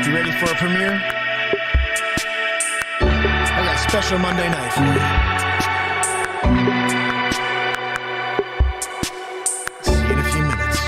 You ready for a premiere? I got a special Monday night for you. See you in a few minutes.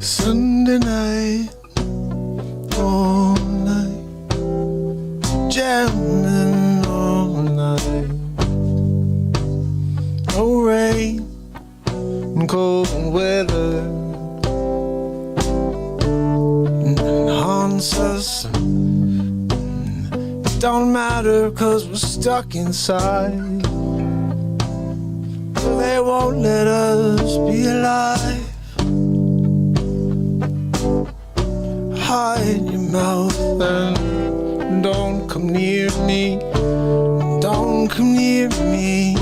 Sunday night, all night, jamming all night. No rain and cold weather, and haunts us. It don't matter 'cause we're stuck inside. They won't let us be alive. Hide your mouth and don't come near me. Don't come near me.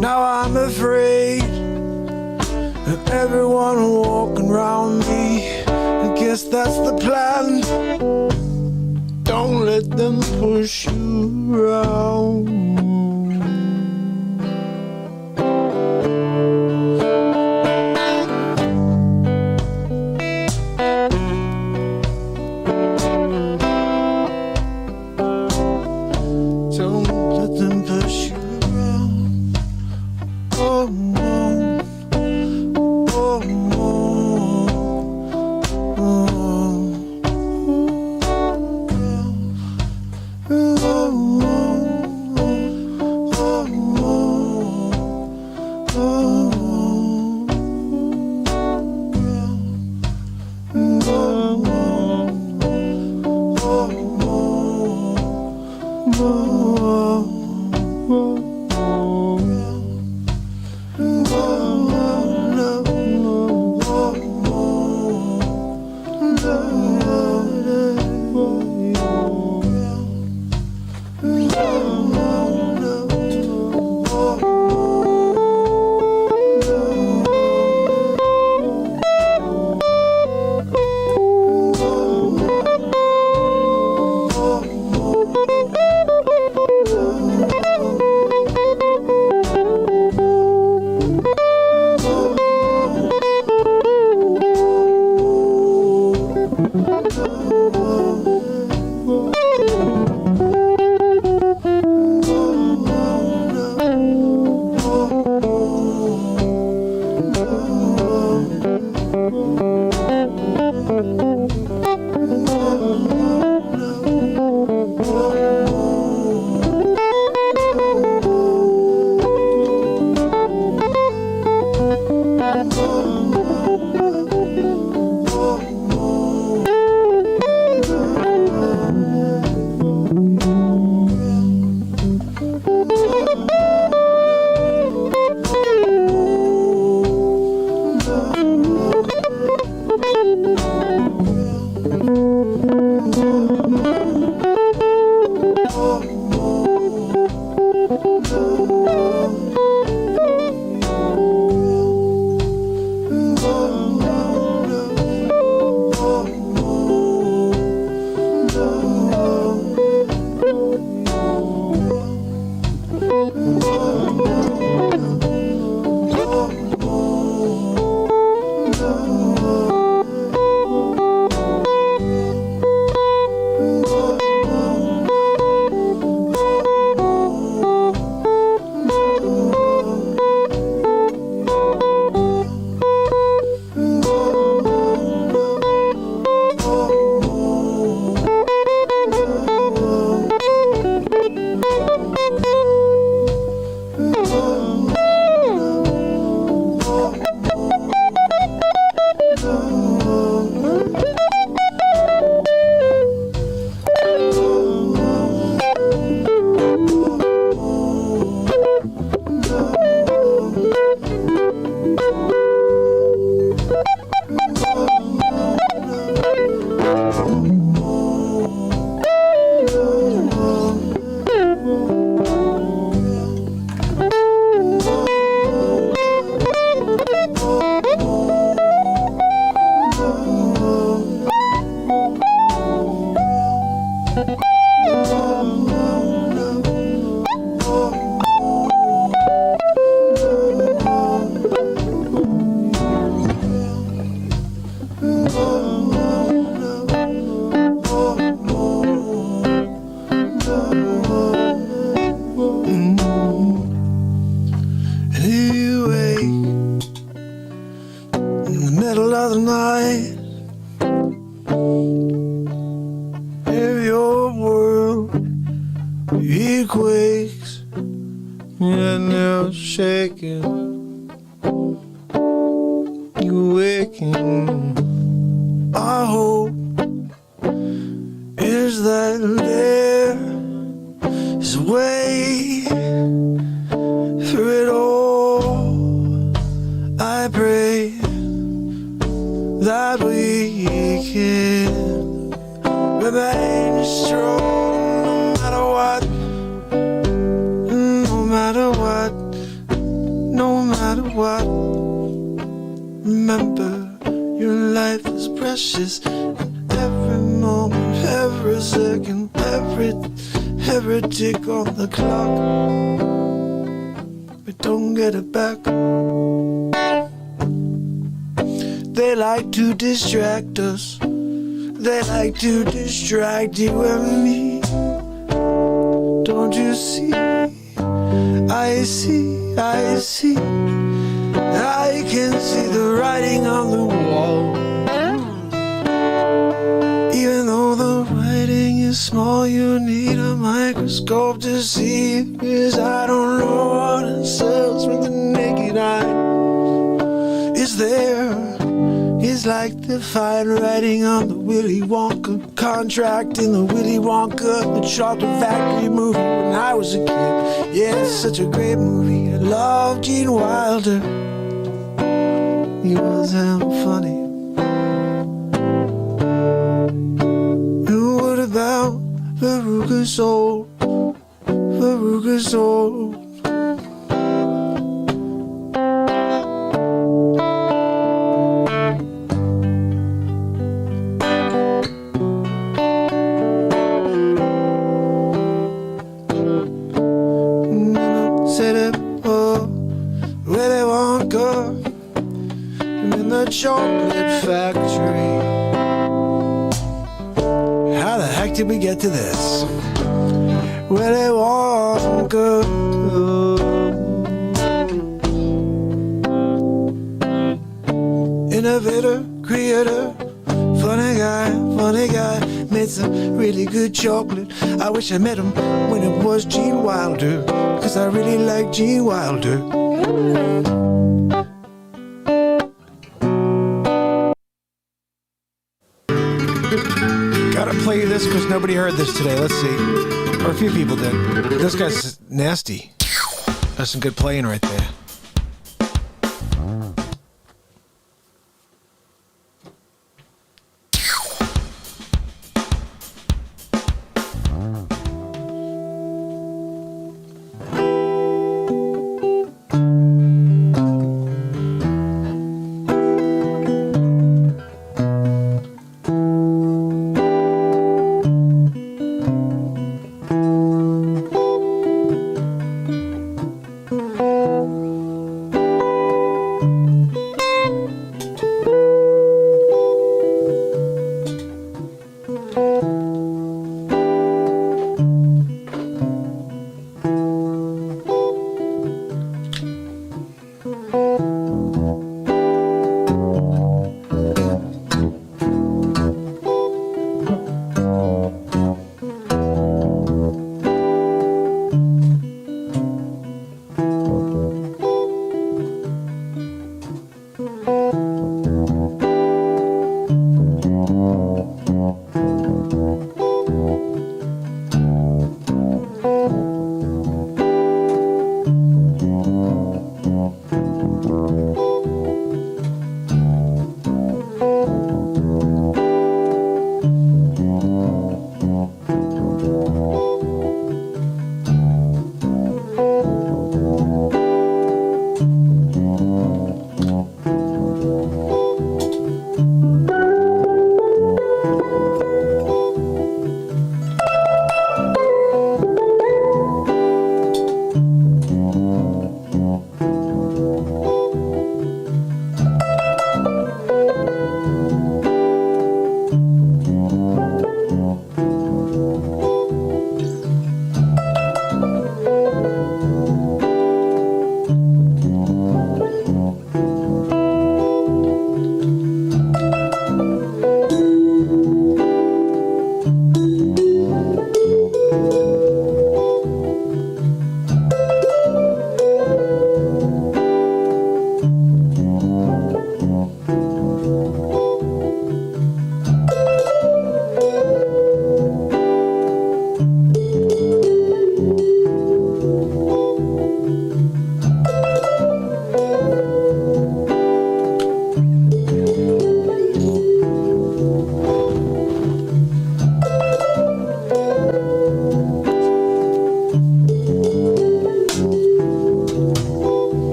Now I'm afraid of everyone walking around me. I guess that's the plan. Don't let them push you around. Distract us. They like to distract you and me. Don't you see? I see, I see. I can see the writing on the wall. Even though the writing is small, you need a microscope to see it. 'Cause I don't know what it says with the naked eye. Is there? It's like the fine writing on the Willy Wonka contract in the Willy Wonka, the chocolate factory movie when I was a kid. Yeah, it's such a great movie. I love Gene Wilder. He was hella funny. And what about Veruca Salt? Veruca Salt. Chocolate factory. How the heck did we get to this? Willy Wonka. Innovator, creator, funny guy, made some really good chocolate. I wish I met him when it was Gene Wilder, 'cause I really like Gene Wilder. Gotta play you this because nobody heard this today. Let's see. Or a few people did. This guy's nasty. That's some good playing right there.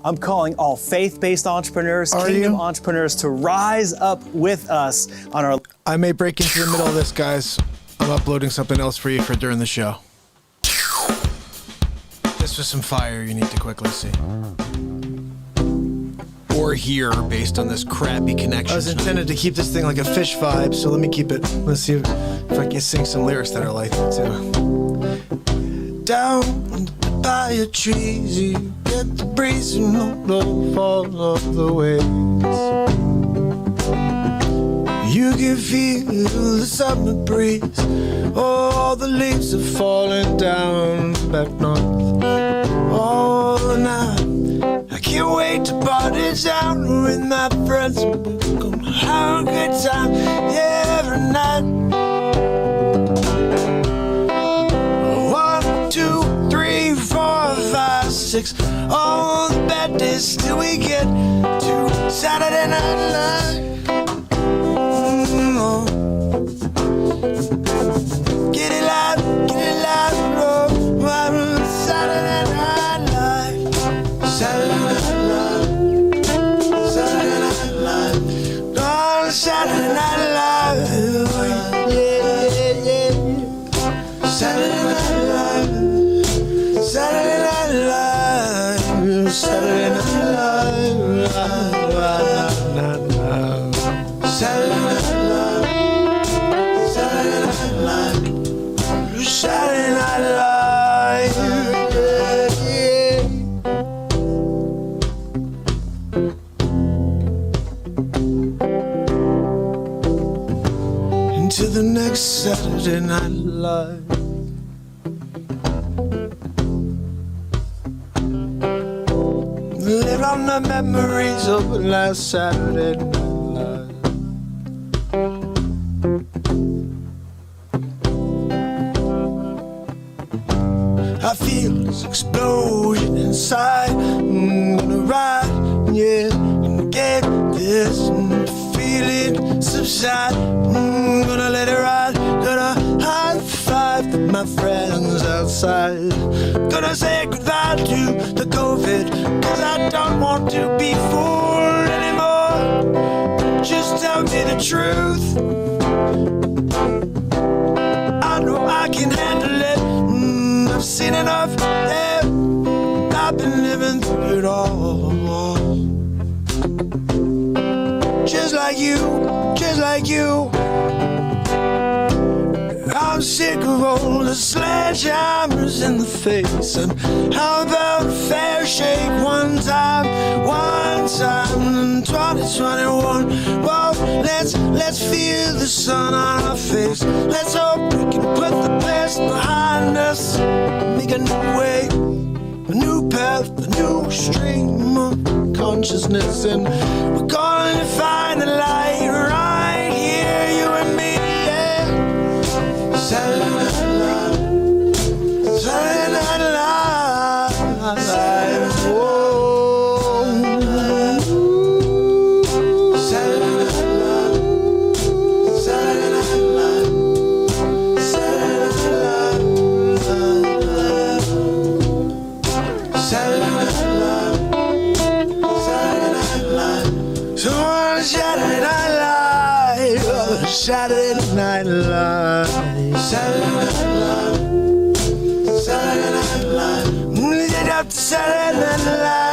I'm calling all faith-based entrepreneurs, kingdom entrepreneurs to rise up with us on our... I may break into the middle of this, guys. I'm uploading something else for you for during the show. This was some fire you need to quickly see. Or hear based on this crappy connection. I was intended to keep this thing like a fish vibe, so let me keep it. Let's see if I can sing some lyrics that are like that too. Down by your trees, you get the breeze and all of the waves. You can feel the summer breeze. All the leaves are falling down back north. Oh, now I can't wait to party down with my friends. We're gonna have a good time every night. 1, 2, 3, 4, 5, 6. On the bad days till we get to Saturday Night Live. Get it loud, oh, Saturday Night Live, Saturday Night Live, Saturday Night Live, oh, Saturday Night Live, yeah, yeah, Saturday Night Live, Saturday Night Live, Saturday Night Live, Saturday Night Live, Saturday Night Live. Saturday Night Live, yeah, yeah. Into the next Saturday Night Live. Live on the memories of the last Saturday Night Live. I feel this explosion inside. I'm gonna ride, yeah, and get this feeling subside. I'm gonna let it ride, gonna high five my friends outside. Gonna say goodbye to the COVID, cause I don't want to be fooled anymore. Just tell me the truth. I know I can handle it. I've seen enough, yeah. I've been living through it all. Just like you, just like you. I'm sick of all the sledgehammers in the face. And how about a fair shake one time in 2021? Well, let's feel the sun on our face. Let's hope we can put the past behind us. Make a new way, a new path, a new stream of consciousness. And we're going to find the light right here, you and me, yeah. Saturday Night Live, Saturday Night Live, whoa. Saturday Night Live, Saturday Night Live, Saturday Night Live, Saturday Night Live, Saturday Night Live. So on Saturday Night Live, Saturday Night Live, Saturday Night Live, Saturday Night Live. Lead up to Saturday Night Live.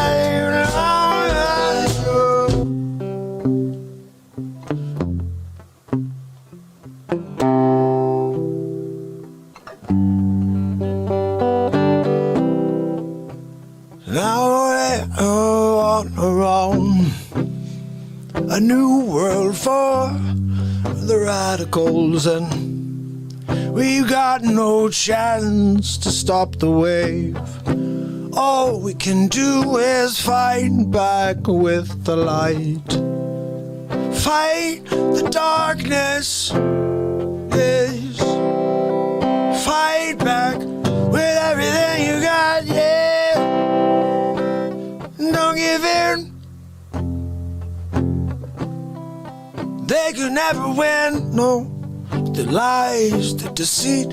Now we're on around a new world for the radicals, and we've got no chance to stop the wave. All we can do is fight back with the light. Fight the darkness, yes. Fight back with everything you got, yeah. Don't give in. They could never win, no. The lies, the deceit,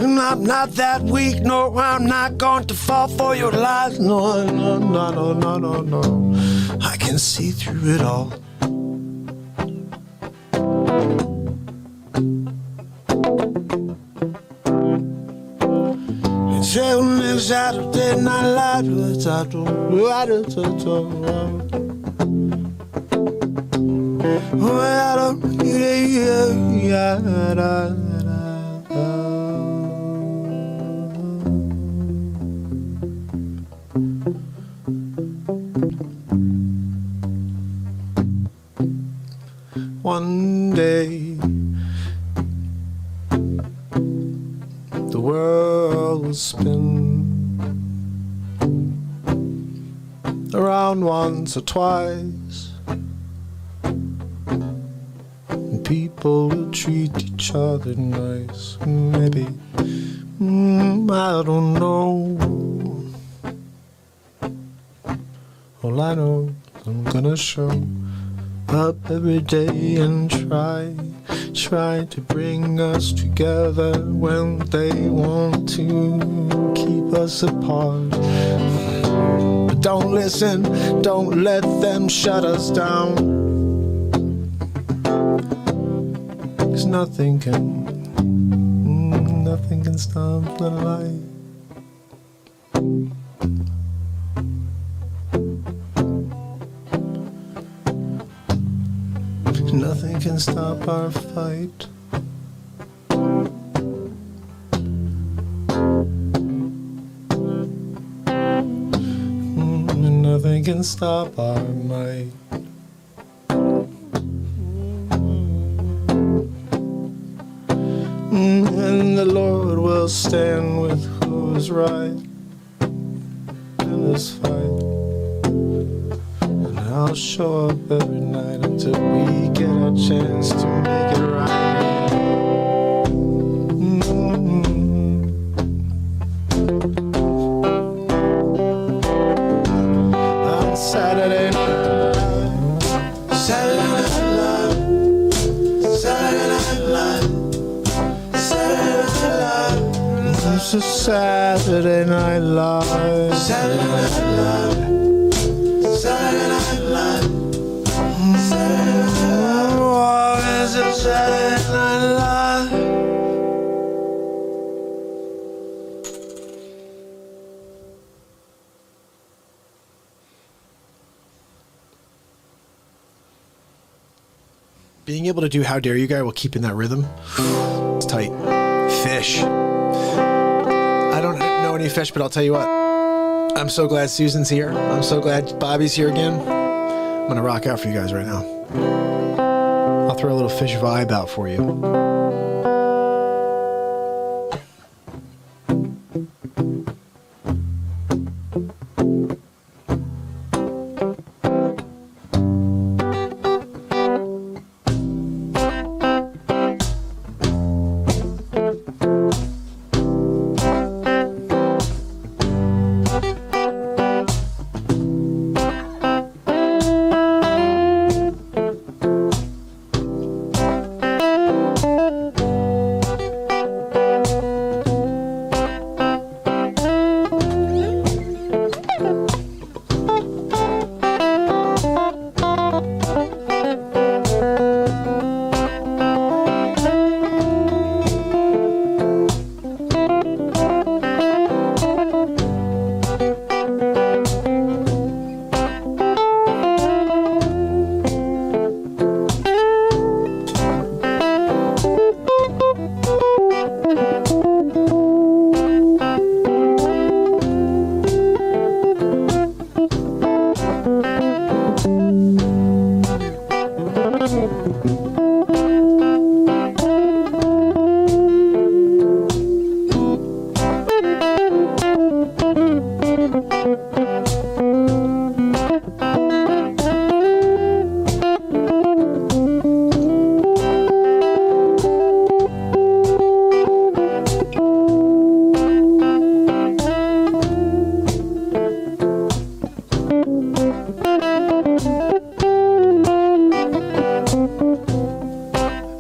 And I'm not that weak, no, I'm not going to fall for your lies. No, no, no, no, no, no, no. I can see through it all. Until next Saturday Night Live, one day the world will spin around once or twice, and people will treat each other nice. Maybe, I don't know. All I know is I'm gonna show up every day and try to bring us together when they want to keep us apart. But don't listen, don't let them shut us down, 'cause nothing can stop the light. Nothing can stop our fight. Nothing can stop our might. And the Lord will stand with who is right in this fight. And I'll show up every night until we get a chance to make it right. On Saturday night, Saturday Night Live, Saturday Night Live, Saturday Night Live. It's a Saturday Night Live, Saturday Night Live, Saturday Night Live, Saturday Night Live. Oh, it's a Saturday Night Live. Being able to do How Dare You Guy while keeping that rhythm, it's tight. Fish. I don't know any Fish, but I'll tell you what. I'm so glad Susan's here. I'm so glad Bobby's here again. I'm gonna rock out for you guys right now. I'll throw a little Fish vibe out for you.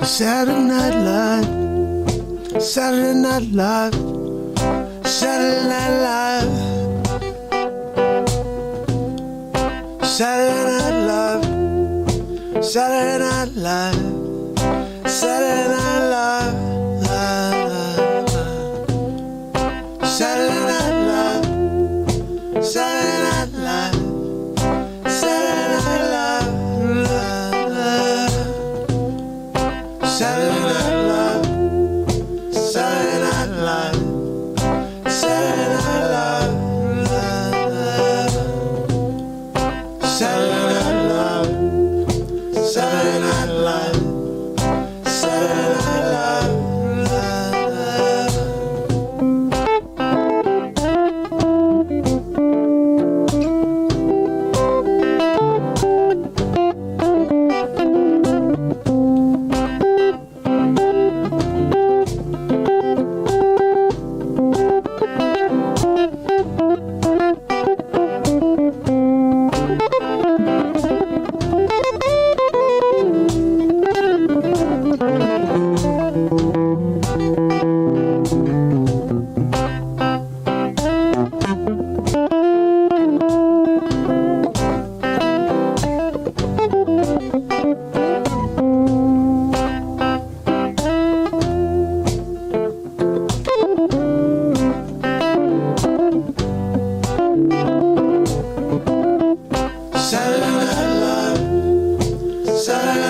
Saturday Night Live, Saturday Night Live. Saturday Night Live. Saturday Night Live. Saturday Night Live. Saturday Night Live. Saturday Night Live. Saturday Night Live. Saturday Night Live. Saturday Night Live. Saturday Night Live. Saturday Night Live. Saturday Night Live. Saturday Night Live. Saturday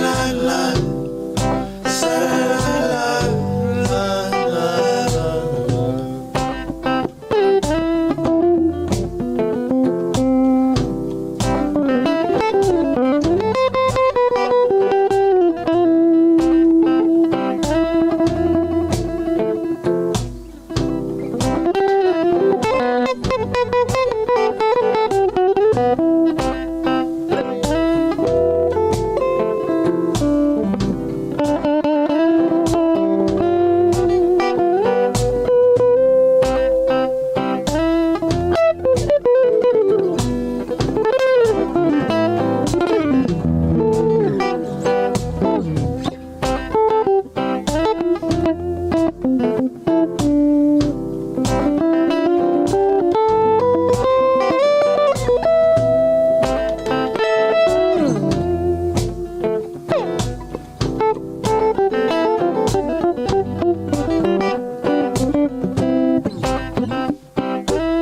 Night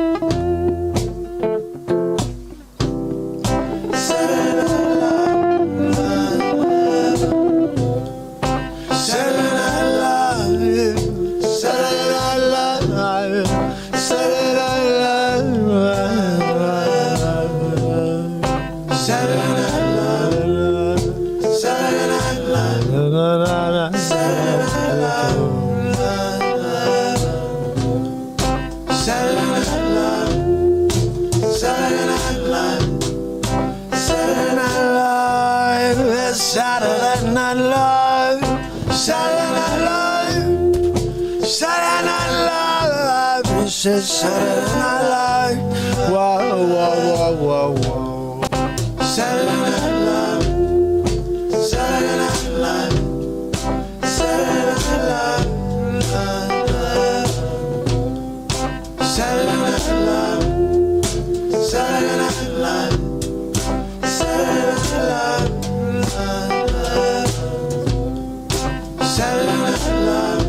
Live. Saturday Night Live, Saturday Night Live, Saturday Night Live. It says Saturday Night Live. Whoa, whoa, whoa, whoa, whoa. Saturday Night Live, Saturday Night Live, Saturday Night Live, Saturday Night Live, Saturday Night Live, Saturday Night Live. Saturday Night Live,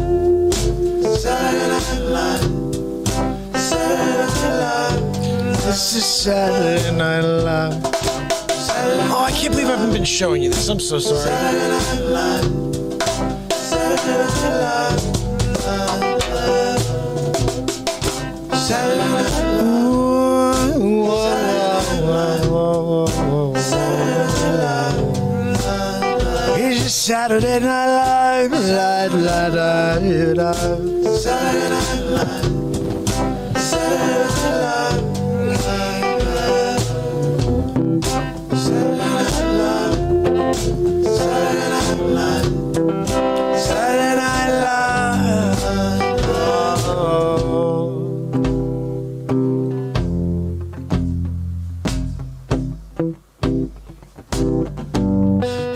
Saturday Night Live, Saturday Night Live. This is Saturday Night Live. Oh, I can't believe I haven't been showing you this. I'm so sorry. Saturday Night Live, Saturday Night Live, Saturday Night Live. Saturday Night Live, live, live, live, live. Saturday Night Live, Saturday Night Live, Saturday Night Live, Saturday Night Live, Saturday Night Live.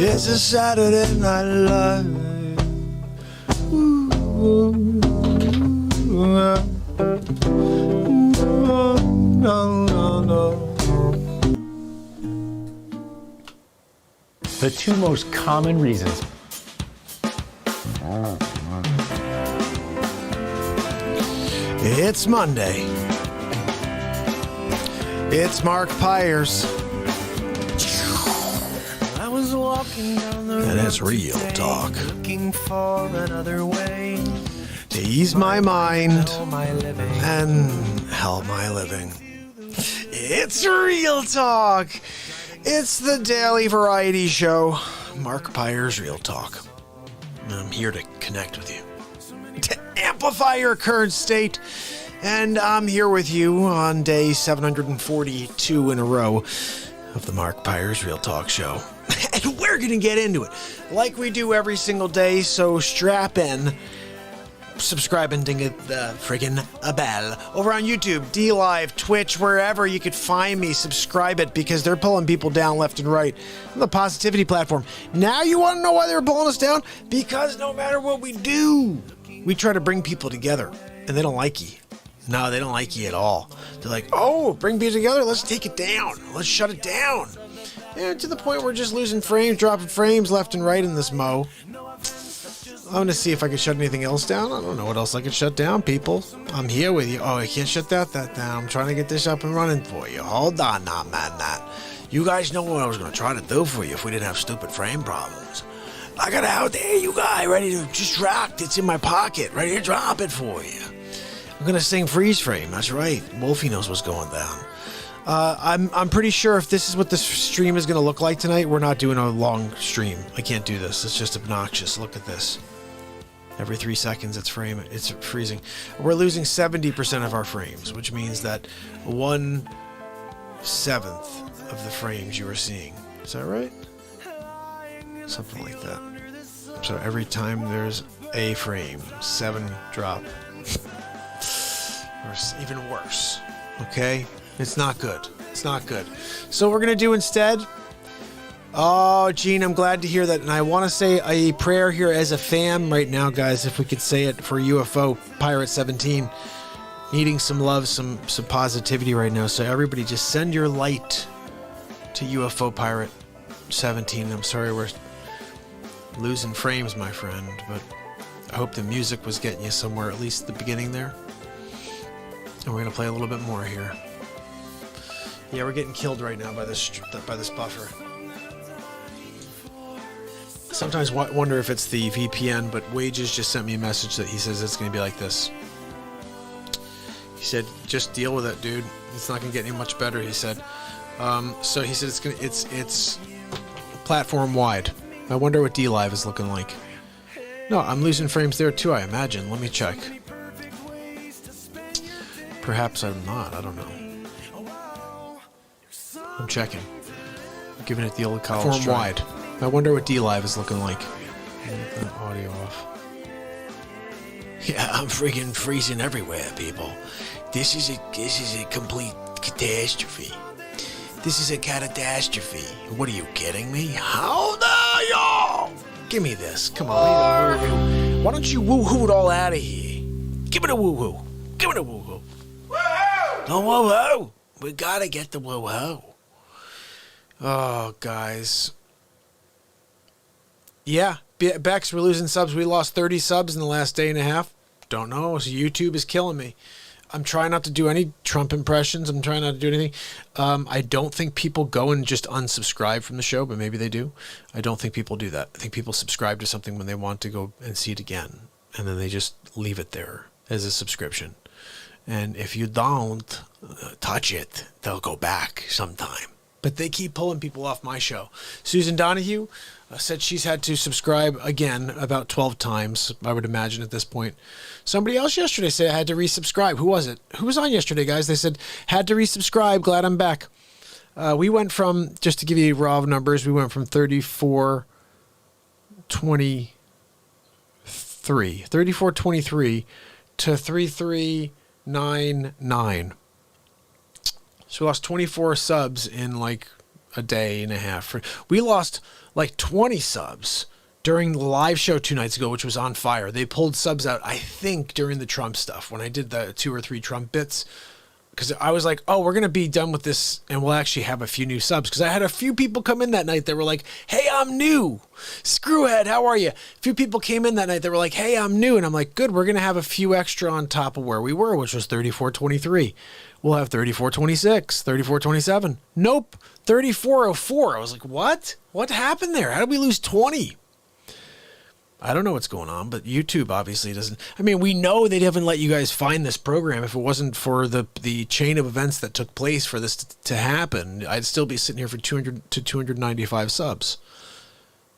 It's a Saturday Night Live. Ooh, ooh. The two most common reasons. It's Monday. It's Mark Pires. I was walking down the and it's real talk. Looking for another way to ease my mind and help my living. It's real talk. It's the daily variety show, Mark Pires Real Talk. I'm here to connect with you, to amplify your current state, and I'm here with you on day 742 in a row of the Mark Pires Real Talk show. And we're going to get into it like we do every single day, so strap in. Subscribe and ding the friggin' bell over on YouTube, DLive, Twitch, wherever you could find me. Subscribe it because they're pulling people down left and right on the positivity platform. Now you want to know why they're pulling us down? Because no matter what we do, we try to bring people together, and they don't like you. No, they don't like you at all. They're like, oh, bring people together, let's take it down, let's shut it down. And to the point we're just losing frames, dropping frames left and right in this mo. I'm going to see if I can shut anything else down. I don't know what else I can shut down, people. I'm here with you. Oh, I can't shut that down. I'm trying to get this up and running for you. Hold on now, man. You guys know what I was going to try to do for you if we didn't have stupid frame problems. I got out there, you guy, ready to just rock. It's in my pocket, ready to drop it for you. I'm going to sing freeze frame. That's right. Wolfie knows what's going down. I'm pretty sure if this is what this stream is going to look like tonight, we're not doing a long stream. I can't do this. It's just obnoxious. Look at this. Every 3 seconds it's freezing. We're losing 70% of our frames, which means that 1/7 of the frames you are seeing. Is that right? Something like that. So every time there's a frame, 7 drop. Or even worse. Okay? It's not good. It's not good. So what we're going to do instead... Oh, Gene, I'm glad to hear that. And I want to say a prayer here as a fam right now, guys, if we could say it for UFO Pirate 17. Needing some love, some positivity right now. So everybody just send your light to UFO Pirate 17. I'm sorry we're losing frames, my friend, but I hope the music was getting you somewhere, at least at the beginning there. And we're going to play a little bit more here. Yeah, we're getting killed right now by this buffer. Sometimes wonder if it's the VPN, but Wages just sent me a message that he says it's going to be like this. He said, just deal with it, dude. It's not going to get any much better, he said. So he said it's platform wide. I wonder what DLive is looking like. No, I'm losing frames there too, I imagine. Let me check. Perhaps I'm not. I don't know. I'm checking. I'm giving it the old college platform wide. I wonder what DLive is looking like. Get that audio off. Yeah, I'm freaking freezing everywhere, people. This is a complete catastrophe. This is a catastrophe. What are you kidding me? How dare y'all? Give me this. Come on. Why don't you woo-hoo it all out of here? Give it a woo-hoo. Give it a woo-hoo. Woo-hoo! No woo-hoo. We gotta get the woo-hoo. Oh, guys. Yeah, Bex, we're losing subs. We lost 30 subs in the last day and a half. Don't know. So YouTube is killing me. I'm trying not to do any Trump impressions. I'm trying not to do anything. I don't think people go and just unsubscribe from the show, but maybe they do. I don't think people do that. I think people subscribe to something when they want to go and see it again, and then they just leave it there as a subscription. And if you don't touch it, they'll go back sometime. But they keep pulling people off my show. Susan Donahue said she's had to subscribe again about 12 times, I would imagine at this point. Somebody else yesterday said I had to resubscribe. Who was it? Who was on yesterday, guys? They said, had to resubscribe. Glad I'm back. We went from, just to give you raw numbers, we went from 3423 to 3399. So we lost 24 subs in like a day and a half. We lost like 20 subs during the live show 2 nights ago, which was on fire. They pulled subs out, I think, during the Trump stuff, when I did the 2 or 3 Trump bits. Because I was like, oh, we're going to be done with this, and we'll actually have a few new subs. Because I had a few people come in that night that were like, hey, I'm new. Screwhead, how are you? A few people came in that night that were like, hey, I'm new. And I'm like, good, we're going to have a few extra on top of where we were, which was 3423. We'll have 3426, 3427. Nope, 3404. I was like, what? What happened there? How did we lose 20? I don't know what's going on, but YouTube obviously doesn't. I mean, we know they haven't let you guys find this program. If it wasn't for the chain of events that took place for this to happen, I'd still be sitting here for 200 to 295 subs.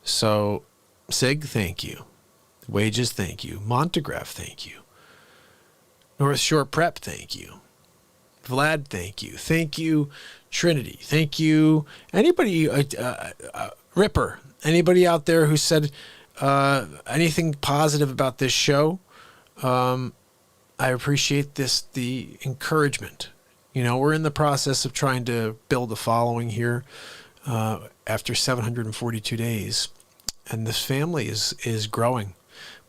So, Sig, thank you. Wages, thank you. Montegraph, thank you. North Shore Prep, thank you. Vlad, thank you. Thank you, Trinity. Thank you. Anybody, Ripper, anybody out there who said anything positive about this show, I appreciate the encouragement. You know, we're in the process of trying to build a following here after 742 days, and this family is growing.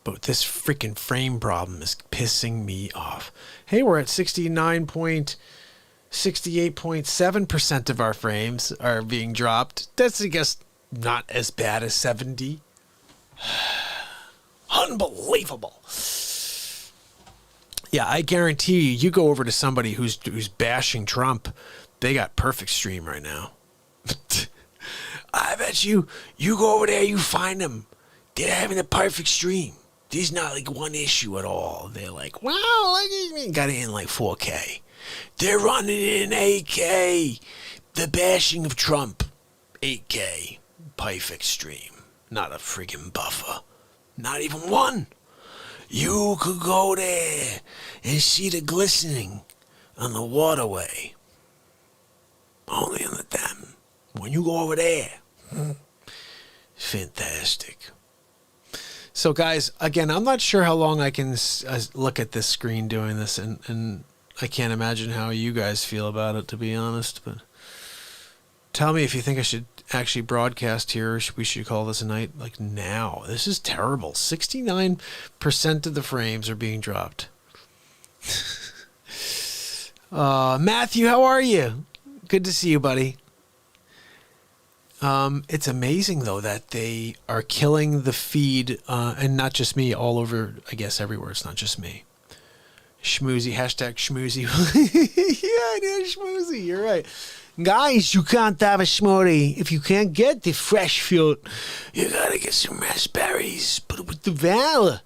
But this freaking frame problem is pissing me off. Hey, we're at 68.7% of our frames are being dropped. That's, I guess, not as bad as 70. Unbelievable. Yeah, I guarantee you go over to somebody who's bashing Trump, they got perfect stream right now. I bet you go over there, you find them, they're having a perfect stream. There's not like one issue at all. They're like, wow, got it in like 4K. They're running it in 8K. The bashing of Trump, 8K, perfect stream. Not a friggin' buffer. Not even one. You could go there and see the glistening on the waterway. Only on the dam. When you go over there, fantastic. So, guys, again, I'm not sure how long I can look at this screen doing this, and I can't imagine how you guys feel about it, to be honest. But tell me if you think I should actually broadcast here, or we should call this a night like now. This is terrible. 69% of the frames are being dropped. Matthew, how are you? Good to see you, buddy. It's amazing, though, that they are killing the feed, and not just me, all over, I guess, everywhere. It's not just me. Schmoozy, hashtag schmoozy. Yeah, I know, schmoozy. You're right. Guys, you can't have a smoothie if you can't get the fresh fruit. You gotta get some raspberries, put it with the vanilla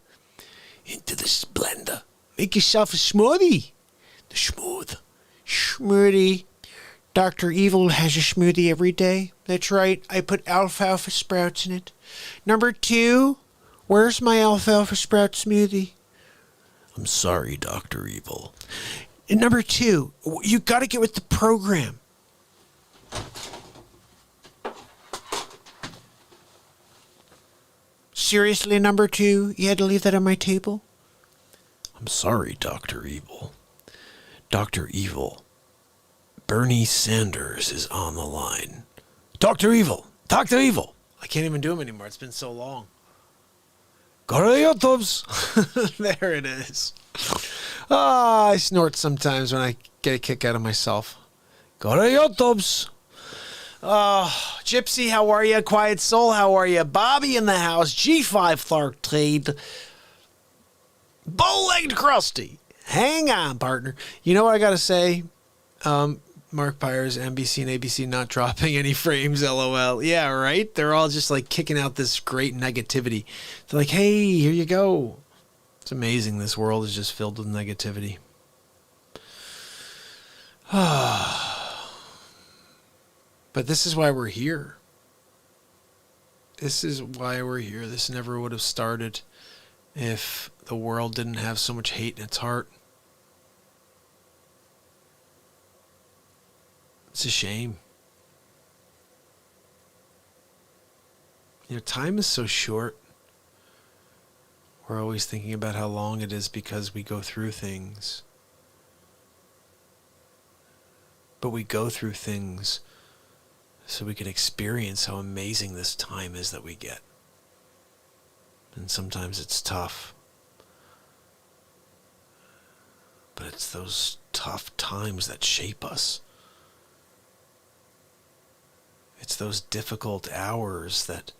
into the blender. Make yourself a smoothie. The smoothie. Dr. Evil has a smoothie every day. That's right. I put alfalfa sprouts in it. Number 2, where's my alfalfa sprout smoothie? I'm sorry, Dr. Evil. And number 2, you got to get with the program. Seriously, number 2, you had to leave that on my table? I'm sorry, Dr. Evil. Dr. Evil. Bernie Sanders is on the line. Dr. Evil! Dr. Evil! I can't even do him anymore. It's been so long. Go to the YouTubes! There it is. I snort sometimes when I get a kick out of myself. Go to the YouTubes! Gypsy, how are you? Quiet Soul, how are you? Bobby in the house. G5 Thark Bow-legged Krusty. Hang on, partner. You know what I gotta say? Mark Pires, NBC and ABC not dropping any frames, LOL. Yeah, right? They're all just like kicking out this great negativity. They're like, hey, here you go. It's amazing. This world is just filled with negativity. But this is why we're here. This is why we're here. This never would have started if the world didn't have so much hate in its heart. It's a shame. You know, time is so short. We're always thinking about how long it is because we go through things. But we go through things so we can experience how amazing this time is that we get. And sometimes it's tough. But it's those tough times that shape us. It's those difficult hours that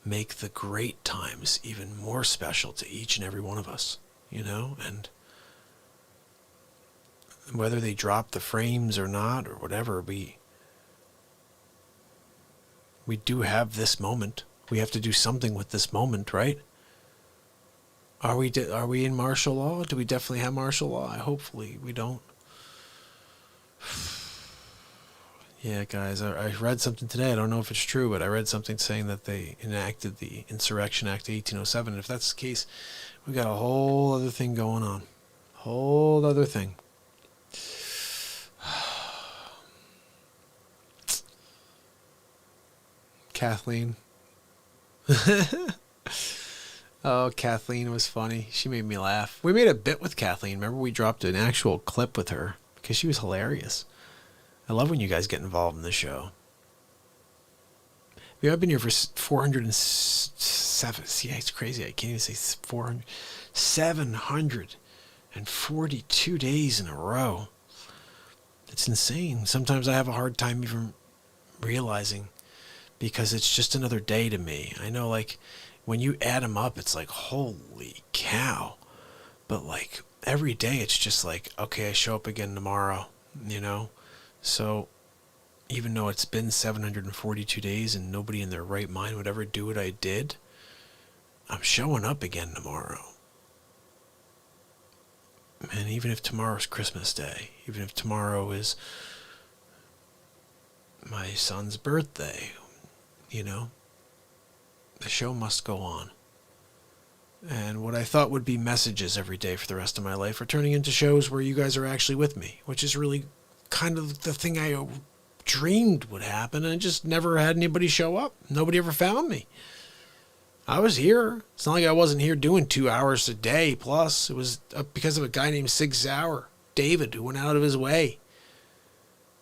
make the great times even more special to each and every one of us, you know? And whether they drop the frames or not or whatever, we do have this moment. We have to do something with this moment, right? Are we in martial law? Do we definitely have martial law? Hopefully we don't. Yeah, guys, I read something today. I don't know if it's true, but I read something saying that they enacted the Insurrection Act of 1807. And if that's the case, we got a whole other thing going on. Whole other thing. Kathleen. Oh, Kathleen was funny. She made me laugh. We made a bit with Kathleen. Remember, we dropped an actual clip with her because she was hilarious. I love when you guys get involved in the show. I've been here for 407. See, it's crazy. I can't even say 400. 742 days in a row. It's insane. Sometimes I have a hard time even realizing because it's just another day to me. I know, like, when you add them up, it's like, holy cow. But, like, every day it's just like, okay, I show up again tomorrow, you know? So even though it's been 742 days and nobody in their right mind would ever do what I did, I'm showing up again tomorrow. And even if tomorrow's Christmas Day, even if tomorrow is my son's birthday, you know, the show must go on. And what I thought would be messages every day for the rest of my life are turning into shows where you guys are actually with me, which is really kind of the thing I dreamed would happen, and I just never had anybody show up. Nobody ever found me. I was here. It's not like I wasn't here doing 2 hours a day plus. It was because of a guy named Sig Sauer, David, who went out of his way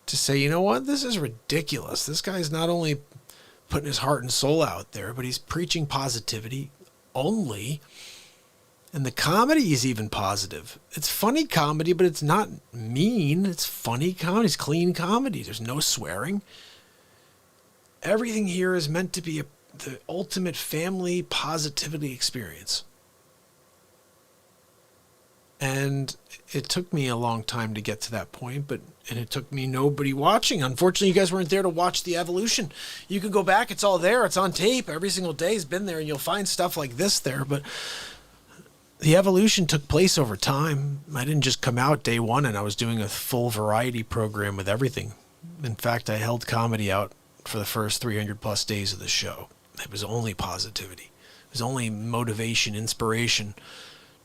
to say, you know what, this is ridiculous. This guy's not only putting his heart and soul out there, but he's preaching positivity only. And the comedy is even positive. It's funny comedy, but it's not mean. It's funny comedy. It's clean comedy. There's no swearing. Everything here is meant to be the ultimate family positivity experience. And it took me a long time to get to that point, and it took me nobody watching. Unfortunately, you guys weren't there to watch the evolution. You can go back. It's all there. It's on tape. Every single day has been there, and you'll find stuff like this there. But the evolution took place over time. I didn't just come out day one and I was doing a full variety program with everything. In fact, I held comedy out for the first 300 plus days of the show. It was only positivity. It was only motivation, inspiration.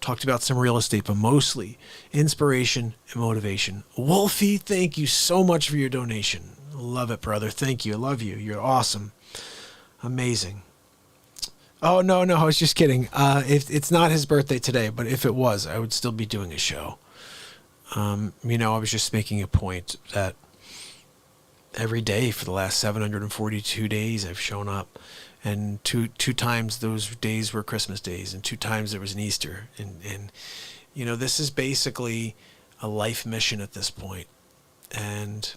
Talked about some real estate, but mostly inspiration and motivation. Wolfie, thank you so much for your donation. Love it, brother. Thank you. I love you. You're awesome. Amazing. Oh, no, I was just kidding. If it's not his birthday today, but if it was, I would still be doing a show. I was just making a point that every day for the last 742 days I've shown up, and two times those days were Christmas days, and 2 times there was an Easter. And this is basically a life mission at this point. And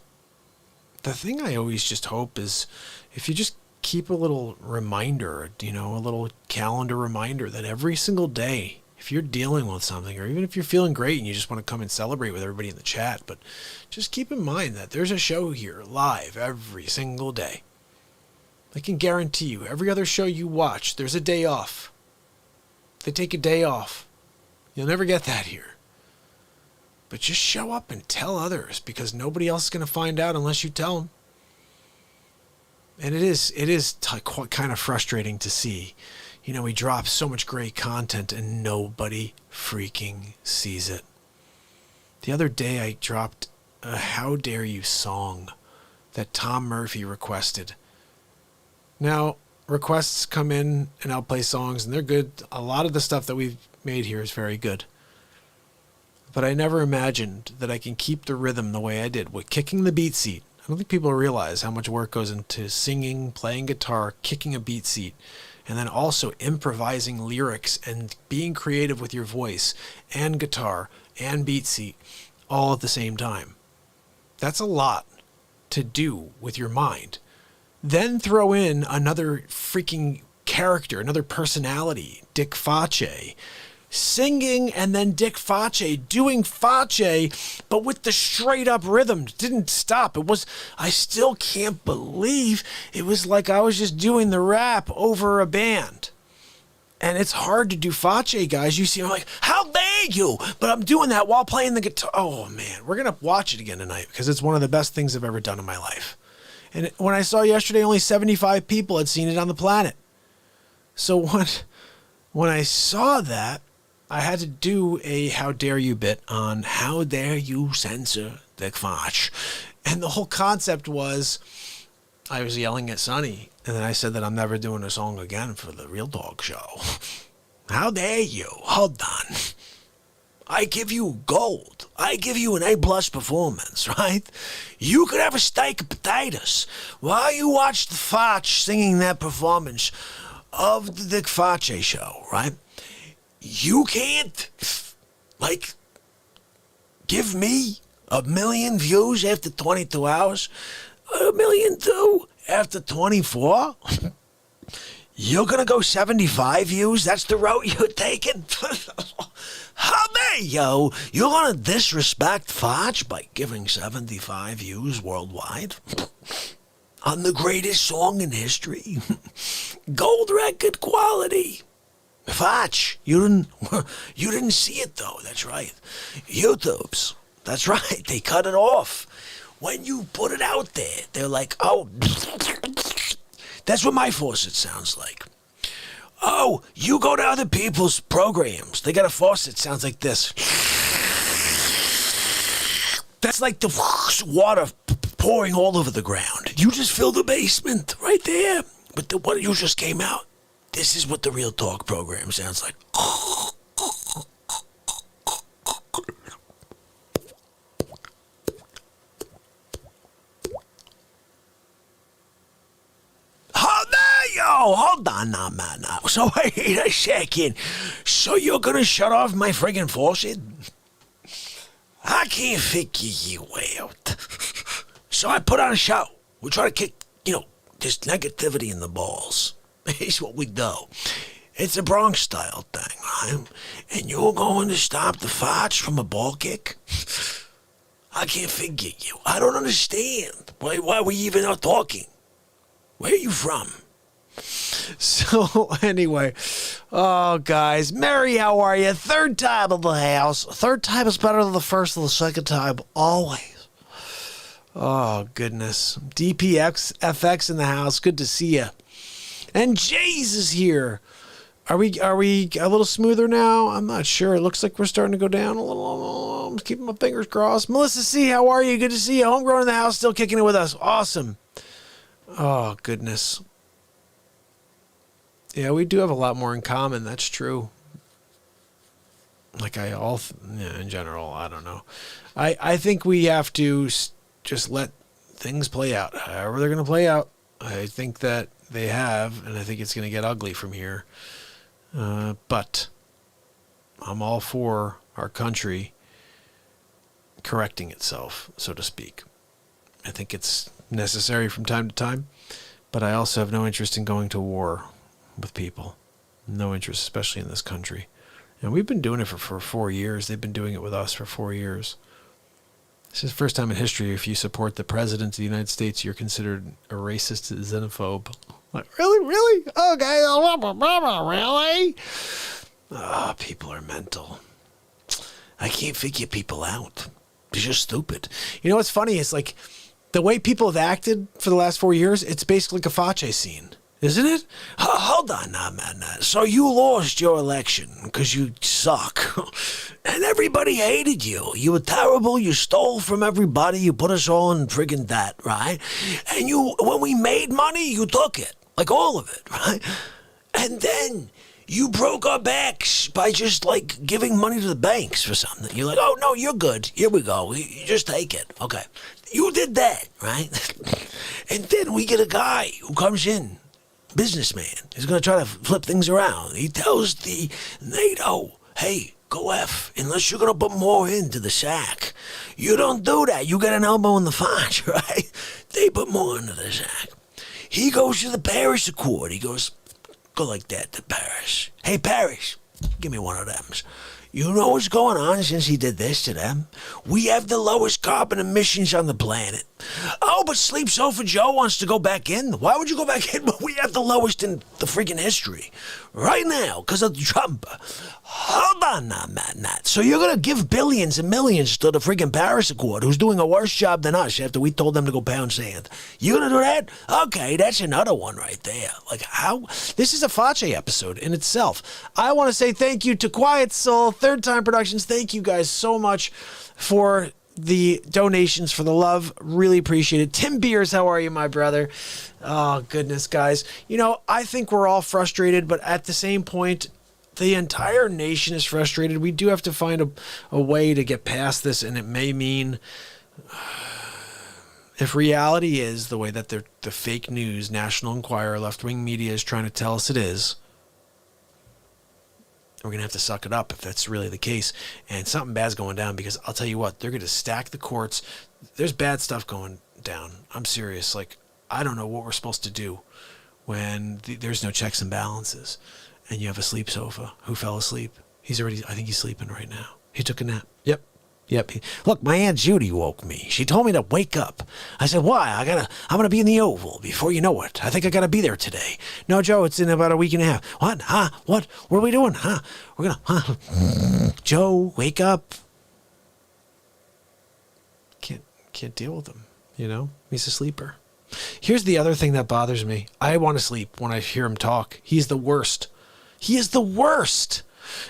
the thing I always just hope is if you just keep a little reminder, a little calendar reminder that every single day, if you're dealing with something, or even if you're feeling great and you just want to come and celebrate with everybody in the chat, but just keep in mind that there's a show here live every single day. I can guarantee you, every other show you watch, there's a day off. They take a day off. You'll never get that here. But just show up and tell others, because nobody else is going to find out unless you tell them. And it is kind of frustrating to see. We drop so much great content and nobody freaking sees it. The other day I dropped a How Dare You song that Tom Murphy requested. Now, requests come in and I'll play songs and they're good. A lot of the stuff that we've made here is very good. But I never imagined that I can keep the rhythm the way I did with kicking the beat seat. I don't think people realize how much work goes into singing, playing guitar, kicking a beat seat, and then also improvising lyrics and being creative with your voice and guitar and beat seat all at the same time. That's a lot to do with your mind. Then throw in another freaking character, another personality, Dick Facce, singing, and then Dick Facce doing Facce, but with the straight up rhythm. Didn't stop. I still can't believe it was like I was just doing the rap over a band. And it's hard to do Facce, guys. You see, I'm like, how dare you? But I'm doing that while playing the guitar. Oh, man. We're going to watch it again tonight because it's one of the best things I've ever done in my life. And when I saw yesterday, only 75 people had seen it on the planet. So when I saw that, I had to do a how dare you bit on how dare you censor Dick Facce. And the whole concept was I was yelling at Sonny, and then I said that I'm never doing a song again for the Real Talk show. How dare you? Hold on. I give you gold. I give you an A+ performance, right? You could have a steak of potatoes while you watch the Facce singing that performance of the Dick Facce show, right? You can't, give me 1 million views after 22 hours, 1 million too after 24. You're going to go 75 views? That's the route you're taking? How dare you? You're going to disrespect Facce by giving 75 views worldwide on the greatest song in history. Gold record quality. Facce, you didn't see it though. That's right. YouTube's. That's right. They cut it off. When you put it out there, they're like, oh, that's what my faucet sounds like. Oh, you go to other people's programs. They got a faucet that sounds like this. That's like the water pouring all over the ground. You just fill the basement right there. But what you just came out. This is what the Real Talk program sounds like. Hold on now, man. So wait a second. So you're gonna shut off my friggin' faucet? I can't figure you out. So I put on a show. We try to kick, this negativity in the balls. It's what we do. It's a Bronx style thing, right? And you're going to stop the Facce from a ball kick? I can't figure you. I don't understand. Why we even are talking? Where are you from? So anyway, guys, Mary, how are you? Third time in the house. Third time is better than the first or the second time, always. Oh goodness, DPXFX in the house. Good to see you. And Jay's is here. Are we a little smoother now? I'm not sure. It looks like we're starting to go down a little. I'm keeping my fingers crossed. Melissa C, how are you? Good to see you. Homegrown in the house, still kicking it with us. Awesome. Oh goodness. Yeah, we do have a lot more in common. That's true. In general, I don't know. I think we have to just let things play out. However they're going to play out. I think that they have, and I think it's going to get ugly from here. But I'm all for our country correcting itself, so to speak. I think it's necessary from time to time, but I also have no interest in going to war with people. No interest, especially in this country. And we've been doing it for 4 years. They've been doing it with us for 4 years. This is the first time in history, if you support the president of the United States, you're considered a racist, xenophobe. Like, really? Okay, really? People are mental. I can't figure people out. They're just stupid. You know what's funny? It's like the way people have acted for the last 4 years, it's basically like a Facce scene. Isn't it? Hold on now, man. So you lost your election because you suck. And everybody hated you. You were terrible. You stole from everybody. You put us all in friggin' debt, right? And when we made money, you took it. Like all of it, right? And then you broke our backs by just giving money to the banks for something. You're like, oh, no, you're good. Here we go. You just take it. Okay. You did that, right? And then we get a guy who comes in businessman. He's going to try to flip things around. He tells the NATO, hey, go F, unless you're going to put more into the sack. You don't do that. You get an elbow in the fudge, right? They put more into the sack. He goes to the Paris Accord. He goes, go like that to Paris. Hey, Paris, give me one of them. You know what's going on since he did this to them? We have the lowest carbon emissions on the planet. Oh, but Sleep Sofa Joe wants to go back in. Why would you go back in? We have the lowest in the freaking history. Right now, because of Trump. Hold on now, Matt. So you're going to give billions and millions to the freaking Paris Accord, who's doing a worse job than us after we told them to go pound sand. You going to do that? Okay, that's another one right there. Like, how? This is a Facce episode in itself. I want to say thank you to Quiet Soul, Third Time Productions. Thank you guys so much for the donations, for the love. Really appreciate it. Tim Beers, how are you, my brother? Oh, goodness, guys. You know, I think we're all frustrated, but at the same point, the entire nation is frustrated. We do have to find a way to get past this, and it may mean, if reality is the way that the fake news, National Enquirer, left-wing media is trying to tell us it is, we're going to have to suck it up if that's really the case. And something bad's going down, because I'll tell you what, they're going to stack the courts. There's bad stuff going down. I'm serious. Like, I don't know what we're supposed to do when there's no checks and balances. And you have a sleep sofa who fell asleep. I think he's sleeping right now. He took a nap. Yep. Look, my Aunt Judy woke me. She told me to wake up. I said, why? I'm going to be in the Oval before you know it. I think I got to be there today. No, Joe, it's in about a week and a half. What? Huh? What? What are we doing? Huh? We're going to, huh? Joe, wake up. Can't deal with him, you know? He's a sleeper. Here's the other thing that bothers me. I want to sleep when I hear him talk. He's the worst. He is the worst.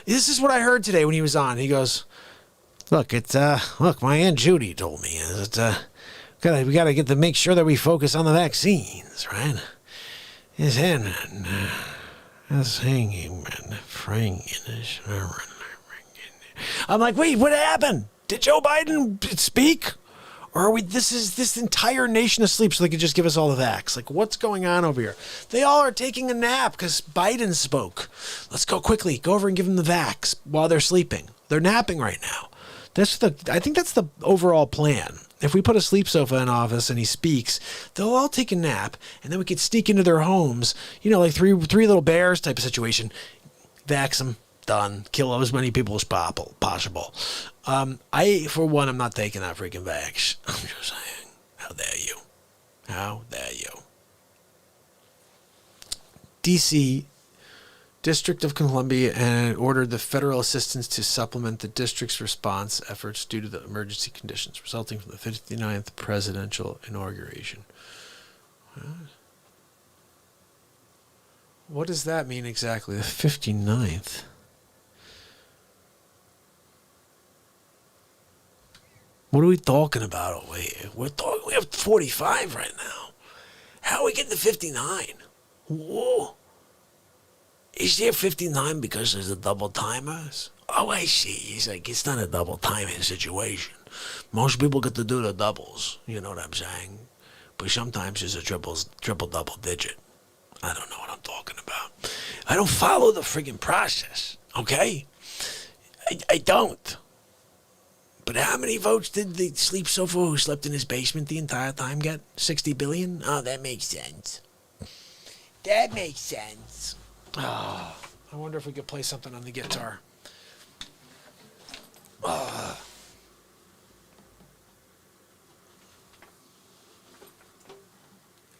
This is what I heard today when he was on. He goes, look, my Aunt Judy told me that we got to get to make sure that we focus on the vaccines, right? His hand, hanging, I'm like, wait, what happened? Did Joe Biden speak? Or are we, this entire nation asleep so they could just give us all the vax? Like, what's going on over here? They all are taking a nap because Biden spoke. Let's go quickly. Go over and give them the vax while they're sleeping. They're napping right now. I think that's the overall plan. If we put a sleep sofa in office and he speaks, they'll all take a nap, and then we could sneak into their homes, you know, like three little bears type of situation. Vax them. Done. Kill as many people as possible. I, for one, am not taking that freaking vax. I'm just saying. How dare you? How dare you? D.C. District of Columbia and ordered the federal assistance to supplement the district's response efforts due to the emergency conditions resulting from the 59th presidential inauguration. What does that mean exactly? The 59th? What are we talking about over here? We have 45 right now. How are we getting to 59? Whoa. Is there 59 because there's the double timers? Oh, I see. He's like, it's not a double timing situation. Most people get to do the doubles. You know what I'm saying? But sometimes it's a triple double digit. I don't know what I'm talking about. I don't follow the friggin' process, okay? I don't. But how many votes did the sleep sofa who slept in his basement the entire time get? 60 billion? Oh, that makes sense. That makes sense. Oh, I wonder if we could play something on the guitar.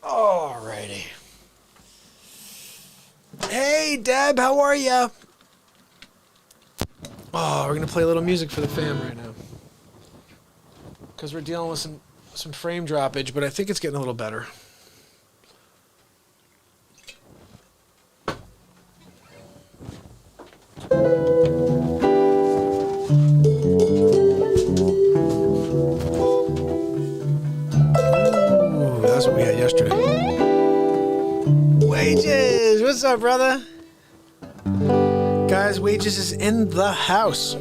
Alrighty. Hey, Deb, how are ya? Oh, we're going to play a little music for the fam right now. Because we're dealing with some frame droppage, but I think it's getting a little better. Ooh, that's what we had yesterday. Wages! What's up, brother? Guys, Wages is in the house.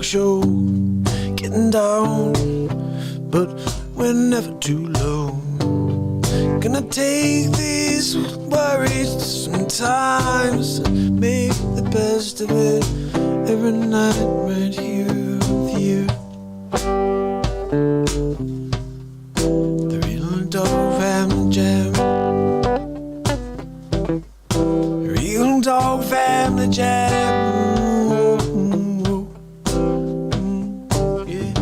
show, getting down, but we're never too low. Gonna take these worries sometimes and make the best of it every night right here with you. The Real Dog Family Jam. Real Dog Family Jam. Yeah.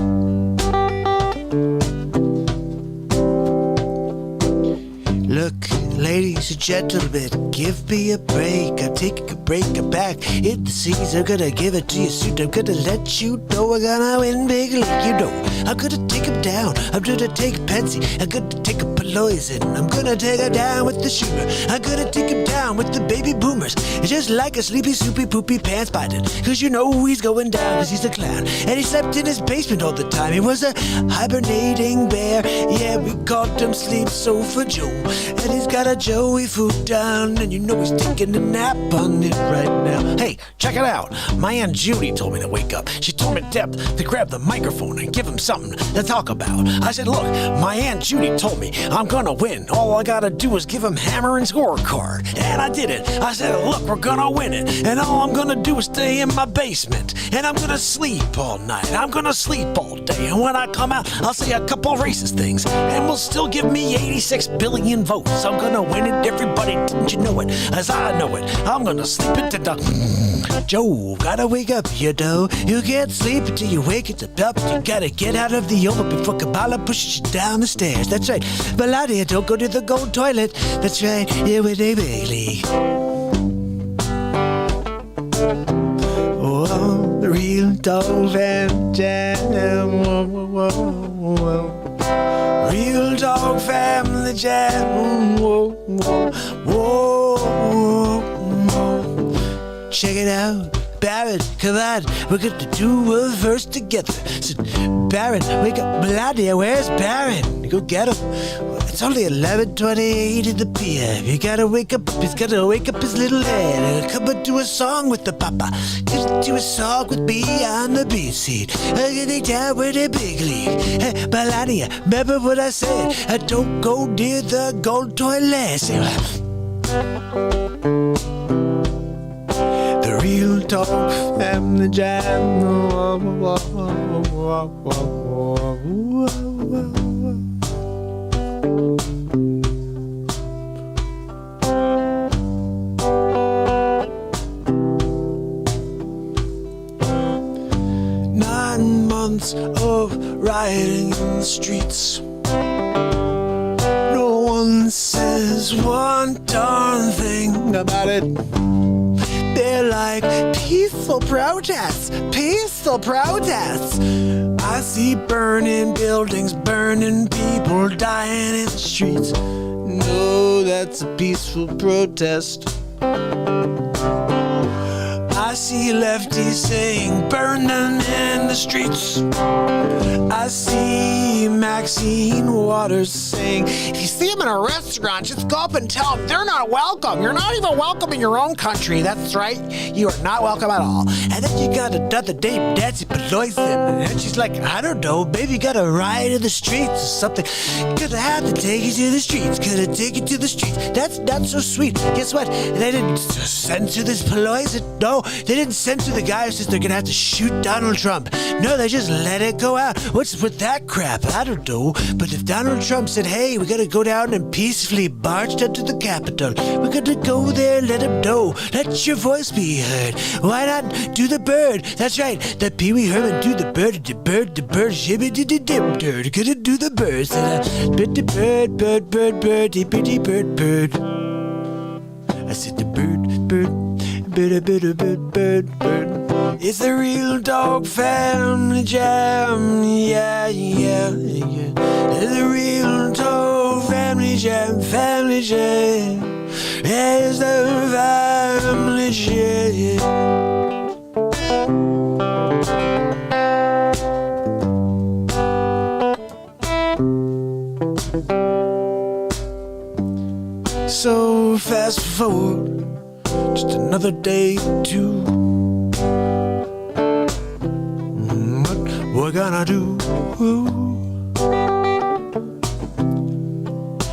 Look, ladies and gentlemen, give me a break. I'm taking a break, I'm back in the seas. I'm gonna give it to you soon. I'm gonna let you know I'm gonna win big league. You know, I'm gonna take him down. I'm gonna take Patsy. I'm gonna take a poison. I'm gonna take her down with the shooter. I'm gonna take him down with the baby boomers. It's just like a sleepy, soupy, poopy pants biden. Cause you know he's going down cause he's a clown. And he slept in his basement all the time. He was a hibernating bear. Yeah, we called him Sleep Sofa Joe. And he's got a Joey food down. And you know he's taking a nap on it right now. Hey, check it out. My Aunt Judy told me to wake up. She told me to grab the microphone and give him something to talk about. I said, look, my Aunt Judy told me I'm gonna win. All I gotta do is give him Hammerlin's scorecard. And I did it. I said, look, we're gonna win it. And all I'm gonna do is stay in my basement. And I'm gonna sleep all night. I'm gonna sleep all day. And when I come out, I'll say a couple racist things. And we'll still give me 86 billion votes. I'm gonna win it, everybody. Didn't you know it? As I know it. I'm gonna sleep it to the... Joe, gotta wake up, you know. You can't sleep until you wake it up. You gotta get out of the oven before Kabbalah pushes you down the stairs. That's right. Melania, don't go to the gold toilet. That's right. Yeah, with a big league. Oh, the Real Dog Family Jam. Whoa, whoa, whoa, whoa. Real Dog Family Jam. Whoa, whoa, whoa, whoa. Check it out. Barrett, come on, we're gonna do a verse together. So, Barrett, wake up. Melania, where's Barrett? Go get him. It's only 11:28 in the PM. You gotta wake up, he's gotta wake up his little head. Come and do a song with the papa. Come do a song with me on the beat seat. I'm gonna down with a big league. Hey, Melania, remember what I said? I don't go near the gold toilet. The Real Dog Family Jam. 9 months of rioting in the streets. No one says one darn thing about it. They're like peaceful protests, peaceful protests. I see burning buildings, burning people dying in the streets. No, that's a peaceful protest. I see lefties saying burn them in the streets. I see Maxine Waters saying, if you see them in a restaurant, just go up and tell them they're not welcome. You're not even welcome in your own country. That's right. You are not welcome at all. And then you got another dame, Nancy Pelosi, and she's like, I don't know, maybe you gotta ride in the streets or something. Gonna have to take you to the streets. Gonna take you to the streets. That's not so sweet. Guess what? They didn't censor this Pelosi. No, they didn't censor the guy who says they're gonna have to shoot Donald Trump. No, they just let it go out. What's with that crap? I don't know. But if Donald Trump said, hey, we gotta go down and peacefully march down to the Capitol, we're gonna go there and let him know. Let your voice be heard. Why not do the bird? That's right. The Pee Wee Herman do the bird, shimmy did the dim dirt. Gonna do the bird. Bird, bird, bird, bird, bird, bird, bird. I said the bird, bird, bird, bird, bird, bird. It's the Real Dog Family Jam. Yeah, yeah, yeah. It's the Real Dog Family Jam, Family Jam. It's the Family Jam. So fast forward, just another day or two. gonna do?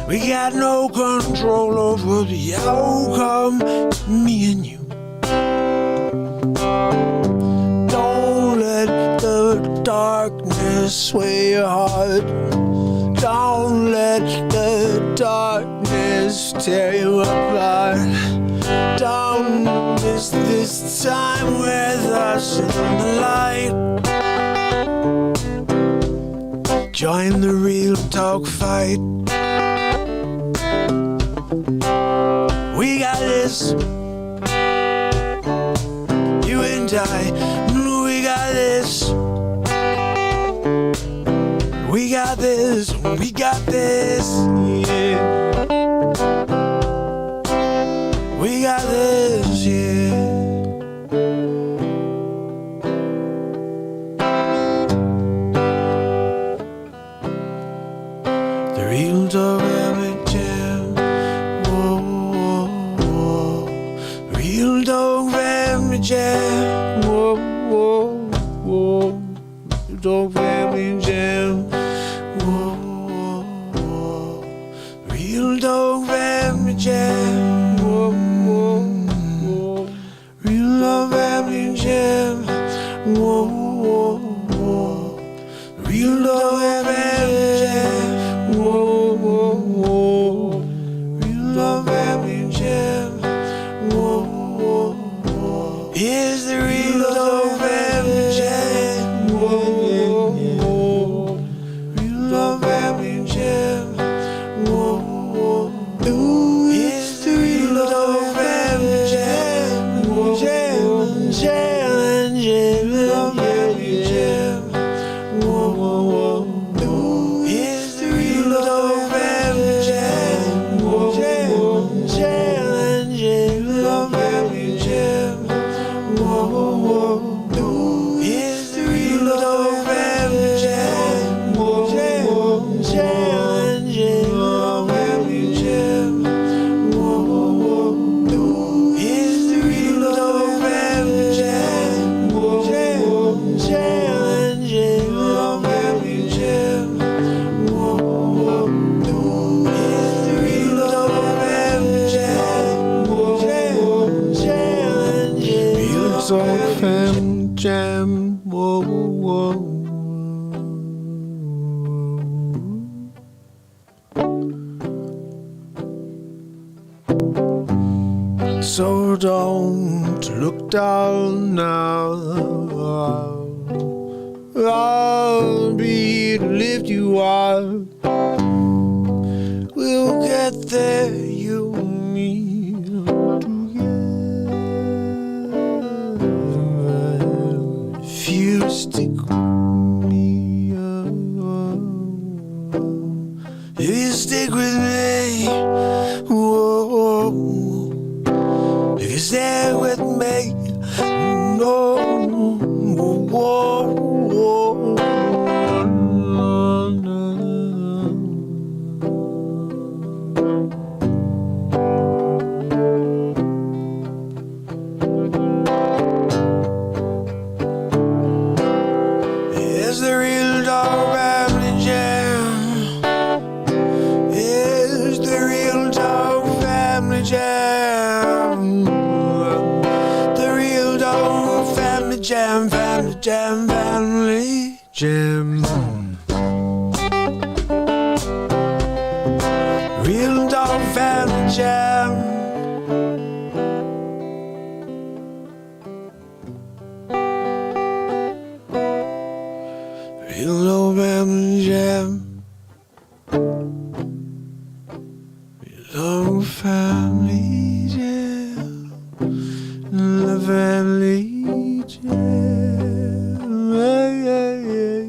We got no control over the outcome, me and you. Don't let the darkness sway your heart. Don't let the darkness tear you apart. Don't miss this time with us in the light. Join the real talk fight. We got this. You and I, we got this. We got this, we got this, yeah. We got this, yeah. The real dog rabbit jam, whoa, whoa, whoa. Real dog rabbit jam, whoa, whoa, whoa. Dog rabbit jam. Real dog family jam. Whoa, whoa, whoa. Real dog family jam. Whoa, whoa, whoa. Real dog family jam. Whoa, whoa, whoa. Real dog family jam. Whoa, whoa, whoa. Is the real dog family jam. Whoa, whoa, whoa. Real dog family jam. Whoa, whoa. Ooh, it's the real dog family jam. Whoa, jam, jam, jam, jam. Whoa, whoa, whoa. Ooh, it's the real dog family jam. Whoa, jam, jam, jam, family jam. Whoa, whoa. Ooh, it's the real dog family jam. Whoa, jam, jam, jam, family jam. Whoa, whoa. Ooh, it's the real dog family jam. Whoa, jam, jam, jam, family jam. Whoa, whoa. Ooh, it's the real dog family jam. Whoa, jam, jam, jam. Real dog family jam. Whoa, whoa. So don't look down now. I'll be to lift you up. We'll get there, you and me together. If you stick with me, if you stick with me, whoa. If you stay with me, no, whoa, whoa, it's the real dog family jam. It's the real dog family jam. The real dog family jam, family jam, family jam. Real dog family jam. Real dog family jam. Real dog family jam. The family jam. Yeah, yeah, yeah,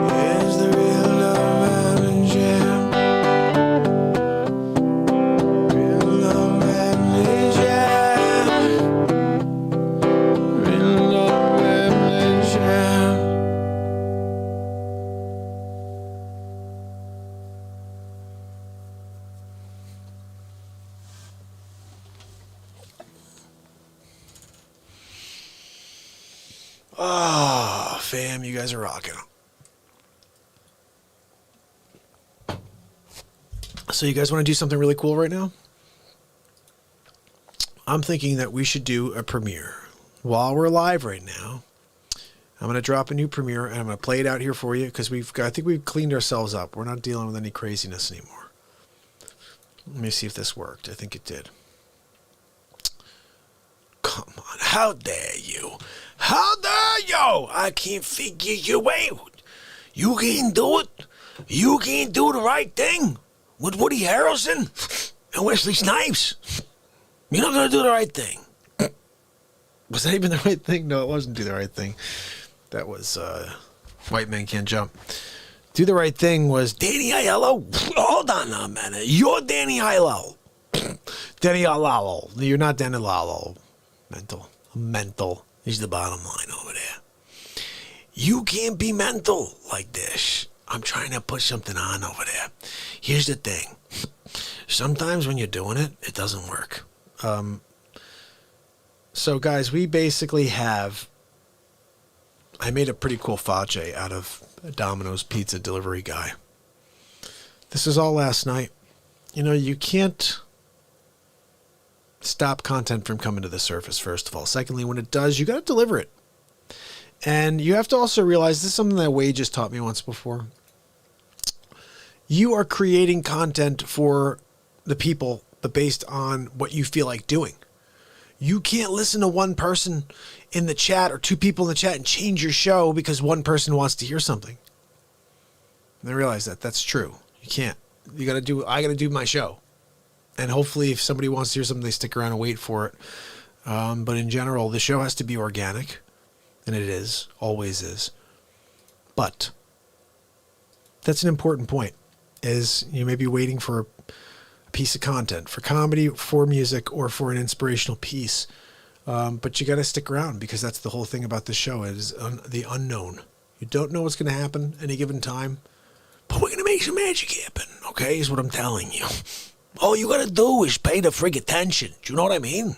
It's the real love family jam. Real love family jam. Oh, fam, you guys are rocking. So you guys want to do something really cool right now? I'm thinking that we should do a premiere. While we're live right now, I'm going to drop a new premiere and I'm going to play it out here for you because I think we've cleaned ourselves up. We're not dealing with any craziness anymore. Let me see if this worked. I think it did. Come on, how dare you? How dare you? I can't figure you out. You can't do it. You can't do the right thing with Woody Harrelson and Wesley Snipes. You're not going to do the right thing. Was that even the right thing? No, it wasn't do the right thing. That was White Man Can't Jump. Do the right thing was Danny Aiello. Hold on a minute. You're Danny Aiello. Danny Aiello. You're not Danny Aiello. Mental. He's the bottom line over there. You can't be mental like this. I'm trying to put something on over there. Here's the thing. Sometimes when you're doing it, it doesn't work. So guys, we basically have, I made a pretty cool Facce out of a Domino's pizza delivery guy. This is all last night. You know, you can't stop content from coming to the surface, first of all. Secondly, when it does, you got to deliver it. And you have to also realize, this is something that Wade just taught me once before. You are creating content for the people, but based on what you feel like doing. You can't listen to one person in the chat or two people in the chat and change your show because one person wants to hear something. And I realize that that's true. You can't. I got to do my show. And hopefully if somebody wants to hear something, they stick around and wait for it. But in general, the show has to be organic. And it is. Always is. But that's an important point. Is you may be waiting for a piece of content, for comedy, for music, or for an inspirational piece. But you got to stick around because that's the whole thing about the show is the unknown. You don't know what's going to happen any given time. But we're going to make some magic happen, okay, is what I'm telling you. All you got to do is pay the frig attention. Do you know what I mean?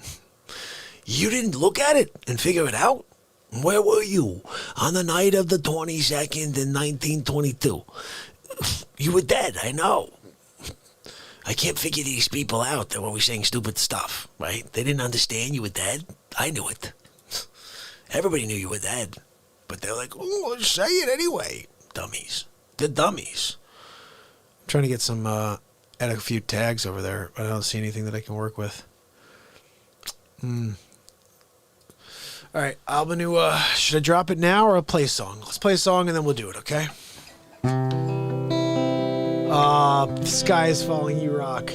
You didn't look at it and figure it out? Where were you on the night of the 22nd in 1922? You were dead, I know. I can't figure these people out. They're always saying stupid stuff, right? They didn't understand you were dead. I knew it. Everybody knew you were dead. But they're like, oh, say it anyway. Dummies. They're dummies. I'm trying to get some, add a few tags over there, but I don't see anything that I can work with. All right, Albanu, should I drop it now or I'll play a song? Let's play a song and then we'll do it, okay? The sky is falling, you rock.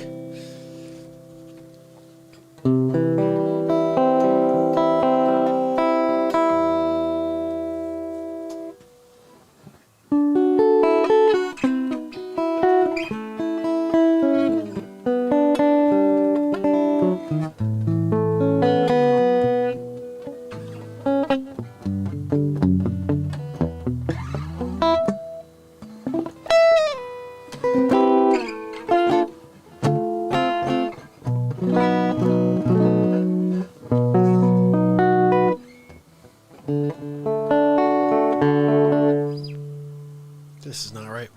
This is not right.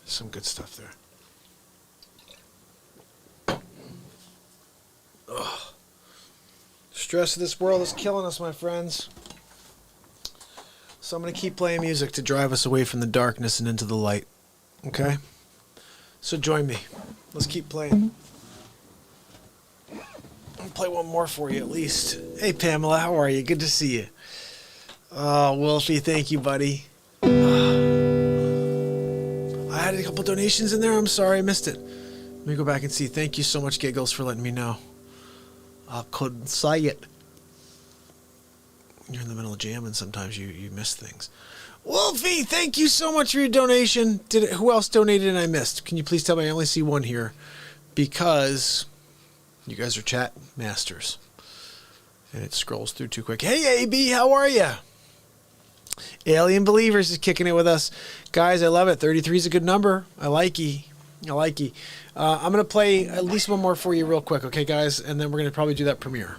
Some good stuff there. Ugh. Stress of this world is killing us, my friends. So I'm going to keep playing music to drive us away from the darkness and into the light. Okay? So join me. Let's keep playing. I'll play one more for you at least. Hey, Pamela, how are you? Good to see you. Oh, Wolfie, thank you, buddy. I had a couple donations in there. I'm sorry I missed it. Let me go back and see. Thank you so much, Giggles, for letting me know. I couldn't say it. You're in the middle of jamming. Sometimes you miss things. Wolfie, thank you so much for your donation. Who else donated and I missed? Can you please tell me? I only see one here because you guys are chat masters. And it scrolls through too quick. Hey, AB, how are you? Alien Believers is kicking it with us. Guys, I love it. 33 is a good number. I like ye. I'm going to play at least one more for you real quick, okay, guys? And then we're going to probably do that premiere.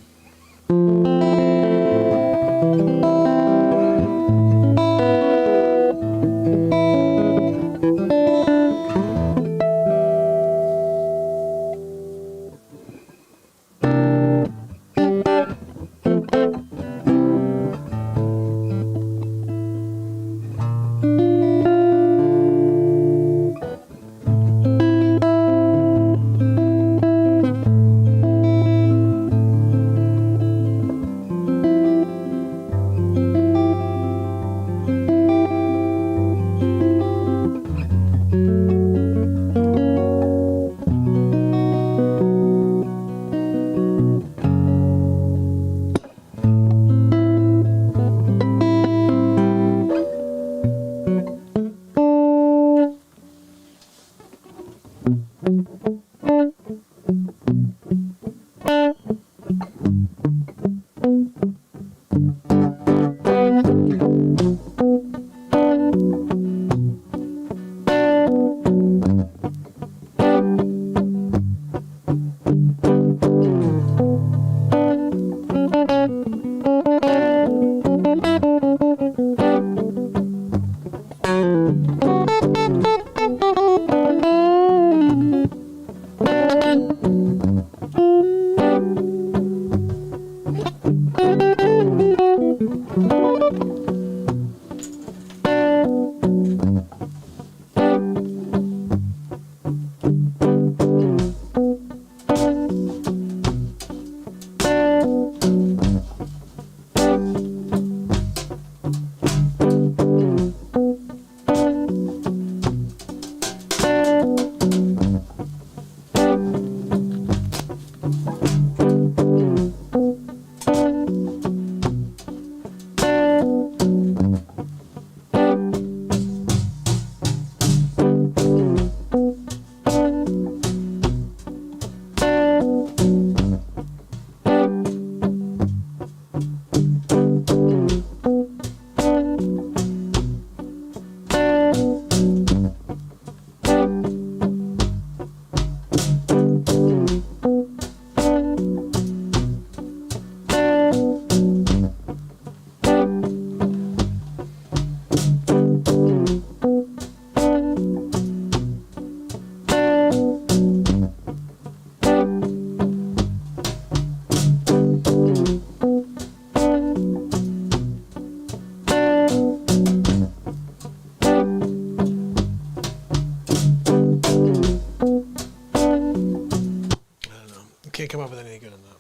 Can't come up with anything good on that.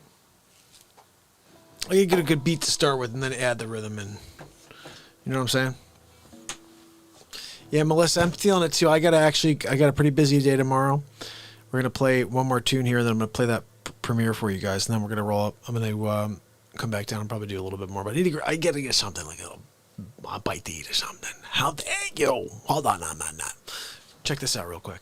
I can get a good beat to start with and then add the rhythm in. You know what I'm saying? Yeah, Melissa, I'm feeling it too. I got a pretty busy day tomorrow. We're gonna play one more tune here, and then I'm gonna play that premiere for you guys, and then we're gonna roll up. I'm gonna come back down and probably do a little bit more. But I gotta get something like I a bite to eat or something. How dare you? Hold on. Check this out real quick.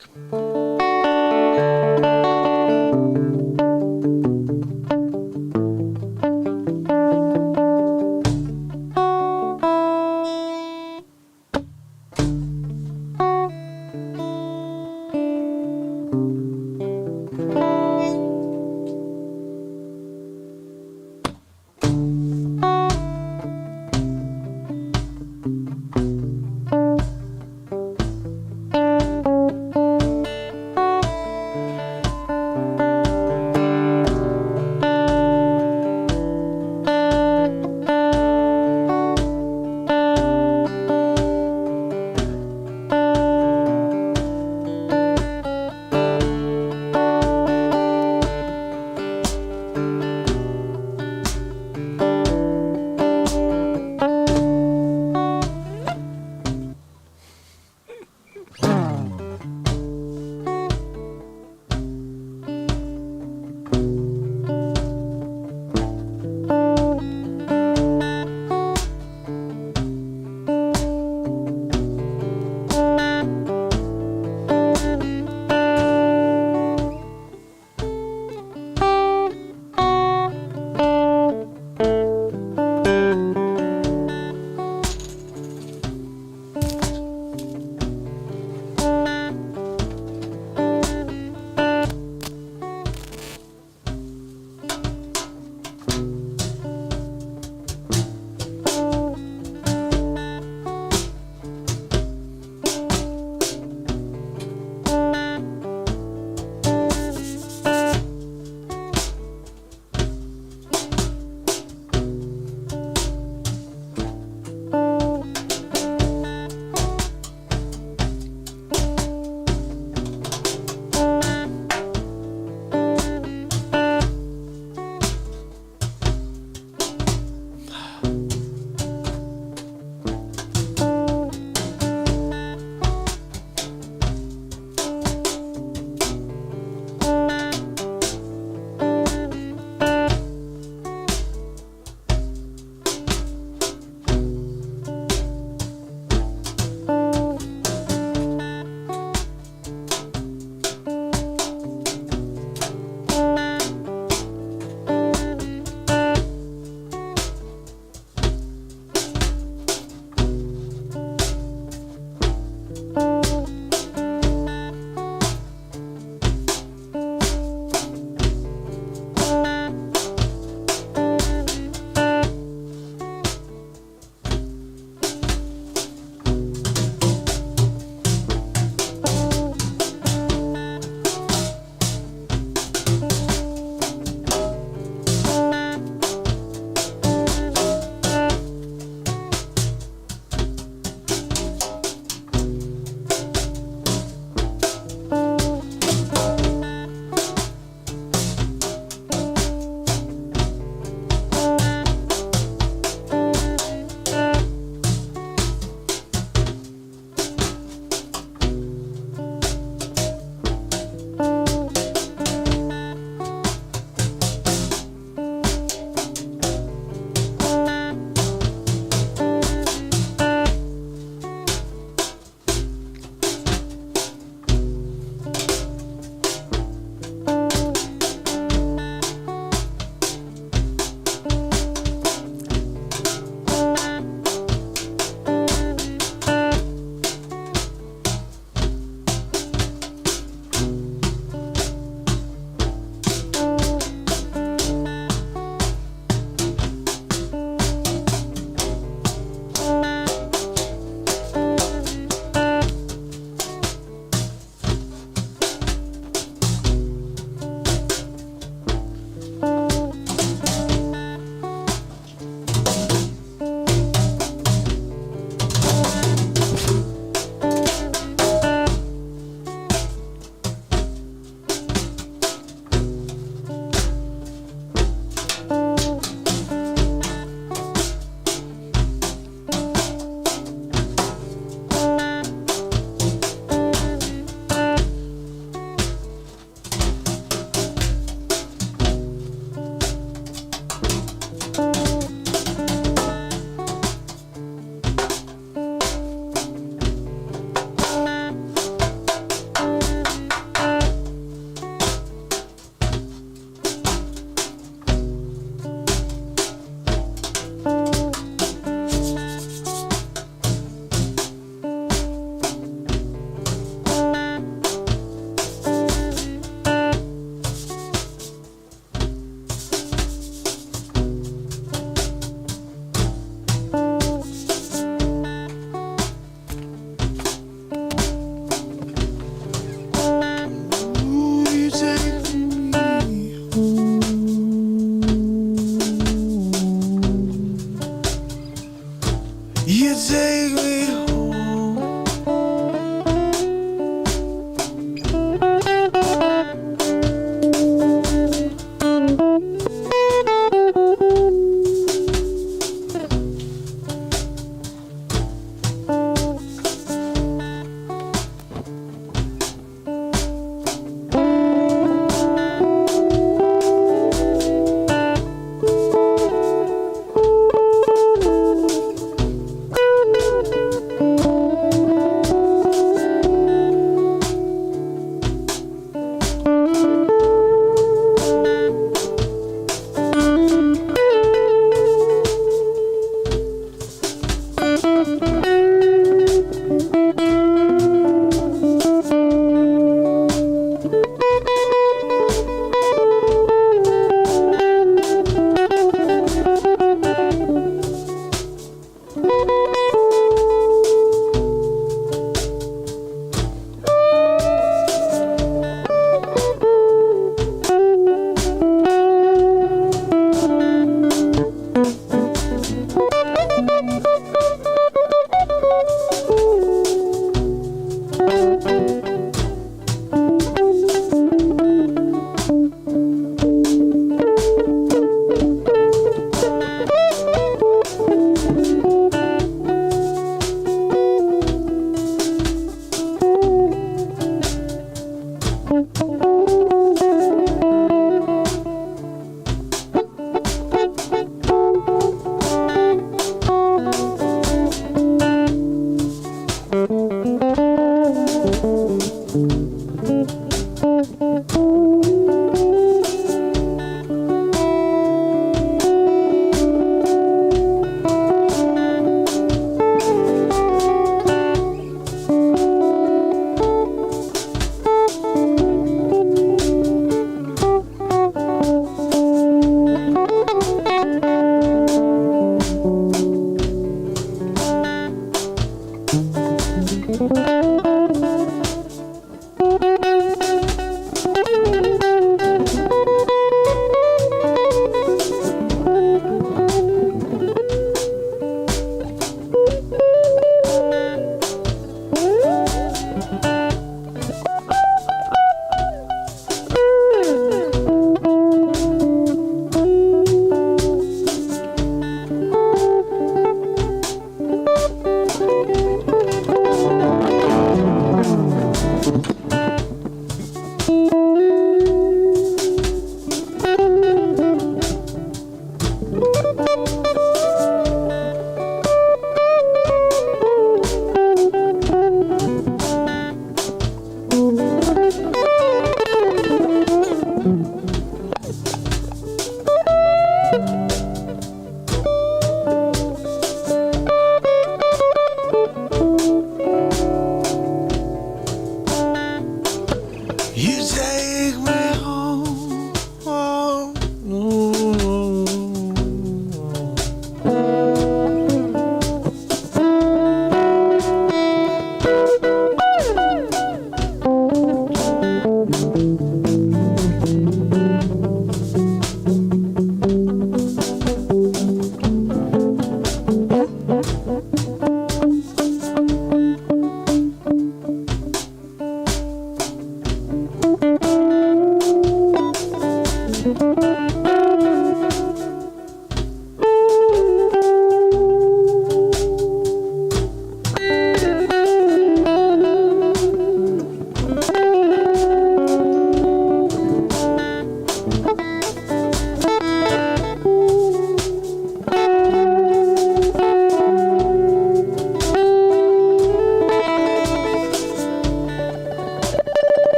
you take me home?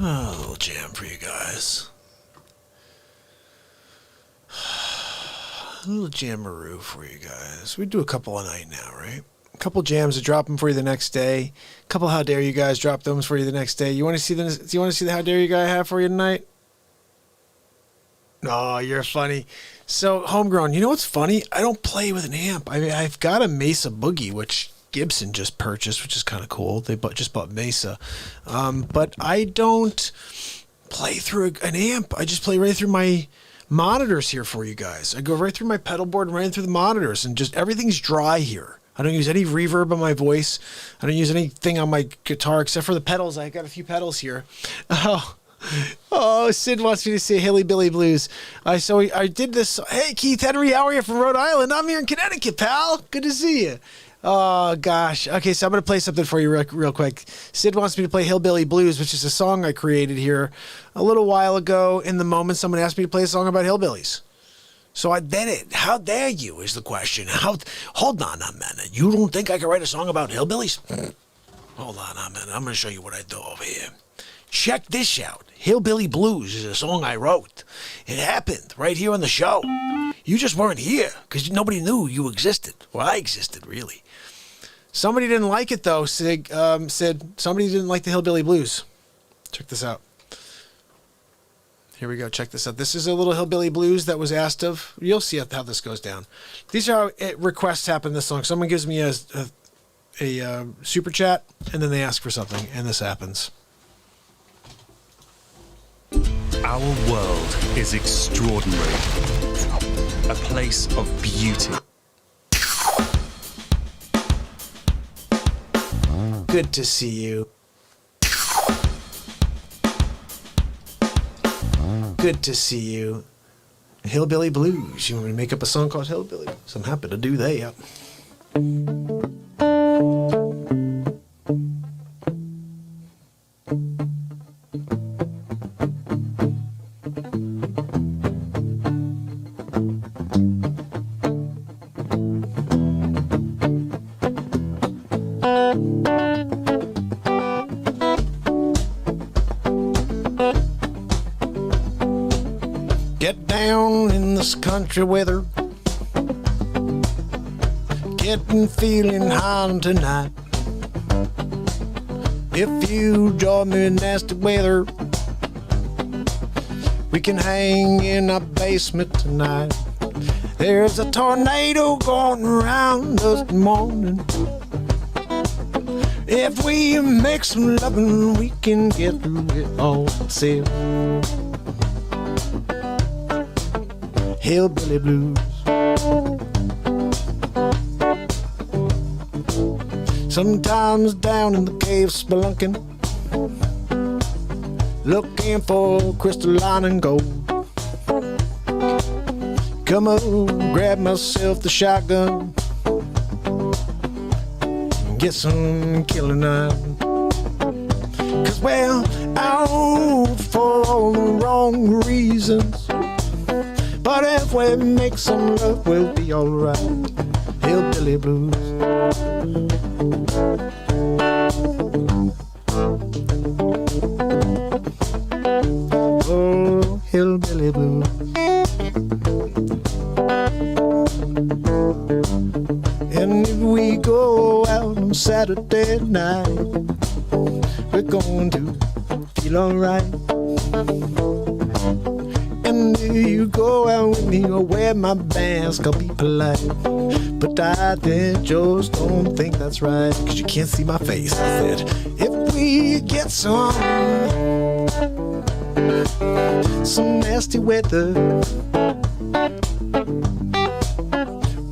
Oh, a little jam for you guys. A little jammaroo for you guys. We do a couple a night now, right? A couple jams to drop them for you the next day. A couple How Dare You guys drop them for you the next day. You want to see the? Do you want to see the How Dare You guy I have for you tonight? Oh, you're funny. So homegrown. You know what's funny? I don't play with an amp. I mean, I've got a Mesa Boogie, which Gibson just purchased, which is kind of cool. They just bought Mesa, but I don't play through an amp. I just play right through my monitors here for you guys. I go right through my pedal board and right through the monitors, and just everything's dry here. I don't use any reverb on my voice. I don't use anything on my guitar except for the pedals. I got a few pedals here. Oh, Sid wants me to say Hilly Billy Blues. So I did this. Hey, Keith Henry, how are you from Rhode Island? I'm here in Connecticut, pal. Good to see you. Oh, gosh. Okay, so I'm going to play something for you real quick. Sid wants me to play Hillbilly Blues, which is a song I created here a little while ago. In the moment, someone asked me to play a song about hillbillies. So I did it. How dare you is the question. Hold on a minute. You don't think I can write a song about hillbillies? Hold on a minute. I'm going to show you what I do over here. Check this out. Hillbilly Blues is a song I wrote. It happened right here on the show. You just weren't here because nobody knew you existed. Well, I existed, really. Somebody didn't like it, though, Sid. Somebody didn't like the Hillbilly Blues. Check this out. Here we go. Check this out. This is a little Hillbilly Blues that was asked of. You'll see how this goes down. These are how requests happen in this song. Someone gives me a super chat, and then they ask for something, and this happens. Our world is extraordinary. A place of beauty. Good to see you. Good to see you. Hillbilly Blues. You want me to make up a song called Hillbilly Blues? I'm happy to do that. Get down in this country weather, getting feeling hot tonight. If you join me in nasty weather, we can hang in our basement tonight. There's a tornado going around this morning. If we make some loving, we can get through it all. See, Hillbilly Blues. Sometimes down in the cave spelunking, looking for crystalline and gold. Come on, grab myself the shotgun, get some killing on. 'Cause we're out for all the wrong reasons, but if we make some love, we'll be alright. Hillbilly Blues. Oh, Hillbilly Blues. And if we go out on Saturday night, we're going to feel alright. And if you go out with me, I'll wear my mask, I'll be polite. But I just don't think that's right, 'cause you can't see my face. I said, if we get some nasty weather,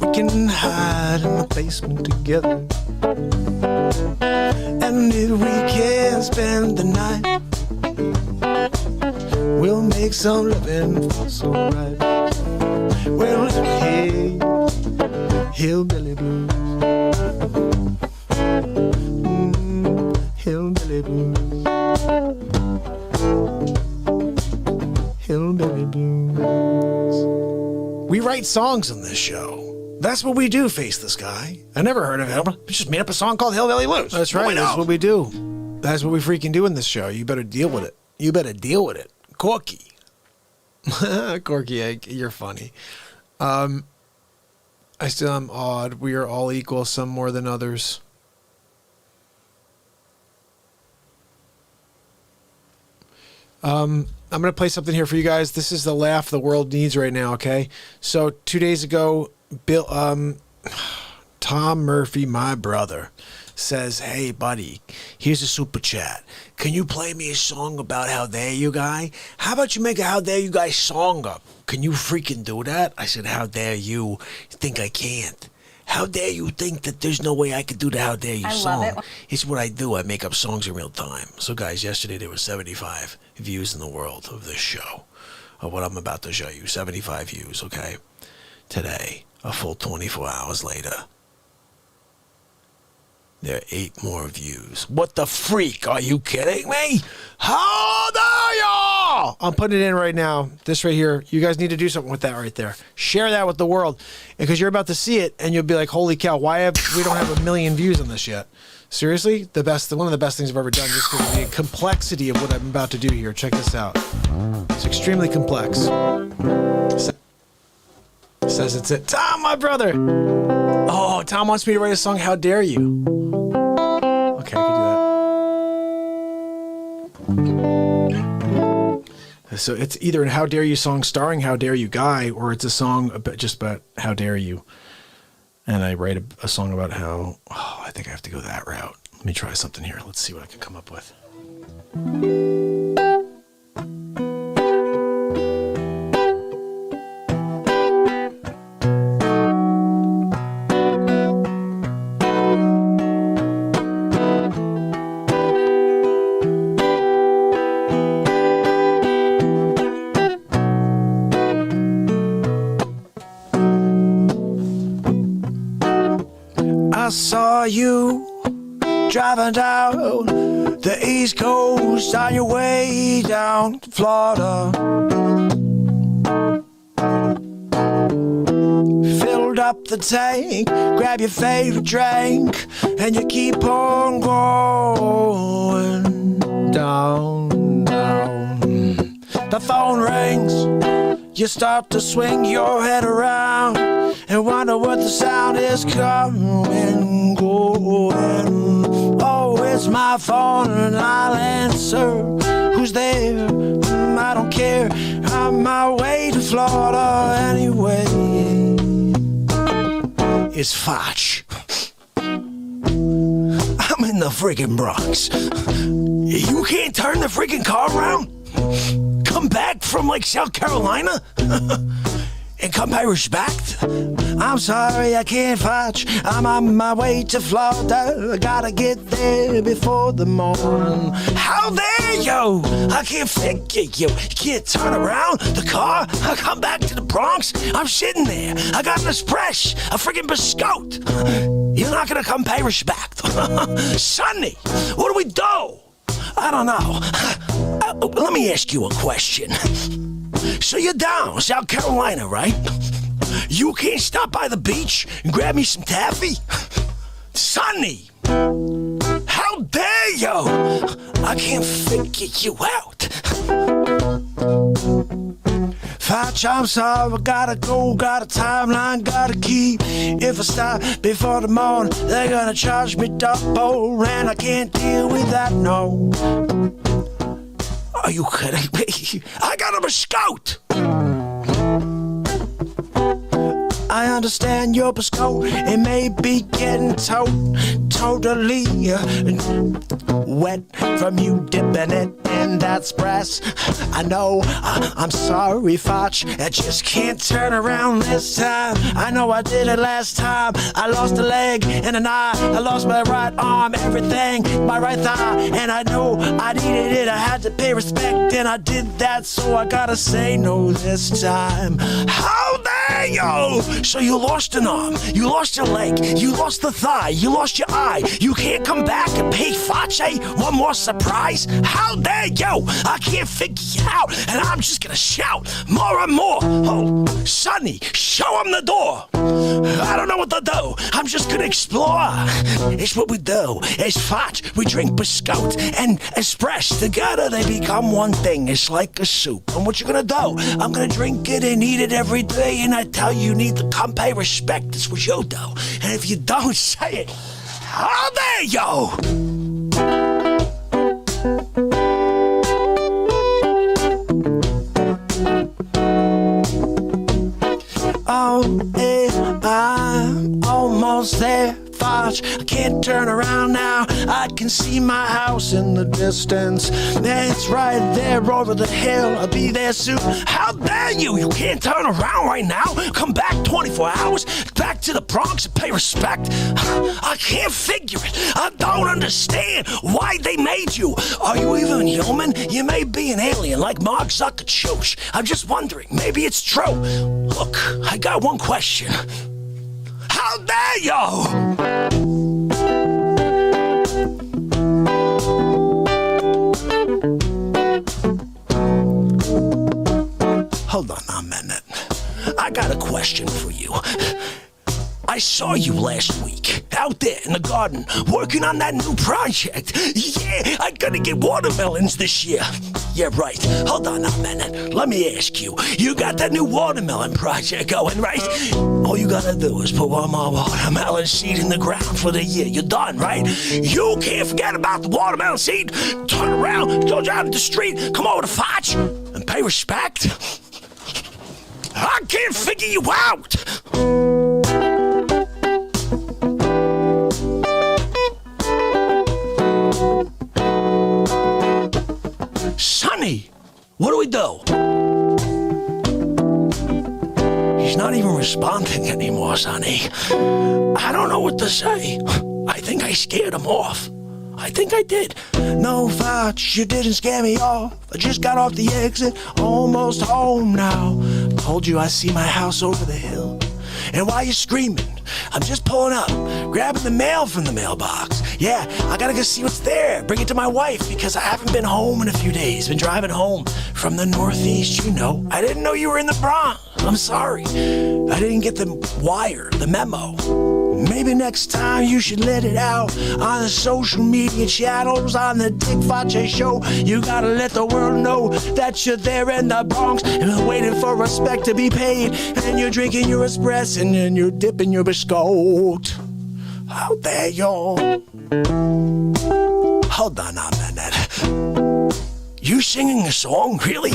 we can hide in the basement together. And if we can spend the night, we'll make some loving feel so right. Well, hey, Hillbilly Blues. Hillbilly Blues. Hillbilly Blues. We write songs on this show. That's what we do, Face the Sky. I never heard of it. We just made up a song called Hillbilly Blues. That's right. That's what we do. That's what we freaking do in this show. You better deal with it. You better deal with it. Corky. Corky, you're funny. I still am odd. We are all equal, some more than others. I'm going to play something here for you guys. This is the laugh the world needs right now, okay? So 2 days ago, Tom Murphy, my brother, says, hey, buddy, here's a super chat. Can you play me a song about How Dare You Guy? How about you make a How Dare You Guy song up? Can you freaking do that? I said, how dare you think I can't? How dare you think that there's no way I could do the How Dare You song? Love it. It's what I do. I make up songs in real time. So, guys, yesterday there were 75 views in the world of this show, of what I'm about to show you. 75 views, okay? Today, a full 24 hours later, there are 8 more views. What the freak? Are you kidding me? How dare y'all? I'm putting it in right now. This right here. You guys need to do something with that right there. Share that with the world. Because you're about to see it and you'll be like, holy cow, we don't have 1 million views on this yet? Seriously? One of the best things I've ever done, just because of the complexity of what I'm about to do here. Check this out. It's extremely complex. Says it's it. Tom, my brother. Oh, Tom wants me to write a song, How Dare You? Okay, I can do that. So it's either a How Dare You song starring How Dare You Guy, or it's a song just about How Dare You. And I write a song about how, I think I have to go that route. Let me try something here. Let's see what I can come up with. I saw you driving down the East Coast on your way down to Florida. Filled up the tank, grab your favorite drink, and you keep on going down, down. The phone rings, you start to swing your head around and wonder what the sound is coming, going. Oh, it's my phone and I'll answer. Who's there? I don't care. I'm on my way to Florida anyway. It's Facce. I'm in the friggin' Bronx. You can't turn the friggin' car around? Come back from like South Carolina? And come pay respect? I'm sorry, I can't Facce. I'm on my way to Florida. I gotta get there before the morning. How dare you? I can't figure you. You can't turn around the car. I come back to the Bronx. I'm sitting there. I got an espresso, a friggin' biscotte. You're not gonna come pay respect. Sonny, what do we do? I don't know. Let me ask you a question. So you're down South Carolina, right? You can't stop by the beach and grab me some taffy? Sonny, how dare you? I can't figure you out. Facce, I'm sorry, I gotta go, got a timeline, gotta keep. If I stop before the morning, they're gonna charge me double, and I can't deal with that, no. Are you kidding me? I got a biscotte! I understand your biscotte, it may be getting totally wet from you dipping it in that espresso. I know, I'm sorry, Facce, I just can't turn around this time. I know I did it last time. I lost a leg and an eye, I lost my right arm, everything, my right thigh, and I know I needed it. I had to pay respect, and I did that, so I gotta say no this time. How dare dare you! So you lost an arm, you lost your leg, you lost the thigh, you lost your eye. You can't come back and pay Facce one more surprise? How dare you! I can't figure you out, and I'm just gonna shout more and more. Oh, Sonny, show him the door. I don't know what to do. I'm just gonna explore. It's what we do. It's Facce. We drink biscotti and espresso. Together they become one thing. It's like a soup. And what you gonna do? I'm gonna drink it and eat it every day. And I tell you need to come pay respect. That's what you do. And if you don't say it, how dare you! Oh, yeah, I'm almost there. Facce, I can't turn around now. I can see my house in the distance. It's right there over the hill. I'll be there soon. How dare you! You can't turn around right now. Come back 24 hours, back to the Bronx and pay respect. I can't figure it. I don't understand why they made you. Are you even human? You may be an alien like Mark Zuckerberg. I'm just wondering, maybe it's true. Look, I got one question. How dare you! Hold on a minute. I got a question for you. I saw you last week out there in the garden working on that new project. Yeah, I gotta get watermelons this year. Yeah, right. Hold on a minute. Let me ask you. You got that new watermelon project going, right? All you gotta do is put one more watermelon seed in the ground for the year. You're done, right? You can't forget about the watermelon seed. Turn around, go down to the street, come over to Facce and pay respect. I can't figure you out. Sonny, what do we do? He's not even responding anymore, Sonny. I don't know what to say. I think I scared him off. I think I did. No, Facce, you didn't scare me off. I just got off the exit, almost home now. Told you I see my house over the hill. And while you're screaming, I'm just pulling up, grabbing the mail from the mailbox. Yeah, I gotta go see what's there, bring it to my wife, because I haven't been home in a few days. Been driving home from the Northeast, you know. I didn't know you were in the Bronx. I'm sorry. I didn't get the wire, the memo. Maybe next time you should let it out on the social media channels, on the Dick Facce show. You gotta let the world know that you're there in the Bronx and you're waiting for respect to be paid. And you're drinking your espresso and then you're dipping your biscotti. How dare you? Hold on a minute. You singing a song, really?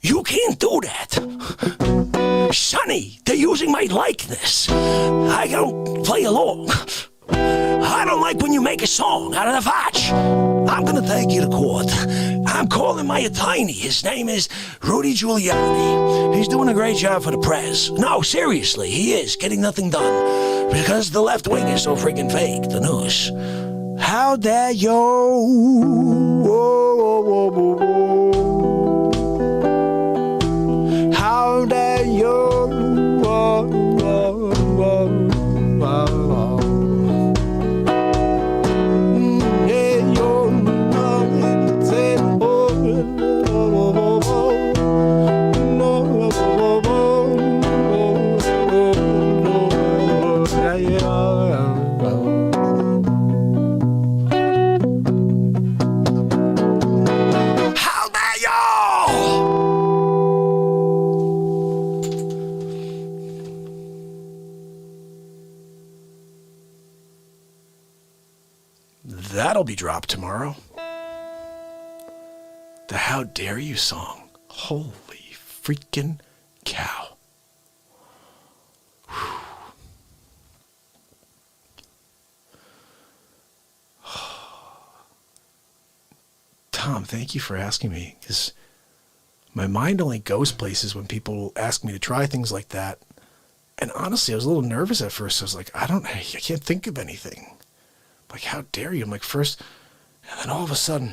You can't do that. Sonny, they're using my likeness. I don't play along. I don't like when you make a song out of the Facce. I'm gonna take you to court. I'm calling my attorney. His name is Rudy Giuliani. He's doing a great job for the press. No, seriously, he is getting nothing done because the left wing is so freaking fake, the news. How dare you? How dare you? That'll be dropped tomorrow. The How Dare You song. Holy freaking cow. Whew. Tom, thank you for asking me, because my mind only goes places when people ask me to try things like that. And honestly, I was a little nervous at first. I was like, I can't think of anything. Like, how dare you? I'm like, first, and then all of a sudden.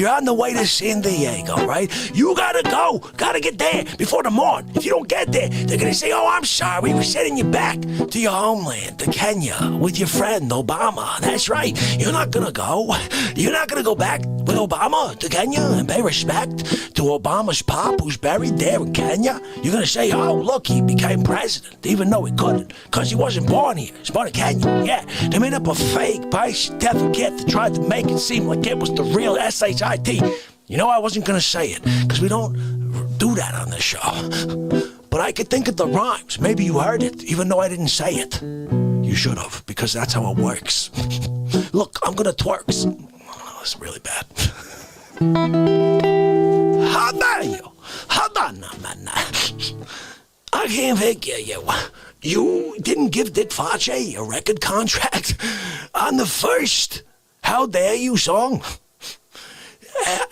You're on the way to San Diego, right? You gotta go. Gotta get there before the morn. If you don't get there, they're gonna say, oh, I'm sorry. We're sending you back to your homeland, to Kenya, with your friend Obama. That's right. You're not gonna go. You're not gonna go back with Obama to Kenya and pay respect to Obama's pop who's buried there in Kenya. You're gonna say, oh, look, he became president, even though he couldn't, because he wasn't born here. He's born in Kenya. Yeah, they made up a fake death kit to try to make it seem like it was the real SHIT. You know, I wasn't gonna say it, because we don't do that on this show. But I could think of the rhymes. Maybe you heard it, even though I didn't say it. You should have, because that's how it works. Look, I'm gonna twerks. Oh, that's really bad. How dare you? Hold on now, man. I can't figure you. You didn't give Dick Facce a record contract on the first How Dare You song?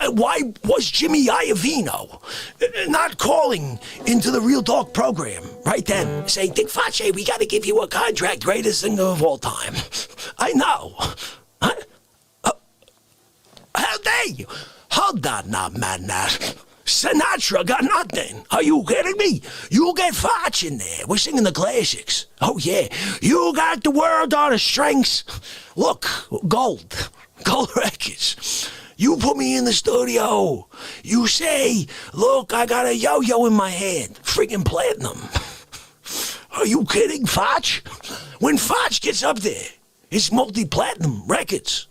Why was Jimmy Iovino not calling into the Real Talk program right then, saying, Dick Facce, we got to give you a contract, greatest singer of all time? I know. How dare you? Hold on now, man. Sinatra got nothing. Are you kidding me? You get Facce in there. We're singing the classics. Oh, yeah. You got the world on the strings. Look, gold records. You put me in the studio. You say, look, I got a yo-yo in my hand. Friggin' platinum. Are you kidding, Facce? When Facce gets up there, it's multi-platinum records.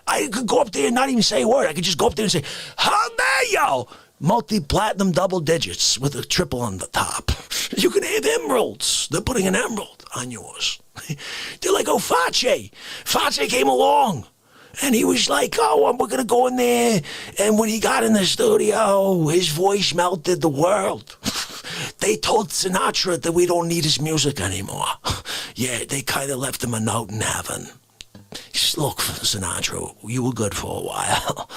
I could go up there and not even say a word. I could just go up there and say, how dare you? Multi-platinum double digits with a triple on the top. You can have emeralds. They're putting an emerald on yours. They're like, oh, Facce. Facce came along. And he was like, oh, we're going to go in there. And when he got in the studio, his voice melted the world. They told Sinatra that we don't need his music anymore. Yeah, they kind of left him a note in heaven. Look, Sinatra, you were good for a while.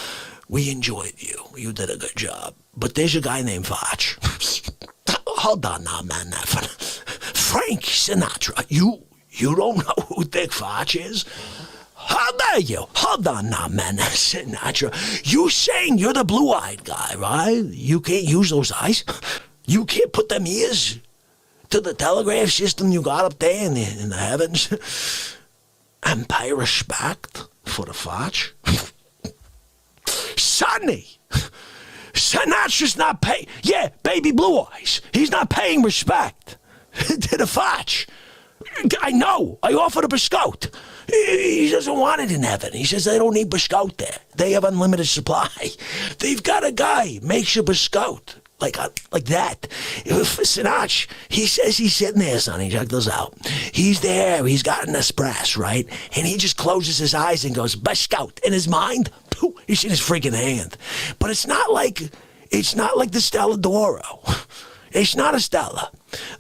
We enjoyed you. You did a good job. But there's a guy named Facce. Hold on now, man. Frank Sinatra. You don't know who Dick Facce is? How dare you? Hold on now, man. Sinatra. You saying you're the blue-eyed guy, right? You can't use those eyes. You can't put them ears to the telegraph system you got up there in the heavens. And pay respect for the Facce. Sonny, Sinatra's not paying. Yeah, baby blue eyes. He's not paying respect to the Facce. I know. I offered a biscotte. He doesn't want it in heaven. He says they don't need biscotte there. They have unlimited supply. They've got a guy makes a biscotte. Like that. Sinatra, he says he's sitting there, Sonny. Check this out. He's there. He's got an espresso, right? And he just closes his eyes and goes, biscotte. In his mind, pooh, he's in his freaking hand. But it's not like the Stella d'Oro. It's not a Stella.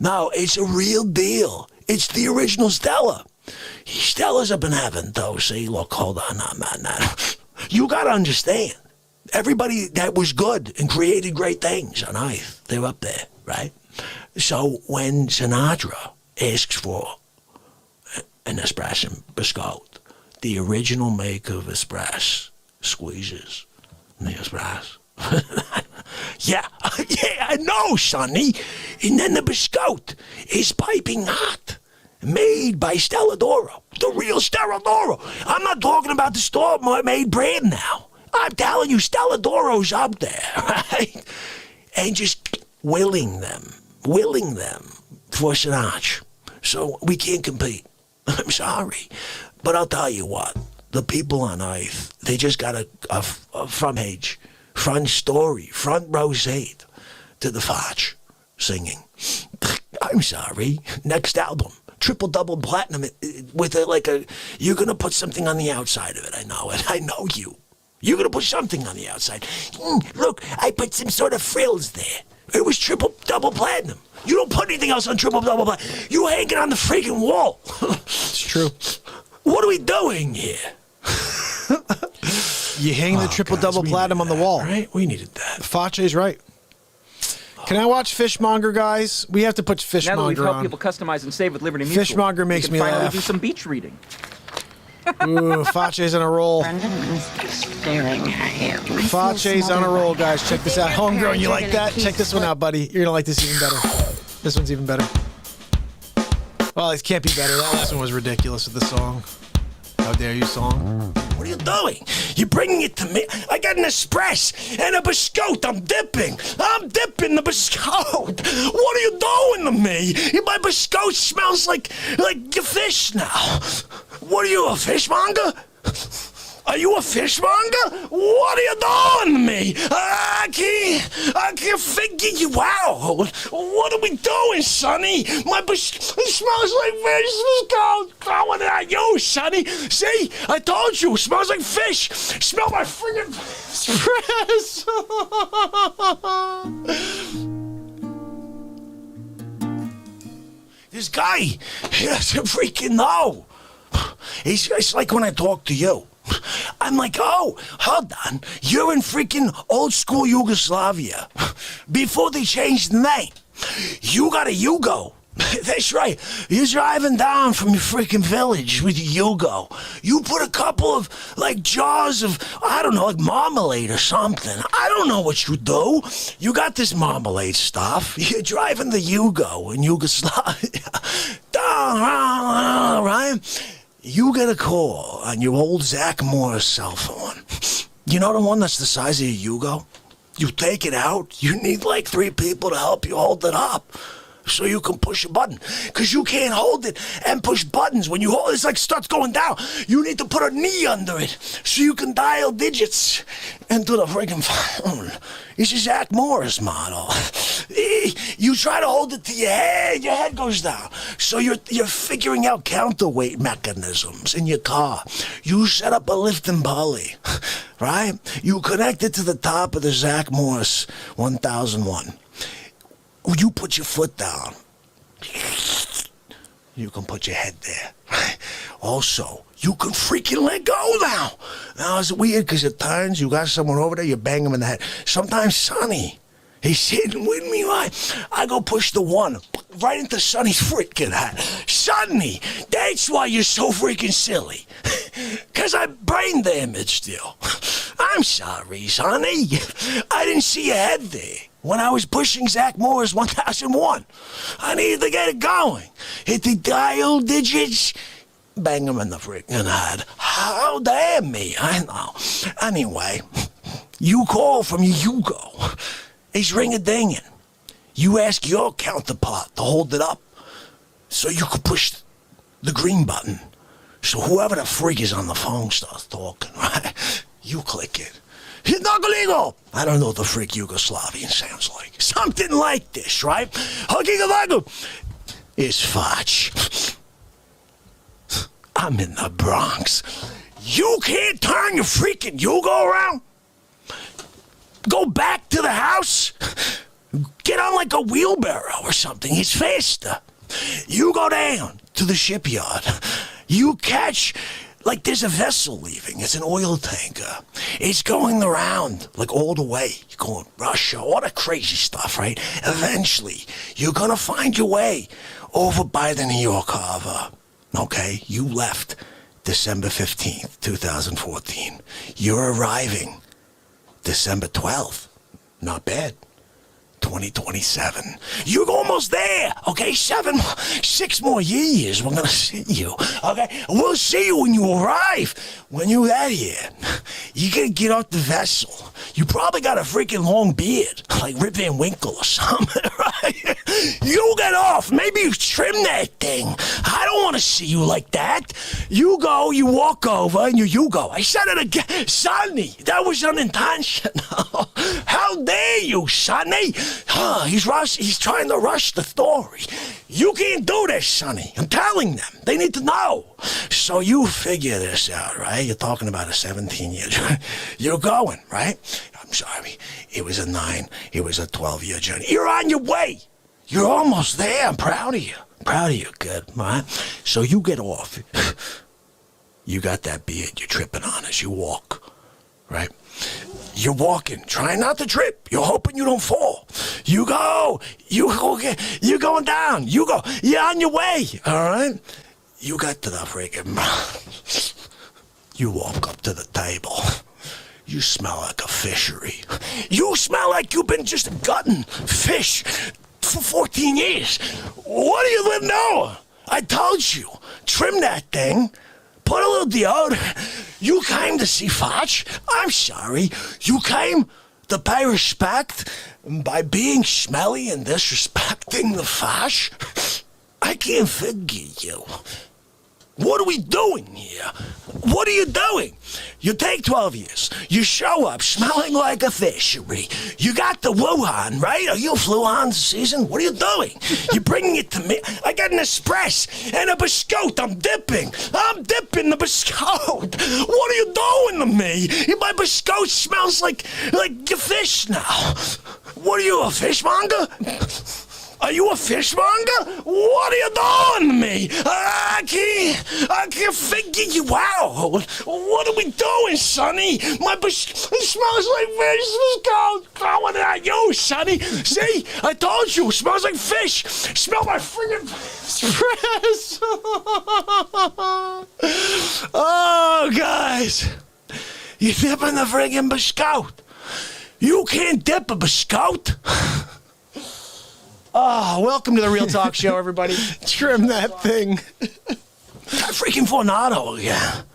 No, it's a real deal. It's the original Stella. Stella's up in heaven, though. See, look, hold on, man. You got to understand. Everybody that was good and created great things on earth, they're up there, right? So when Sinatra asks for an espresso biscotte, the original make of espresso squeezes the espresso. Yeah, I know, Sonny. And then the biscotte is piping hot, made by Stella d'Oro, the real Stella d'Oro. I'm not talking about the store-made brand now. I'm telling you, Stella d'Oro's up there, right? And just willing them for Sinatra. So we can't compete. I'm sorry. But I'll tell you what, the people on earth, they just got a front story, front row seat to the Facce singing. I'm sorry. Next album. Triple-double platinum with you're going to put something on the outside of it. I know it. I know you. You're going to put something on the outside. Look, I put some sort of frills there. It was triple-double platinum. You don't put anything else on triple-double platinum. You hang it on the freaking wall. It's true. What are we doing here? You hang the triple-double platinum on the wall. Right? We needed that. Facce's right. Can I watch Fishmonger, guys? We have to put Fishmonger on. Now that we've helped people customize and save with Liberty Mutual, Fishmonger makes me finally laugh. do some beach reading. Ooh, Facce's on a roll. Staring at him. Facce's on a roll, guys. Check this out. Homegrown, you like that? Check this one out, buddy. You're gonna like this even better. This one's even better. Well, it can't be better. That last one was ridiculous with the song. How dare you, song? What are you doing? You're bringing it to me. I got an espresso and a biscotte. I'm dipping the biscotte. What are you doing to me? My biscotte smells like your fish now. What are you, a fishmonger? Are you a fishmonger? What are you doing to me? I can't figure you out. What are we doing, Sonny? My biscotte smells like fish. What did I use, Sonny? See, I told you, it smells like fish. Smell my friggin' espresso. This guy, he doesn't freaking know. It's like when I talk to you. I'm like, oh, hold on. You're in freaking old school Yugoslavia. Before they changed the name. You got a Yugo. That's right. You're driving down from your freaking village with your Yugo. You put a couple of, jars of, I don't know, marmalade or something. I don't know what you do. You got this marmalade stuff. You're driving the Yugo in Yugoslavia. Right? You get a call on your old Zach Morris cell phone. You know the one that's the size of your Yugo? You take it out, you need 3 people to help you hold it up so you can push a button. Because you can't hold it and push buttons. When you hold it, it starts going down. You need to put a knee under it so you can dial digits into the friggin' phone. It's a Zach Morris model. You try to hold it to your head goes down. So you're figuring out counterweight mechanisms in your car. You set up a lift and pulley, right? You connect it to the top of the Zach Morris 1001. You put your foot down. You can put your head there. Also, you can freaking let go now. Now, it's weird because at times you got someone over there, you bang him in the head. Sometimes Sonny, he's sitting with me, right? I go push the 1 right into Sonny's freaking head. Sonny, that's why you're so freaking silly. Because I brain damaged you. I'm sorry, Sonny. I didn't see your head there. When I was pushing Zach Morris 1001, I needed to get it going. Hit the dial digits, bang him in the freaking head. How dare me, I know. Anyway, you call from your Yugo. He's ring-a-dinging. You ask your counterpart to hold it up so you can push the green button. So whoever the freak is on the phone starts talking, right? You click it. Hidnagoligo! I don't know what the freak Yugoslavian sounds like. Something like this, right? Hugigalago! It's Facce. I'm in the Bronx. You can't turn your freaking Yugo around? Go back to the house? Get on a wheelbarrow or something. It's faster. You go down to the shipyard. You catch... there's a vessel leaving. It's an oil tanker. It's going around, all the way. You're going Russia, all that crazy stuff, right? Eventually, you're going to find your way over by the New York Harbor. Okay? You left December 15th, 2014. You're arriving December 12th. Not bad. 2027. You're almost there, okay? 6 more years, we're gonna see you, okay? We'll see you when you arrive. When you get here, you gotta get off the vessel. You probably got a freaking long beard, like Rip Van Winkle or something, right? You get off. Maybe you trim that thing. I don't want to see you like that. You go, you walk over, and you go. I said it again. Sonny, that was unintentional. How dare you, Sonny? He's trying to rush the story. You can't do this, Sonny. I'm telling them. They need to know. So you figure this out, right? You're talking about a 17-year journey. You're going, right? I'm sorry. It was a 9. It was a 12-year journey. You're on your way. You're almost there. I'm proud of you. Proud of you, kid, right? So you get off. You got that beard you're tripping on as you walk, right? You're walking, trying not to trip. You're hoping you don't fall. You're going down. You're on your way, all right? You got to the freaking You walk up to the table. You smell like a fishery. You smell like you've been just gutting fish for 14 years. What do you know? I told you, trim that thing, put a little deodorant. You came to see Facce. I'm sorry. You came to pay respect by being smelly and disrespecting the Facce. I can't forgive you. What are we doing here? What are you doing? You take 12 years. You show up smelling like a fishery. You got the Wuhan, right? Are you Fluhan season? What are you doing? You're bringing it to me. I got an espresso and a biscotte. I'm dipping the biscotte. What are you doing to me? My biscotte smells like your fish now. What are you, a fishmonger? Are you a fishmonger? What are you doing to me? I can't figure you out. What are we doing, Sonny? It smells like fish. Going at you, Sonny. See? I told you. It smells like fish. Smell my friggin' espresso. Oh, guys. You dipping the friggin' biscotte. You can't dip a biscotte. Oh, welcome to the Real Talk Show, everybody. Trim that thing. That freaking Fornado again.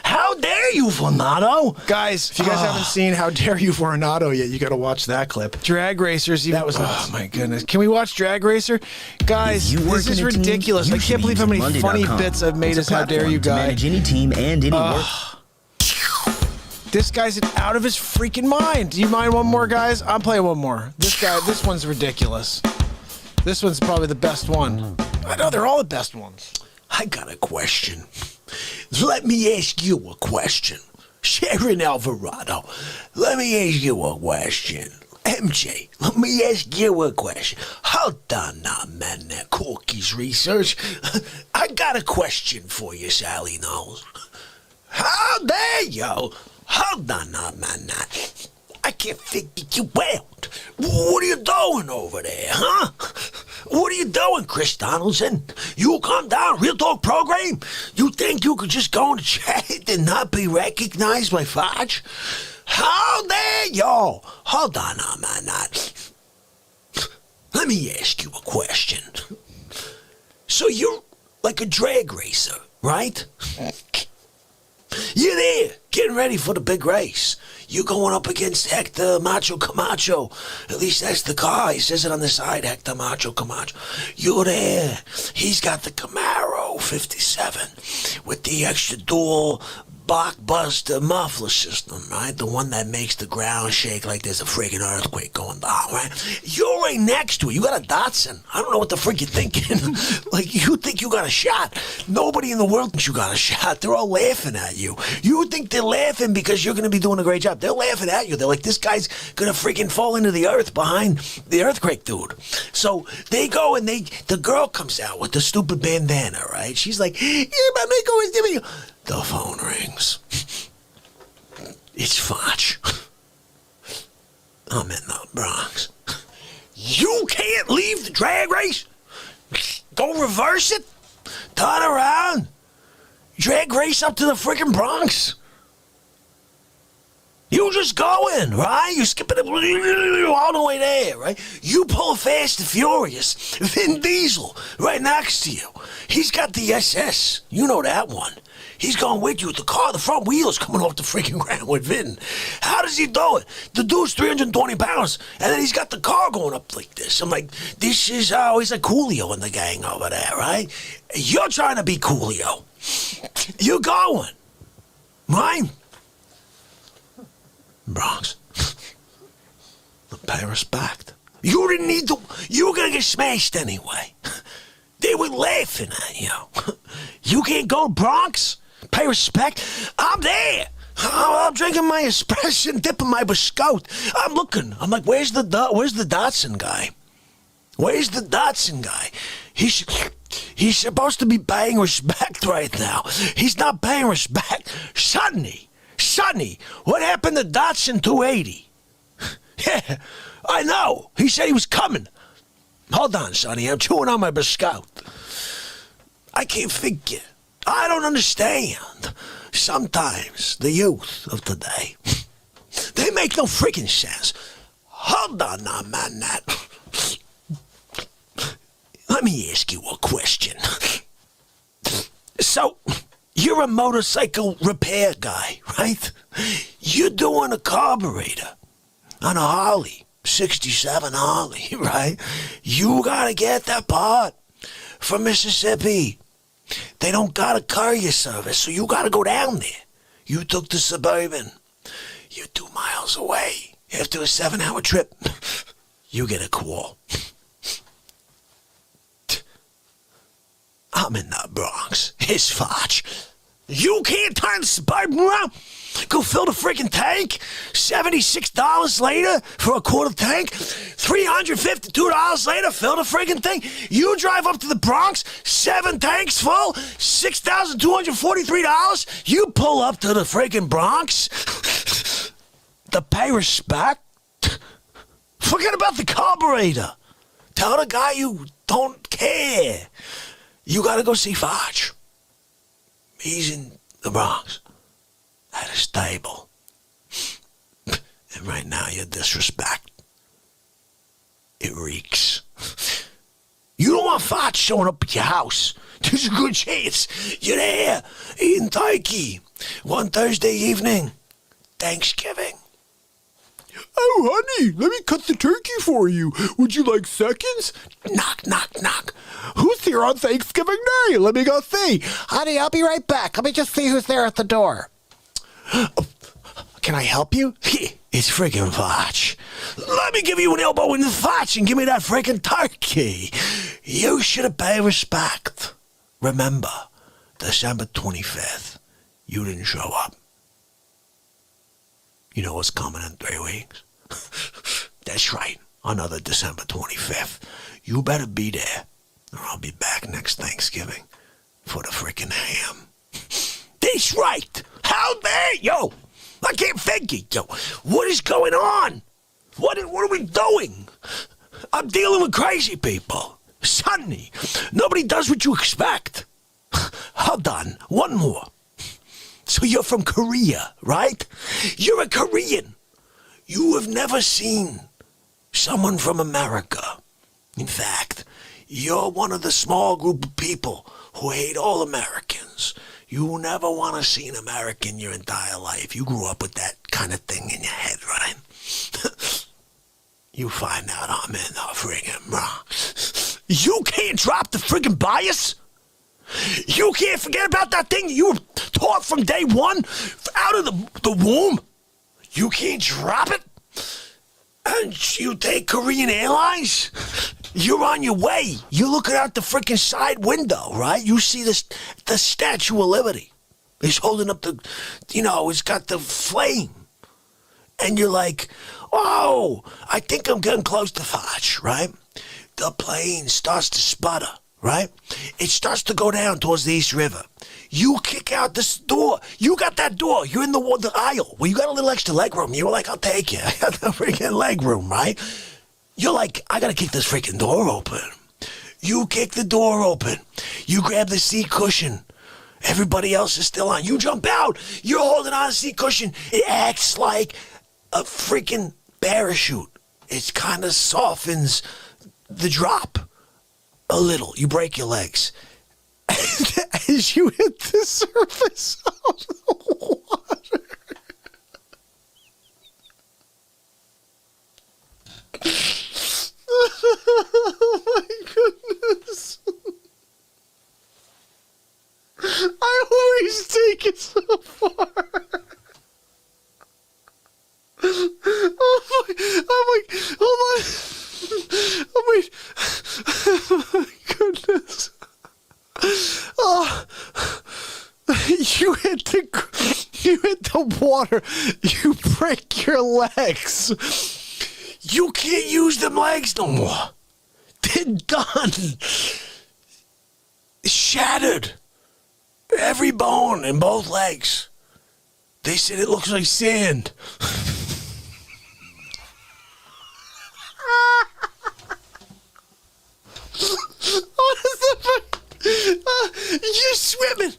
How dare you, Fornado? Guys, if you guys haven't seen How Dare You Fornado yet, you got to watch that clip. Drag Racers. That was nuts. Oh, my goodness. Can we watch Drag Racer? Guys, this is ridiculous. I can't believe how many funny bits I've made as How Dare You guy. Manage any team and any work. This guy's out of his freaking mind. Do you mind one more, guys? I'm playing one more. This one's ridiculous. This one's probably the best one. I know, they're all the best ones. I got a question. Let me ask you a question. Sharon Alvarado, let me ask you a question. MJ, let me ask you a question. Hold on now, man, that cookies research. I got a question for you, Sally Knowles. How dare you? Hold on now, man. I can't figure you out. What are you doing over there, huh? What are you doing, Chris Donaldson? You come down, Real Talk program? You think you could just go in the chat and not be recognized by Facce? How dare y'all? Hold on now, man. Let me ask you a question. So you're like a drag racer, right? You're there, getting ready for the big race. You're going up against Hector Macho Camacho. At least that's the car. He says it on the side, Hector Macho Camacho. You're there. He's got the Camaro 57 with the extra dual blockbuster muffler system, right? The one that makes the ground shake like there's a freaking earthquake going down, right? You're right next to it. You got a Datsun. I don't know what the frick you're thinking. Like, you think you got a shot. Nobody in the world thinks you got a shot. They're all laughing at you. You think they're laughing because you're going to be doing a great job. They're laughing at you. They're like, this guy's going to freaking fall into the earth behind the earthquake dude. So they go and the girl comes out with the stupid bandana, right? She's like, yeah, my Miko is giving you. The phone rings. It's Facce. I'm in the Bronx. You can't leave the drag race? Go reverse it? Turn around? Drag race up to the freaking Bronx? You just go in, right? You skip it all the way there, right? You pull Fast and Furious. Vin Diesel, right next to you. He's got the SS. You know that one. He's going with you with the car. The front wheel's coming off the freaking ground with Vin. How does he do it? The dude's 320 pounds, and then he's got the car going up like this. I'm like, this is how he's like Coolio in the gang over there, right? You're trying to be Coolio. You're going, right? Bronx. Pay respect. You didn't need to. You were going to get smashed anyway. They were laughing at you. You can't go Bronx? Pay respect? I'm there. I'm drinking my espresso and dipping my biscotte. I'm looking. I'm like, where's the Datsun guy? Where's the Datsun guy? He's supposed to be paying respect right now. He's not paying respect. Sonny, what happened to Datsun 280? Yeah, I know. He said he was coming. Hold on, Sonny. I'm chewing on my biscotte. I can't figure. I don't understand. Sometimes the youth of today, they make no freaking sense. Hold on now, man, let me ask you a question. So, you're a motorcycle repair guy, right? You're doing a carburetor on a Harley, 67 Harley, right? You gotta get that part from Mississippi. They don't got a courier service, so you gotta go down there. You took the Suburban. You're 2 miles away. After a 7-hour trip, you get a call. I'm in the Bronx. It's Facce. You can't turn the Suburban around? Go fill the freaking tank? $76 later for a quarter tank? $352 later, fill the freaking thing? You drive up to the Bronx, 7 tanks full, $6,243? You pull up to the freaking Bronx to pay respect? Forget about the carburetor. Tell the guy you don't care. You gotta go see Facce. He's in the Bronx at a stable. And right now, your disrespect, it reeks. You don't want Facce showing up at your house. There's a good chance you're there eating turkey one Thursday evening, Thanksgiving. Oh, honey, let me cut the turkey for you. Would you like seconds? Knock, knock, knock. Who's here on Thanksgiving Day? Let me go see. Honey, I'll be right back. Let me just see who's there at the door. Can I help you? It's freaking Facce. Let me give you an elbow in the Facce and give me that freaking turkey. You should have paid respect. Remember, December 25th, you didn't show up. You know what's coming in 3 weeks? That's right, another December 25th. You better be there, or I'll be back next Thanksgiving for the freaking ham. That's right. How dare you? I can't figure, yo. What is going on? What are we doing? I'm dealing with crazy people. Sonny, nobody does what you expect. Hold on, one more. So you're from Korea, right? You're a Korean. You have never seen someone from America. In fact, you're one of the small group of people who hate all Americans. You never want to see an American your entire life. You grew up with that kind of thing in your head, right? You find out I'm in the friggin' Bronx. You can't drop the friggin' bias? You can't forget about that thing you were taught from day one out of the womb? You can't drop it? And you take Korean Airlines? You're on your way. You're looking out the freaking side window, right? You see the Statue of Liberty. It's holding up it's got the flame. And you're like, oh, I think I'm getting close to Facce, right? The plane starts to sputter, right? It starts to go down towards the East River. You kick out this door. You got that door. You're in the aisle. Well, you got a little extra leg room. You were like, I'll take you. I got the freaking leg room, right? You're like, I got to kick this freaking door open. You kick the door open. You grab the seat cushion. Everybody else is still on. You jump out. You're holding on to the seat cushion. It acts like a freaking parachute. It kind of softens the drop a little. You break your legs. As you hit the surface of the water. Oh my goodness. I always take it so far. I'm like, hold on. Oh, wait. Oh my goodness. Oh, you hit the water. You break your legs. You can't use them legs no more. They're done. Shattered. Every bone in both legs. They said it looks like sand. What is that? You're swimming.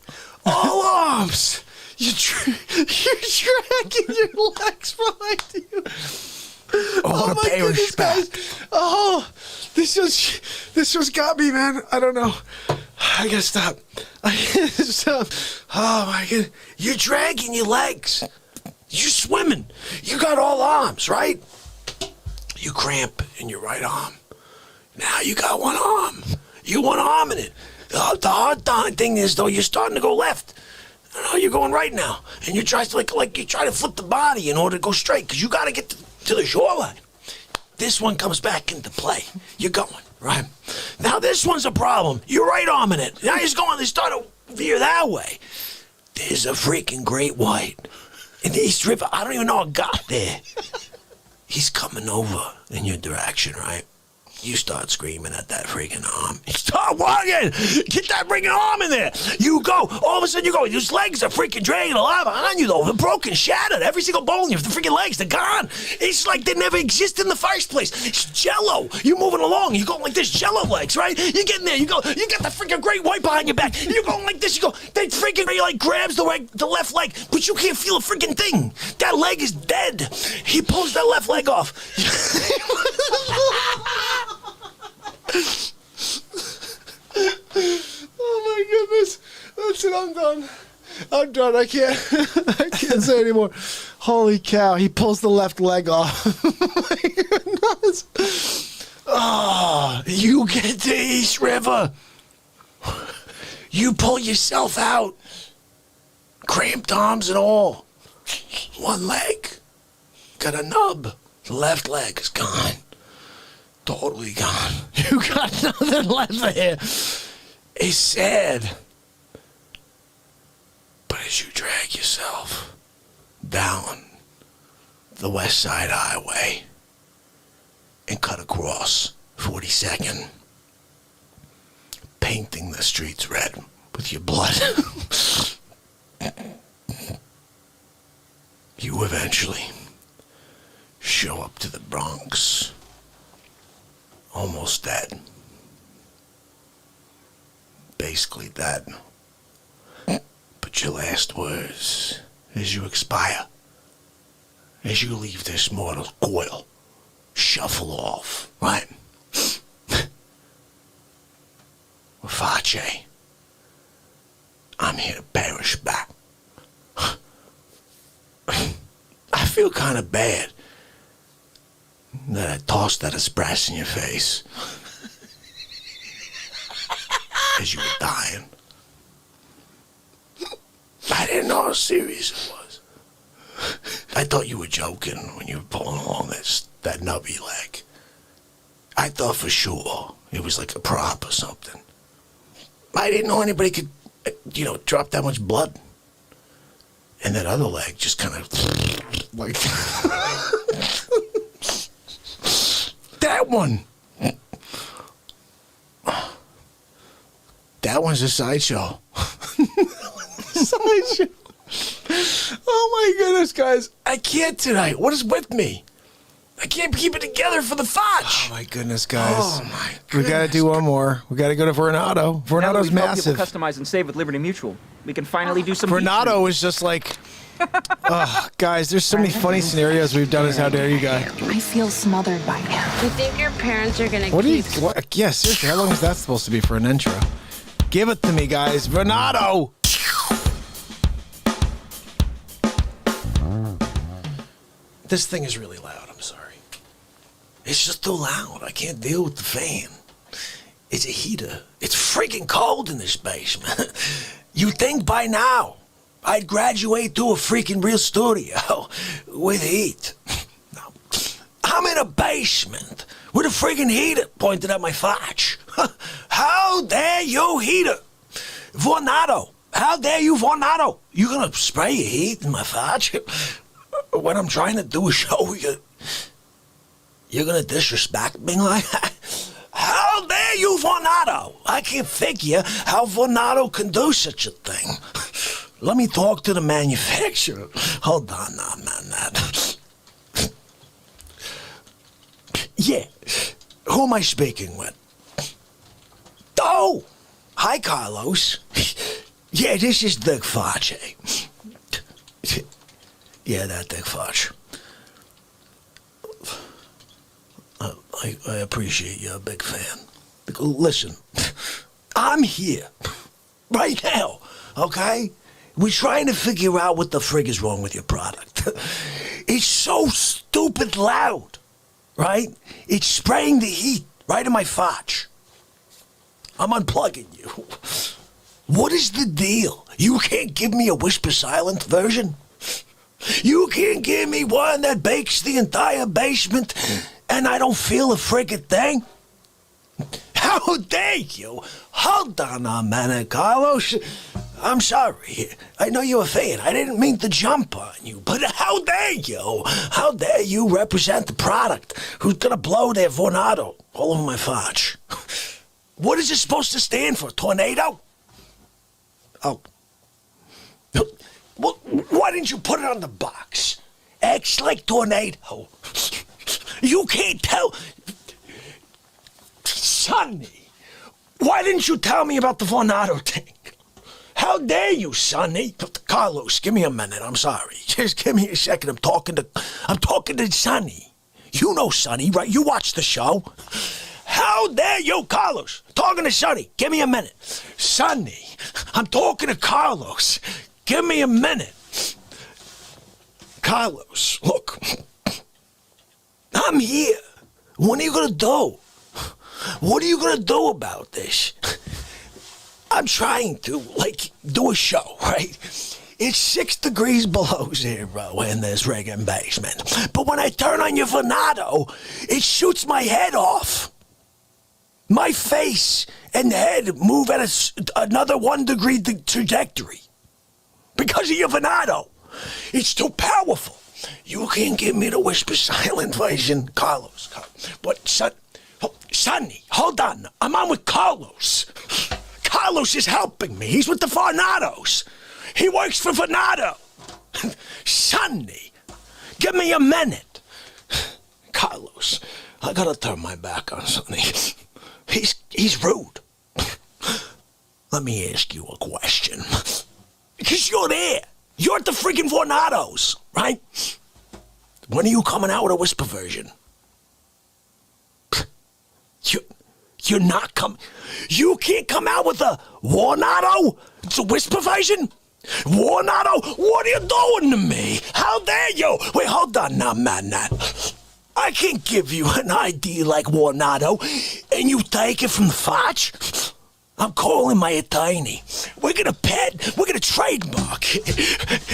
You're dragging your legs behind you. Oh, my pay goodness, respect. guys. Oh, this just got me, man. I don't know. I gotta stop. Oh my god. You're dragging your legs. You're swimming. You got all arms, right? You cramp in your right arm. Now you got one arm. You one arm in it. The hard thing is, though, you're starting to go left. No, you're going right now. And you try to like you try to flip the body in order to go straight, because you got to get to the shoreline. This one comes back into play. You're going, right? Now this one's a problem. You're right arm in it. Now they start to veer that way. There's a freaking great white in the East River. I don't even know how it got there. He's coming over in your direction, right? You start screaming at that freaking arm. You start walking! Get that freaking arm in there! You go! All of a sudden you go, those legs are freaking dragging a lot behind you though. They're broken, shattered. Every single bone in you, the freaking legs, they're gone. It's like they never existed in the first place. It's jello. You're moving along. You're going like this, jello legs, right? You get in there, you got the freaking great white behind your back. You're going like this, you go, they freaking like grabs the left leg, but you can't feel a freaking thing. That leg is dead. He pulls that left leg off. Oh my goodness. That's it, I'm done. I can't say anymore. Holy cow, he pulls the left leg off. Oh my goodness. Oh, you get to East River. You pull yourself out. Cramped arms and all. One leg. Got a nub. The left leg is gone. Totally gone. You got nothing left there. It's sad. But as you drag yourself down the West Side Highway and cut across 42nd, painting the streets red with your blood, you eventually show up to the Bronx. Almost dead. Basically dead. But your last words as you expire, as you leave this mortal coil, shuffle off, right? Facce, I'm here to pay respect. I feel kind of bad that I tossed that espresso in your face as you were dying. I didn't know how serious it was. I thought you were joking when you were pulling along that nubby leg. I thought for sure it was like a prop or something. I didn't know anybody could, drop that much blood. And that other leg just kind of like... That one. That one's a sideshow. Sideshow. Oh my goodness, guys. I can't tonight. What is with me? I can't keep it together for the Facce. Oh my goodness, guys. Oh my goodness. We gotta do one more. We gotta go to Vernado. Vernado's massive. Customize and save with Liberty Mutual. We can finally do some. Vernado is just like... guys, there's so many funny scenarios we've done as How Dare You Guy. I feel smothered by now. You think your parents are gonna What do you... keep... What, yeah, seriously, how long is that supposed to be for an intro? Give it to me, guys. Vernado! This thing is really loud. I'm sorry. It's just too loud. I can't deal with the fan. It's a heater. It's freaking cold in this basement. You think by now I'd graduate to a freaking real studio with heat. No. I'm in a basement with a freaking heater pointed at my Facce. How dare you, heater? Vornado. How dare you, Vornado? You gonna spray your heat in my Facce? When I'm trying to do a show, you're gonna disrespect me like that? How dare you, Vornado? I can't figure how Vornado can do such a thing. Let me talk to the manufacturer. Hold on, no, man. Yeah, who am I speaking with? Oh, hi, Carlos. Yeah, this is Dick Facce. Yeah, that thing, Facce. I appreciate you're a big fan. Listen, I'm here right now, okay? We're trying to figure out what the frig is wrong with your product. It's so stupid loud, right? It's spraying the heat right in my Facce. I'm unplugging you. What is the deal? You can't give me a whisper silent version? You can't give me one that bakes the entire basement and I don't feel a friggin' thing? How dare you? Hold on a minute, Carlos. I'm sorry. I know you're a fan. I didn't mean to jump on you, but how dare you? How dare you represent the product who's gonna blow their Vornado all over my Facce? What is it supposed to stand for? Tornado? Oh. Well, why didn't you put it on the box? X like tornado. You can't tell. Sonny, why didn't you tell me about the Vornado thing? How dare you, Sonny? Carlos, give me a minute. I'm sorry. Just give me a second. I'm talking to Sonny. You know Sonny, right? You watch the show. How dare you, Carlos? Talking to Sonny. Give me a minute. Sonny, I'm talking to Carlos. Give me a minute. Carlos, look. I'm here. What are you going to do? What are you going to do about this? I'm trying to, do a show, right? It's 6 degrees below zero in this friggin' basement. But when I turn on your Vornado, it shoots my head off. My face and head move at another 1 degree trajectory. Because of your Vornado. It's too powerful. You can't give me the whisper silent version, Carlos. But, Sonny, hold on. I'm on with Carlos. Carlos is helping me. He's with the Vornados. He works for Vornado. Sonny, give me a minute. Carlos, I gotta turn my back on Sonny. He's rude. Let me ask you a question. Because you're there. You're at the freaking Vornados, right? When are you coming out with a whisper version? You're not coming. You can't come out with a Vornado? It's a whisper version? Vornado? What are you doing to me? How dare you? Wait, hold on now, man. I can't give you an ID like Vornado and you take it from the Facce. I'm calling my attorney. We're gonna trademark.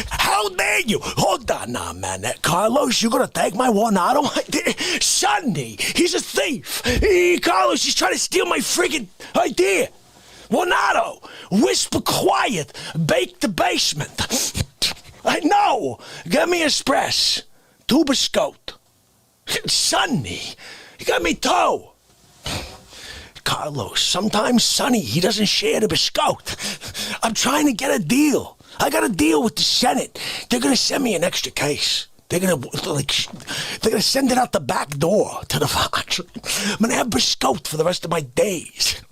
How dare you? Hold on now, man. Carlos, you're gonna take my Vornado? Sonny, he's a thief. Carlos, he's trying to steal my friggin' idea. Vornado, whisper quiet, bake the basement. I know. Get me espresso. 2 biscotti. Sonny, you got me too. Carlos, sometimes Sonny, he doesn't share the biscotti. I'm trying to get a deal. I got a deal with the Senate. They're gonna send me an extra case. They're gonna send it out the back door to the factory. I'm gonna have biscotti for the rest of my days.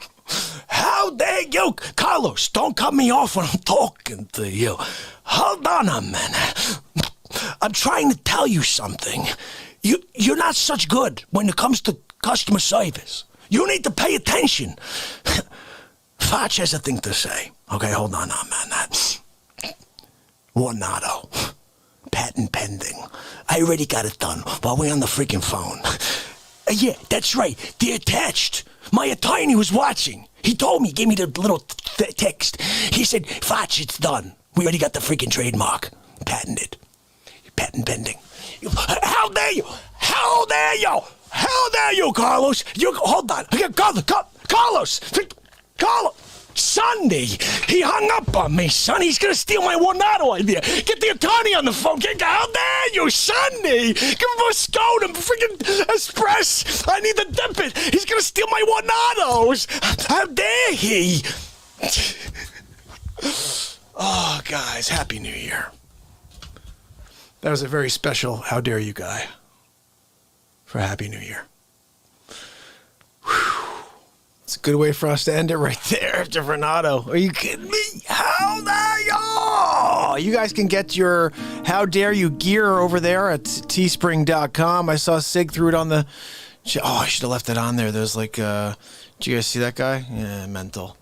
How dare you? Carlos, don't cut me off when I'm talking to you. Hold on a minute. I'm trying to tell you something. You're not such good when it comes to customer service. You need to pay attention. Facce has a thing to say. Okay, hold on, man. Vornado. Patent pending. I already got it done while we're on the freaking phone. Yeah, that's right. They're attached. My attorney was watching. He told me, gave me the little text. He said, Facce, it's done. We already got the freaking trademark. Patented. Patent pending. How dare you? How dare you? How dare you, Carlos? Hold on. Carlos! Sonny! He hung up on me, son. He's gonna steal my Vornado idea. Get the attorney on the phone. How dare you, Sonny? Give him a scone, freaking espresso. I need to dip it. He's gonna steal my Vornados. How dare he? Oh, guys, Happy New Year. That was a very special How Dare You guy for Happy New Year. Whew. It's a good way for us to end it right there after Vornado. Are you kidding me? How dare you? Oh, you guys can get your How Dare You gear over there at teespring.com. I saw Sig threw it on the... Oh, I should have left it on there. There's like... Did you guys see that guy? Yeah, mental.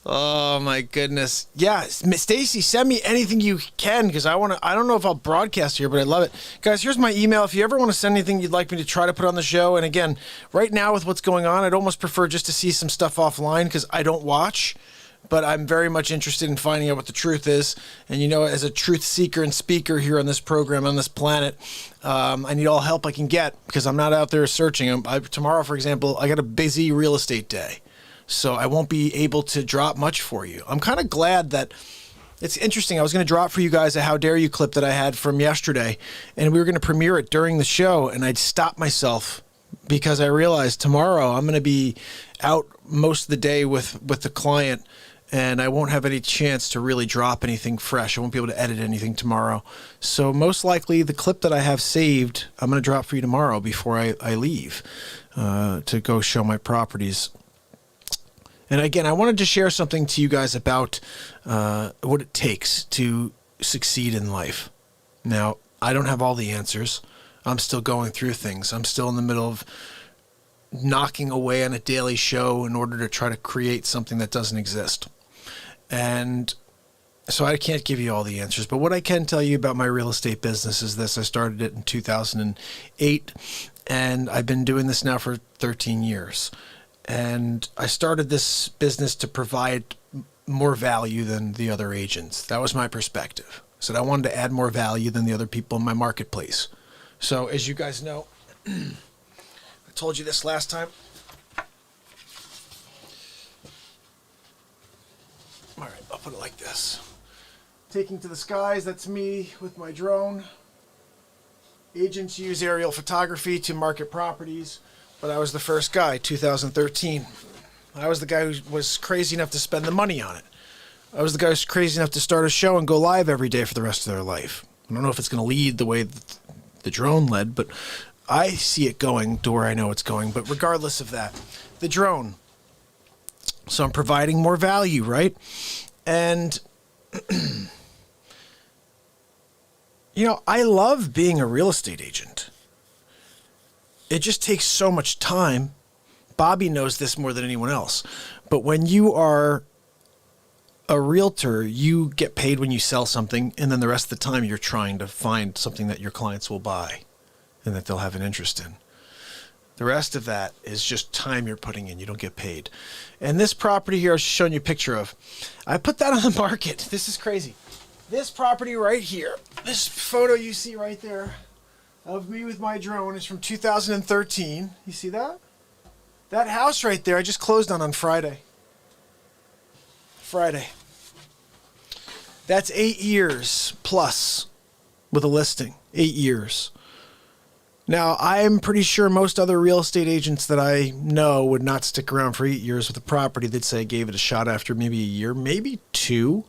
Oh my goodness. Yeah, Stacy, send me anything you can because I don't know if I'll broadcast here, but I love it. Guys, here's my email. If you ever want to send anything you'd like me to try to put on the show, and again, right now with what's going on, I'd almost prefer just to see some stuff offline because I don't watch, but I'm very much interested in finding out what the truth is. And you know, as a truth seeker and speaker here on this program, on this planet, I need all help I can get because I'm not out there searching. Tomorrow, for example, I got a busy real estate day. So I won't be able to drop much for you. I'm kind of glad that it's interesting. I was going to drop for you guys a How Dare You clip that I had from yesterday, and we were going to premiere it during the show, and I'd stopped myself because I realized tomorrow I'm going to be out most of the day with the client, and I won't have any chance to really drop anything fresh. I won't be able to edit anything tomorrow. So most likely the clip that I have saved, I'm going to drop for you tomorrow before I leave to go show my properties. And again, I wanted to share something to you guys about what it takes to succeed in life. Now, I don't have all the answers. I'm still going through things. I'm still in the middle of knocking away on a daily show in order to try to create something that doesn't exist. And so I can't give you all the answers. But what I can tell you about my real estate business is this. I started it in 2008, and I've been doing this now for 13 years. And I started this business to provide more value than the other agents. That was my perspective. I said I wanted to add more value than the other people in my marketplace. So as you guys know, I told you this last time. All right, I'll put it like this. Taking to the skies, that's me with my drone. Agents use aerial photography to market properties. But I was the first guy, 2013. I was the guy who was crazy enough to spend the money on it. I was the guy who's crazy enough to start a show and go live every day for the rest of their life. I don't know if it's going to lead the way the drone led, but I see it going to where I know it's going. But regardless of that, the drone. So I'm providing more value, right? And, you know, I love being a real estate agent. It just takes so much time. Bobby knows this more than anyone else. But when you are a realtor, you get paid when you sell something, and then the rest of the time you're trying to find something that your clients will buy and that they'll have an interest in. The rest of that is just time you're putting in. You don't get paid. And this property here I was showing you a picture of, I put that on the market. This is crazy. This property right here, this photo you see right there, of me with my drone is from 2013. You see that? That house right there, I just closed on Friday. That's 8 years plus with a listing. 8 years. Now, I'm pretty sure most other real estate agents that I know would not stick around for 8 years with a property. They'd say I gave it a shot after maybe a year, maybe 2.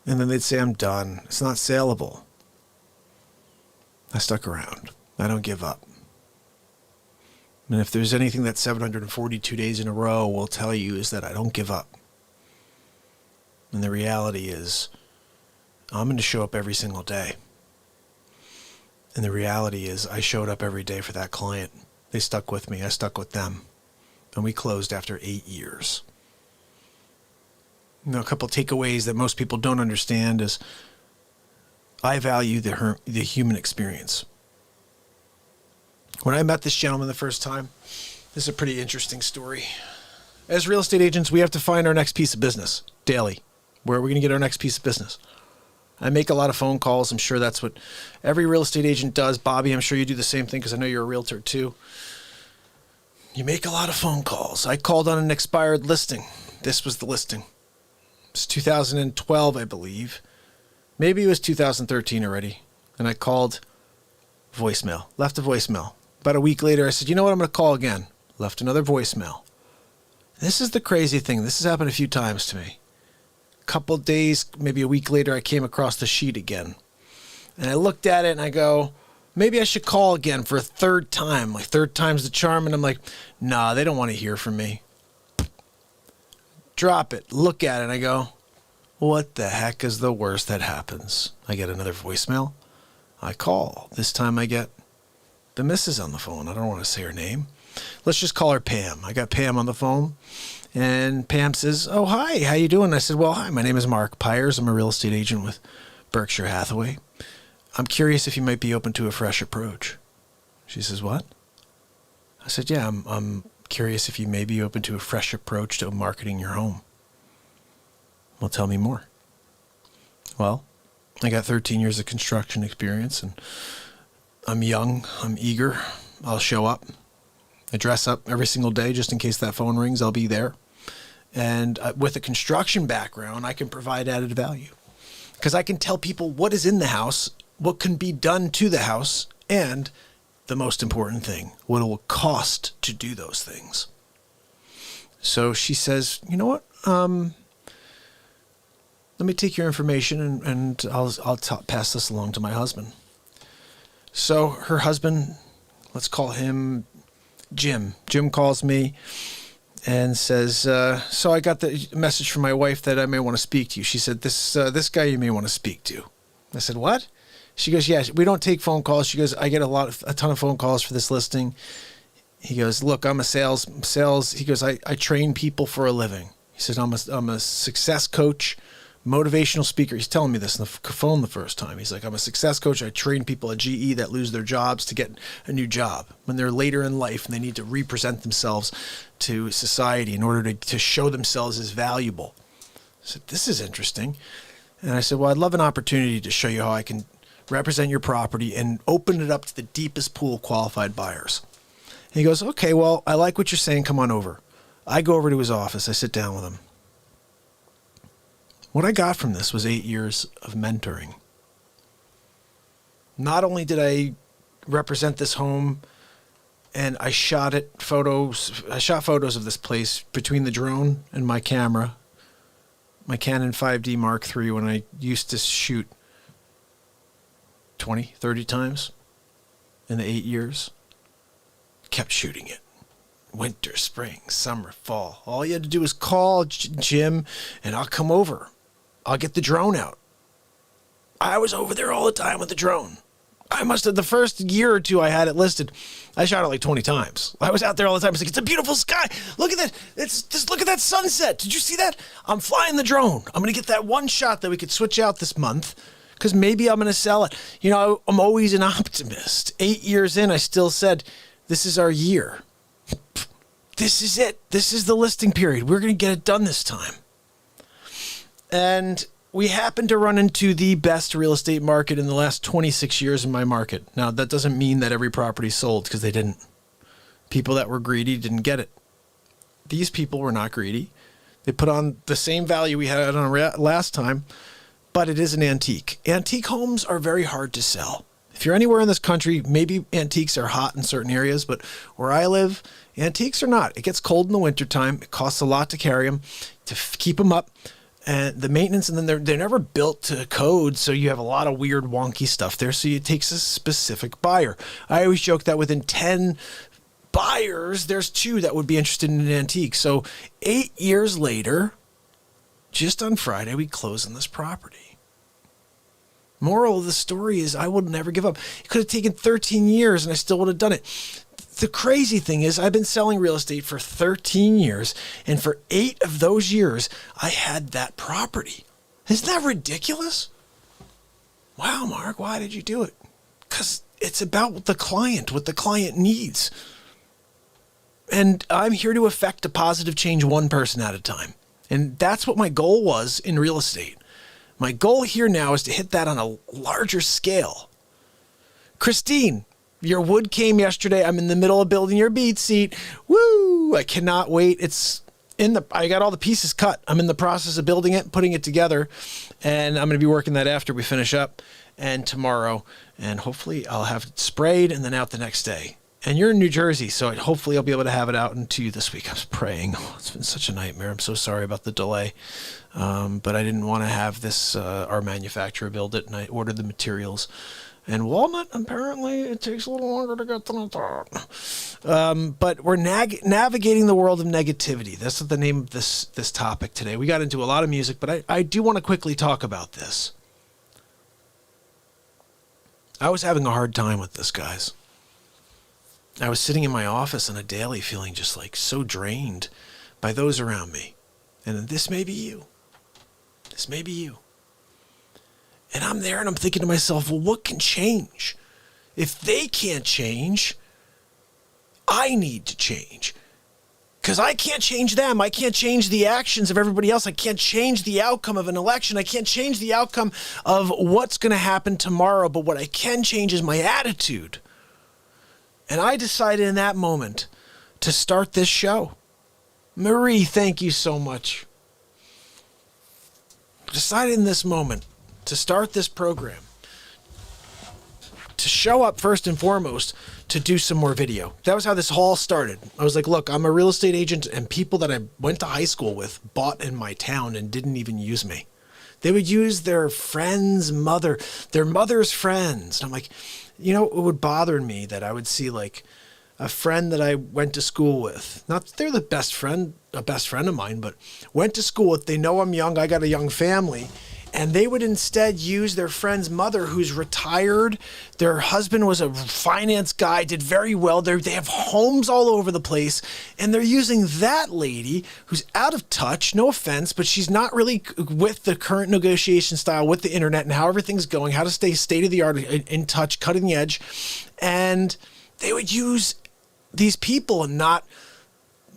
And then they'd say, I'm done. It's not saleable. I stuck around. I don't give up. And if there's anything that 742 days in a row will tell you is that I don't give up. And the reality is I'm going to show up every single day. And the reality is I showed up every day for that client. They stuck with me. I stuck with them. And we closed after 8 years. You know, a couple takeaways that most people don't understand is I value the human experience. When I met this gentleman the first time, this is a pretty interesting story. As real estate agents, we have to find our next piece of business daily. Where are we going to get our next piece of business? I make a lot of phone calls. I'm sure that's what every real estate agent does. Bobby, I'm sure you do the same thing because I know you're a realtor too. You make a lot of phone calls. I called on an expired listing. This was the listing. It's 2012, I believe. Maybe it was 2013 already. And I called voicemail, left a voicemail. About a week later, I said, you know what? I'm going to call again. Left another voicemail. This is the crazy thing. This has happened a few times to me. A couple of days, maybe a week later, I came across the sheet again. And I looked at it and I go, maybe I should call again for a third time. Like third time's the charm. And I'm like, nah, they don't want to hear from me. Drop it. Look at it. And I go, What the heck is the worst that happens? I get another voicemail. I call. This time I get the missus on the phone. I don't want to say her name. Let's just call her Pam. I got Pam on the phone, and Pam says, "Oh, hi, how you doing?" I said, "Well, hi, my name is Mark Pires. I'm a real estate agent with Berkshire Hathaway. I'm curious if you might be open to a fresh approach." She says, "What?" I said, "Yeah, I'm curious if you may be open to a fresh approach to marketing your home." "Well, tell me more." "Well, I got 13 years of construction experience, and I'm young, I'm eager, I'll show up. I dress up every single day just in case that phone rings, I'll be there. And with a construction background, I can provide added value. Because I can tell people what is in the house, what can be done to the house, and the most important thing, what it will cost to do those things." So she says, "You know what? Let me take your information and I'll pass this along to my husband." So her husband, let's call him Jim. Jim calls me and says, "So I got the message from my wife that I may want to speak to you." She said, this guy you may want to speak to." I said, "What?" She goes, "Yeah, we don't take phone calls." She goes, "I get a ton of phone calls for this listing." He goes, "Look, I'm a sales. He goes, I train people for a living." He says, I'm a success coach, motivational speaker." He's telling me this on the phone the first time. He's like, "I'm a success coach. I train people at GE that lose their jobs to get a new job when they're later in life and they need to represent themselves to society in order to show themselves as valuable." I said, "This is interesting." And I said, "Well, I'd love an opportunity to show you how I can represent your property and open it up to the deepest pool of qualified buyers." And he goes, "Okay, well, I like what you're saying. Come on over." I go over to his office. I sit down with him. What I got from this was 8 years of mentoring. Not only did I represent this home and I shot photos of this place between the drone and my camera, my Canon 5D Mark III, when I used to shoot 20, 30 times in the 8 years. Kept shooting it. Winter, spring, summer, fall. All you had to do was call Jim and I'll come over. I'll get the drone out. I was over there all the time with the drone. I must have, the first year or two I had it listed, I shot it like 20 times. I was out there all the time. It's like, "It's a beautiful sky. Look at that. Just look at that sunset. Did you see that? I'm flying the drone. I'm going to get that one shot that we could switch out this month because maybe I'm going to sell it." You know, I'm always an optimist. 8 years in, I still said, this is our year. This is it. This is the listing period. We're going to get it done this time. And we happened to run into the best real estate market in the last 26 years in my market. Now, that doesn't mean that every property sold, because they didn't. People that were greedy didn't get it. These people were not greedy. They put on the same value we had on last time, but it is an antique. Antique homes are very hard to sell. If you're anywhere in this country, maybe antiques are hot in certain areas, but where I live, antiques are not. It gets cold in the wintertime. It costs a lot to carry them, to keep them up. And the maintenance, and then they're never built to code, so you have a lot of weird, wonky stuff there. So it takes a specific buyer. I always joke that within 10 buyers, there's 2 that would be interested in an antique. So 8 years later, just on Friday, we closed on this property. Moral of the story is I would never give up. It could have taken 13 years, and I still would have done it. The crazy thing is I've been selling real estate for 13 years, and for 8 of those years, I had that property. Isn't that ridiculous? Wow, Mark, why did you do it? Because it's about the client, what the client needs. And I'm here to affect a positive change one person at a time. And that's what my goal was in real estate. My goal here now is to hit that on a larger scale. Christine, your wood came yesterday. I'm in the middle of building your bead seat. Woo! I cannot wait. I got all the pieces cut. I'm in the process of building it, putting it together, and I'm going to be working that after we finish up and tomorrow. And hopefully I'll have it sprayed and then out the next day. And you're in New Jersey, so hopefully I'll be able to have it out into you this week. I was praying. Oh, it's been such a nightmare. I'm so sorry about the delay. But I didn't want to have this, our manufacturer build it, and I ordered the materials. And walnut, apparently, it takes a little longer to get than I thought. But we're navigating the world of negativity. That's the name of this topic today. We got into a lot of music, but I do want to quickly talk about this. I was having a hard time with this, guys. I was sitting in my office on a daily feeling just like so drained by those around me. And this may be you. This may be you. And I'm there and I'm thinking to myself, well, what can change? If they can't change, I need to change. Because I can't change them. I can't change the actions of everybody else. I can't change the outcome of an election. I can't change the outcome of what's going to happen tomorrow. But what I can change is my attitude. And I decided in that moment to start this show. Marie, thank you so much. Decided in this moment to start this program, to show up first and foremost, to do some more video. That was how this all started. I was like, look, I'm a real estate agent, and people that I went to high school with bought in my town and didn't even use me. They would use their friend's mother, their mother's friends. And I'm like, you know, it would bother me that I would see like a friend that I went to school with. Not that they're a best friend of mine, but went to school with. They know I'm young. I got a young family. And they would instead use their friend's mother, who's retired. Their husband was a finance guy, did very well. They have homes all over the place. And they're using that lady who's out of touch, no offense, but she's not really with the current negotiation style with the internet and how everything's going, how to stay state of the art, in touch, cutting the edge. And they would use these people and not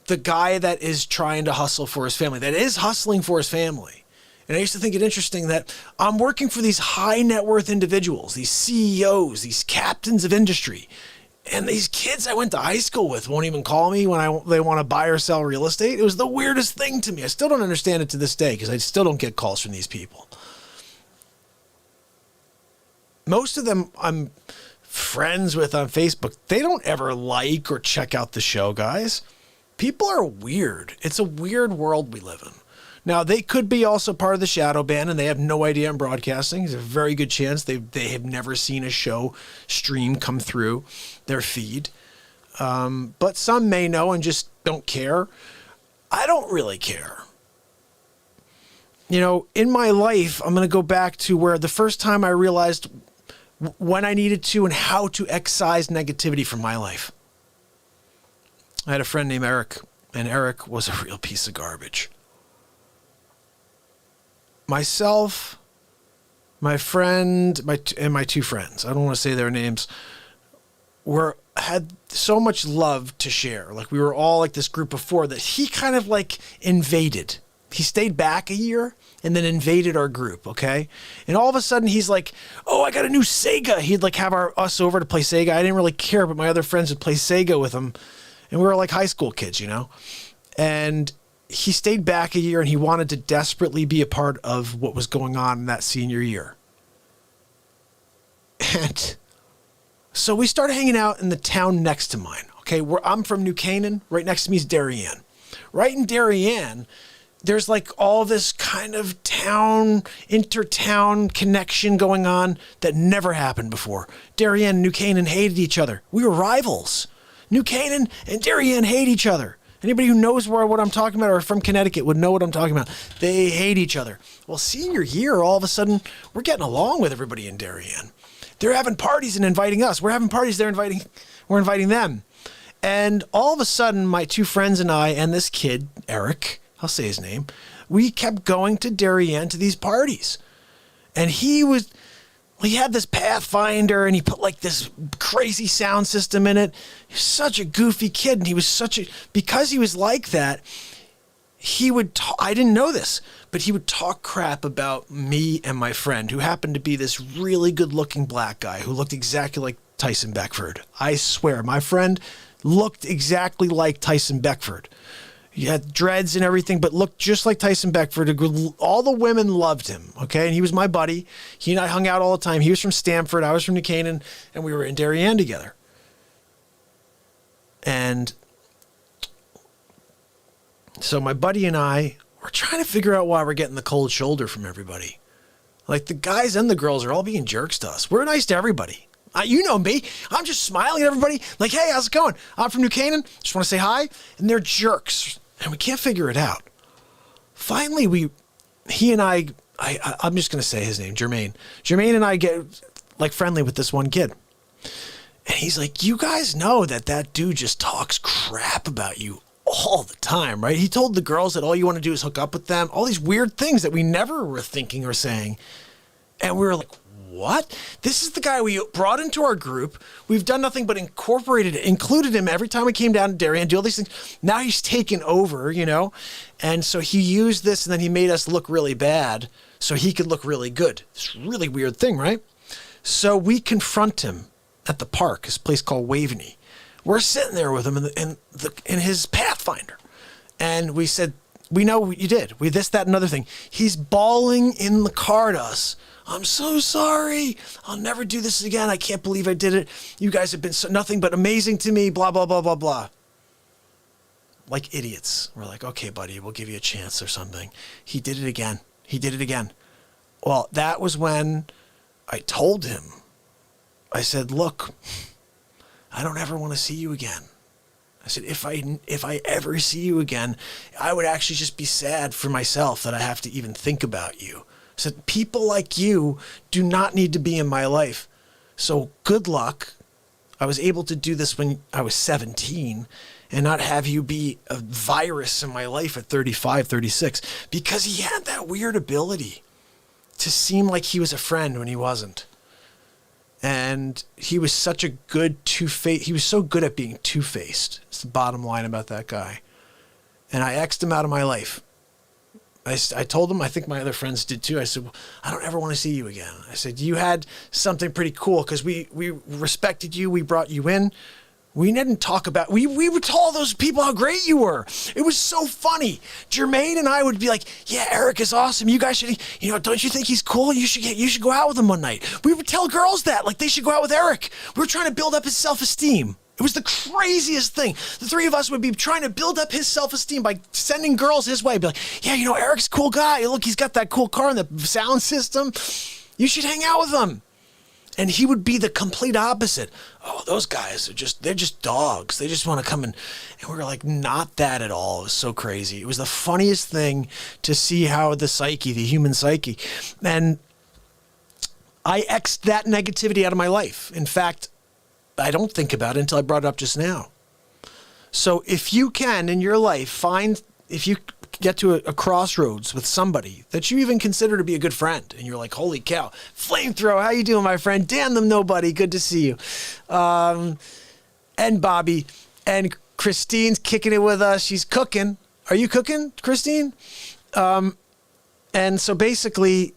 the guy that is trying to hustle for his family, that is hustling for his family. And I used to think it interesting that I'm working for these high net worth individuals, these CEOs, these captains of industry. And these kids I went to high school with won't even call me when they want to buy or sell real estate. It was the weirdest thing to me. I still don't understand it to this day because I still don't get calls from these people. Most of them I'm friends with on Facebook. They don't ever like or check out the show, guys. People are weird. It's a weird world we live in. Now, they could be also part of the shadow ban, and they have no idea I'm broadcasting. There's a very good chance they have never seen a show stream come through their feed. But some may know and just don't care. I don't really care. You know, in my life, I'm going to go back to where the first time I realized when I needed to and how to excise negativity from my life. I had a friend named Eric, and Eric was a real piece of garbage. Myself, my friend, and my two friends, I don't want to say their names, had so much love to share. Like we were all like this group of four that he kind of like invaded. He stayed back a year and then invaded our group, okay? And all of a sudden he's like, oh, I got a new Sega. He'd like have us over to play Sega. I didn't really care, but my other friends would play Sega with him. And we were like high school kids, you know? And he stayed back a year and he wanted to desperately be a part of what was going on in that senior year. And so we started hanging out in the town next to mine. Okay, I'm from New Canaan. Right next to me is Darien. Right in Darien, there's like all this kind of intertown connection going on that never happened before. Darien and New Canaan hated each other. We were rivals. New Canaan and Darien hate each other. Anybody who knows what I'm talking about or from Connecticut would know what I'm talking about. They hate each other. Well, senior year, all of a sudden, we're getting along with everybody in Darien. They're having parties and inviting us. We're having parties, we're inviting them. And all of a sudden, my two friends and I and this kid, Eric, I'll say his name, we kept going to Darien to these parties. And he had this Pathfinder and he put like this crazy sound system in it. He was such a goofy kid. And he was because he was like that, he would I didn't know this, but he would talk crap about me and my friend, who happened to be this really good looking black guy who looked exactly like Tyson Beckford. I swear, my friend looked exactly like Tyson Beckford. He had dreads and everything, but looked just like Tyson Beckford. All the women loved him, okay? And he was my buddy. He and I hung out all the time. He was from Stamford. I was from New Canaan, and we were in Darien together. And so my buddy and I were trying to figure out why we're getting the cold shoulder from everybody. Like the guys and the girls are all being jerks to us. We're nice to everybody. You know me. I'm just smiling at everybody. Like, hey, how's it going? I'm from New Canaan. Just want to say hi. And they're jerks. And we can't figure it out. Finally, he and I'm just going to say his name, Jermaine. Jermaine and I get like friendly with this one kid. And he's like, you guys know that dude just talks crap about you all the time, right? He told the girls that all you want to do is hook up with them. All these weird things that we never were thinking or saying. And we were like, what? This is the guy we brought into our group. We've done nothing but included him every time we came down to Darien, do all these things. Now he's taken over, you know? And so he used this and then he made us look really bad so he could look really good. It's a really weird thing, right? So we confront him at the park, this place called Waveney. We're sitting there with him in his Pathfinder. And we said, we know what you did. We this, that, and other thing. He's bawling in the car to us. I'm so sorry. I'll never do this again. I can't believe I did it. You guys have been nothing but amazing to me, blah, blah, blah, blah, blah. Like idiots. We're like, okay, buddy, we'll give you a chance or something. He did it again. Well, that was when I told him. I said, look, I don't ever want to see you again. I said, if I ever see you again, I would actually just be sad for myself that I have to even think about you. I said, people like you do not need to be in my life. So good luck. I was able to do this when I was 17 and not have you be a virus in my life at 35, 36, because he had that weird ability to seem like he was a friend when he wasn't. And he was such a good he was so good at being two-faced. It's the bottom line about that guy. And I X'd him out of my life. I told him, I think my other friends did too. I said, well, I don't ever want to see you again. I said, you had something pretty cool because we respected you. We brought you in. We didn't talk about, we would tell all those people how great you were. It was so funny. Jermaine and I would be like, yeah, Eric is awesome. You guys should, don't you think he's cool? You should go out with him one night. We would tell girls that, like they should go out with Eric. We were trying to build up his self-esteem. It was the craziest thing. The three of us would be trying to build up his self-esteem by sending girls his way. Be like, yeah, Eric's a cool guy. Look, he's got that cool car and the sound system. You should hang out with him. And he would be the complete opposite. Oh, those guys they're just dogs. They just want to come and we were like, not that at all. It was so crazy. It was the funniest thing to see how the human psyche. And I X'd that negativity out of my life. In fact, I don't think about it until I brought it up just now. So if you can in your life if you get to a crossroads with somebody that you even consider to be a good friend and you're like, holy cow, Flamethrower, how you doing, my friend? Damn them, nobody. Good to see you. And Bobby and Christine's kicking it with us. She's cooking. Are you cooking, Christine? And so basically,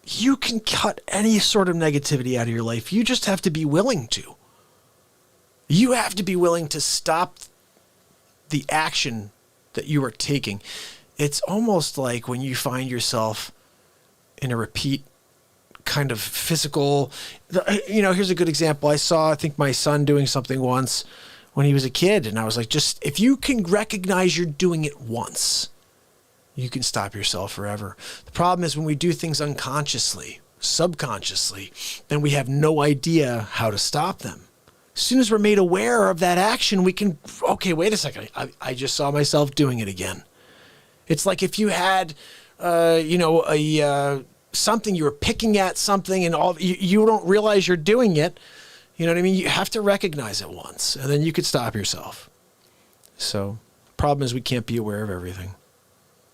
you can cut any sort of negativity out of your life. You just have to be willing to. You have to be willing to stop the action that you are taking. It's almost like when you find yourself in a repeat kind of physical, here's a good example. I think my son doing something once when he was a kid, and I was like, just if you can recognize you're doing it once, you can stop yourself forever. The problem is when we do things unconsciously, subconsciously, then we have no idea how to stop them. As soon as we're made aware of that action, we can, okay, wait a second. I just saw myself doing it again. It's like if you had, something, you were picking at something and you don't realize you're doing it. You know what I mean? You have to recognize it once and then you could stop yourself. So the problem is we can't be aware of everything.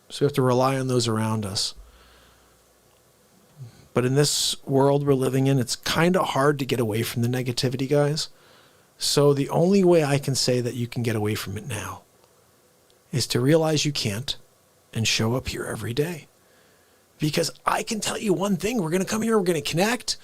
So we have to rely on those around us. But in this world we're living in, it's kind of hard to get away from the negativity, guys. So the only way I can say that you can get away from it now is to realize you can't and show up here every day. Because I can tell you one thing, we're going to come here, we're going to connect,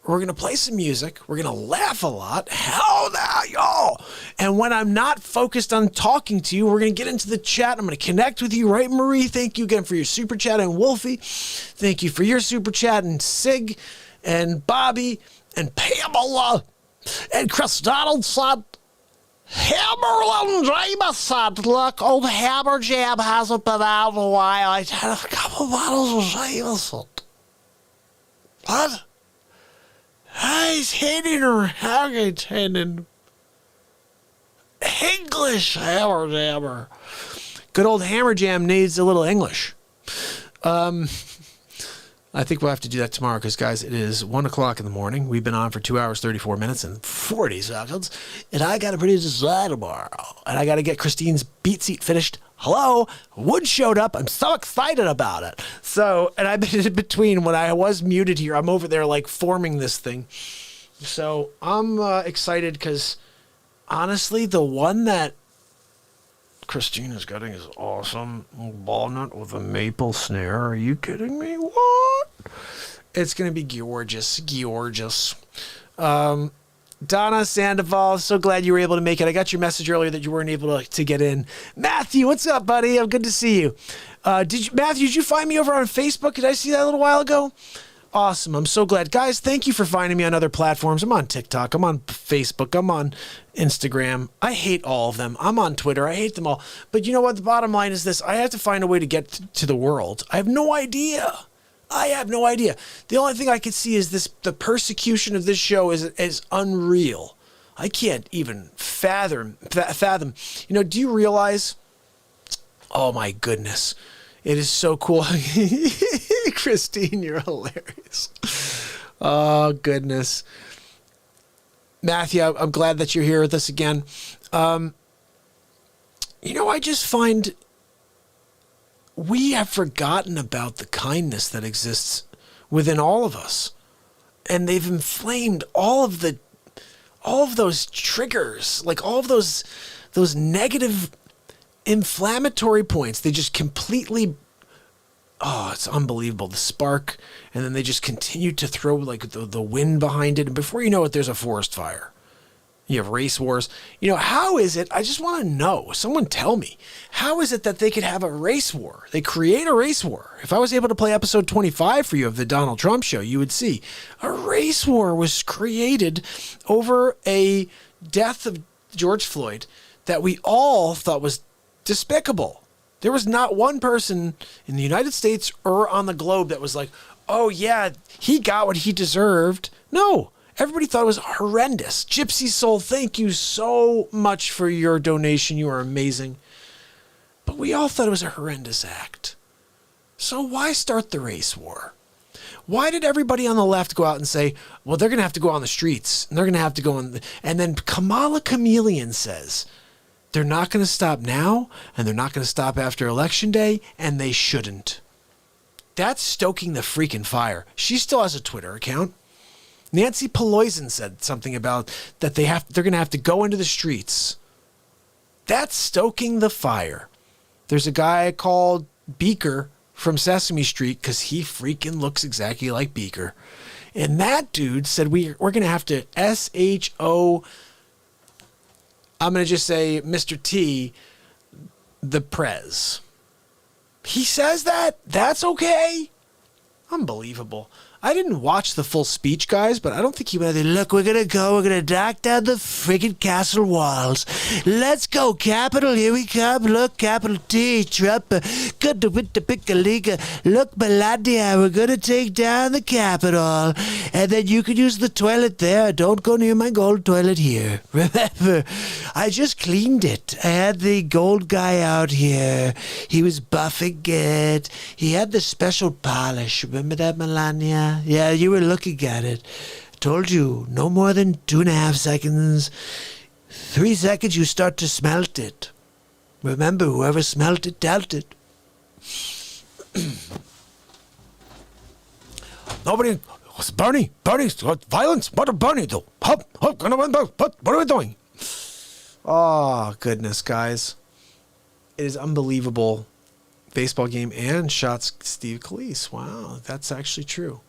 we're going to play some music, we're going to laugh a lot, hell yeah, y'all. And when I'm not focused on talking to you, we're going to get into the chat, I'm going to connect with you, right, Marie? Thank you again for your super chat, and Wolfie, thank you for your super chat, and Sig, and Bobby, and Pamela, and Chris Donaldson. Hammerlin Jamison. Look, old Hammer Jam hasn't been out in a while. I had a couple bottles of Jamison. What? He's hitting her hanging. English Hammer Jammer. Good old Hammer Jam needs a little English. I think we'll have to do that tomorrow because, guys, it is 1 o'clock in the morning. We've been on for 2 hours, 34 minutes, and 40 seconds. And I got to produce a slide tomorrow. And I got to get Christine's beat seat finished. Hello? Wood showed up. I'm so excited about it. So, and I've been in between when I was muted here. I'm over there, like, forming this thing. So I'm excited because, honestly, the one that Christine is getting is awesome. Walnut with a maple snare. Are you kidding me? What? It's going to be gorgeous. Gorgeous. Donna Sandoval, so glad you were able to make it. I got your message earlier that you weren't able to get in. Matthew, what's up, buddy? I'm good to see you. Matthew, did you find me over on Facebook? Did I see that a little while ago? Awesome. I'm so glad. Guys, thank you for finding me on other platforms. I'm on TikTok. I'm on Facebook. I'm on Instagram. I hate all of them. I'm on Twitter. I hate them all. But you know what? The bottom line is this. I have to find a way to get to the world. I have no idea. The only thing I could see is the persecution of this show is unreal. I can't even fathom. You know, do you realize? Oh, my goodness. It is so cool. Christine, you're hilarious. Oh, goodness. Matthew, I'm glad that you're here with us again. You know, I just find we have forgotten about the kindness that exists within all of us. And they've inflamed all of those triggers, like all of those negative inflammatory points. They just completely, it's unbelievable. The spark, and then they just continue to throw like the wind behind it. And before you know it, there's a forest fire. You have race wars. You know, how is it? I just want to know. Someone tell me. How is it that they could have a race war? They create a race war. If I was able to play episode 25 for you of the Donald Trump show, you would see a race war was created over a death of George Floyd that we all thought was despicable. There was not one person in the United States or on the globe that was like, oh yeah, he got what he deserved. No, everybody thought it was horrendous. Gypsy Soul, thank you so much for your donation. You are amazing. But we all thought it was a horrendous act. So why start the race war? Why did everybody on the left go out and say, well, they're going to have to go on the streets and they're going to have to go in. And then Kamala Chameleon says, they're not going to stop now, and they're not going to stop after Election Day, and they shouldn't. That's stoking the freaking fire. She still has a Twitter account. Nancy Pelosi said something about that they're going to have to go into the streets. That's stoking the fire. There's a guy called Beaker from Sesame Street because he freaking looks exactly like Beaker. And that dude said we're going to have to SHO. I'm going to just say Mr. T, the Prez. He says that? That's okay? Unbelievable. I didn't watch the full speech, guys, but I don't think he went there. Look, we're going to knock down the friggin' castle walls. Let's go, Capitol. Here we come. Look, Capital T, Trump. Good to win the Pickaliga. Look, Melania, we're going to take down the Capitol. And then you can use the toilet there. Don't go near my gold toilet here. Remember, I just cleaned it. I had the gold guy out here. He was buffing it. He had the special polish. Remember that, Melania? Yeah, you were looking at it. Told you, no more than 2.5 seconds. 3 seconds, you start to smelt it. Remember, whoever smelt it, dealt it. Nobody... Bernie, violence. What did Bernie do? What are we doing? Oh, goodness, guys. It is unbelievable. Baseball game and shots Steve Cleese. Wow, that's actually true.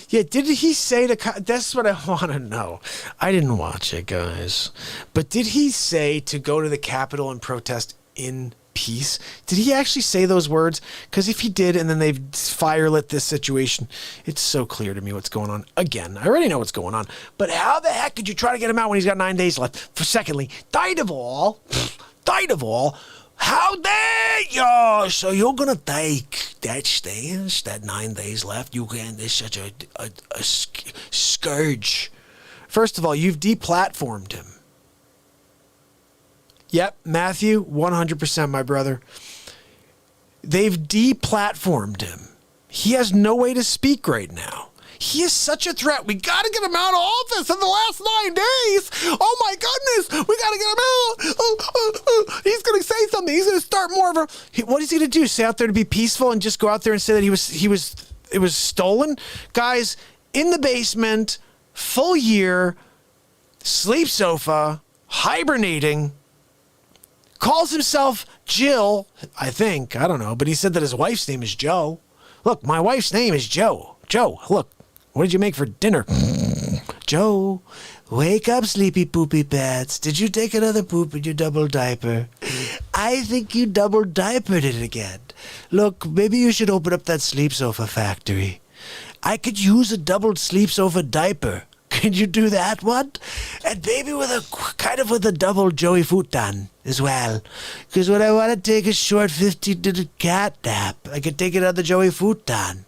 Yeah, did he say to... That's what I want to know. I didn't watch it, guys. But did he say to go to the Capitol and protest in peace. Did he actually say those words? Because if he did, and then they've firelit this situation, it's so clear to me what's going on. Again, I already know what's going on. But how the heck could you try to get him out when he's got 9 days left? For secondly, third of all, how dare you? So you're going to take that stance, that 9 days left? You can, it's such a scourge. First of all, you've deplatformed him. Yep, Matthew, 100%, my brother. They've deplatformed him. He has no way to speak right now. He is such a threat. We got to get him out of office in the last 9 days. Oh, my goodness. We got to get him out. He's going to say something. He's going to start more of a... What is he going to do? Stay out there to be peaceful and just go out there and say that it was stolen? Guys, in the basement, full year, sleep sofa, hibernating... Calls himself Jill, I think. I don't know. But he said that his wife's name is Joe. Look, my wife's name is Joe. Joe, look. What did you make for dinner? Joe, wake up, sleepy poopy pants. Did you take another poop in your double diaper? I think you double diapered it again. Look, maybe you should open up that sleep sofa factory. I could use a double sleep sofa diaper. Could you do that one? And maybe with a double Joey futon as well. Because when I want to take a short 15-minute cat nap, I could take it on the Joey futon.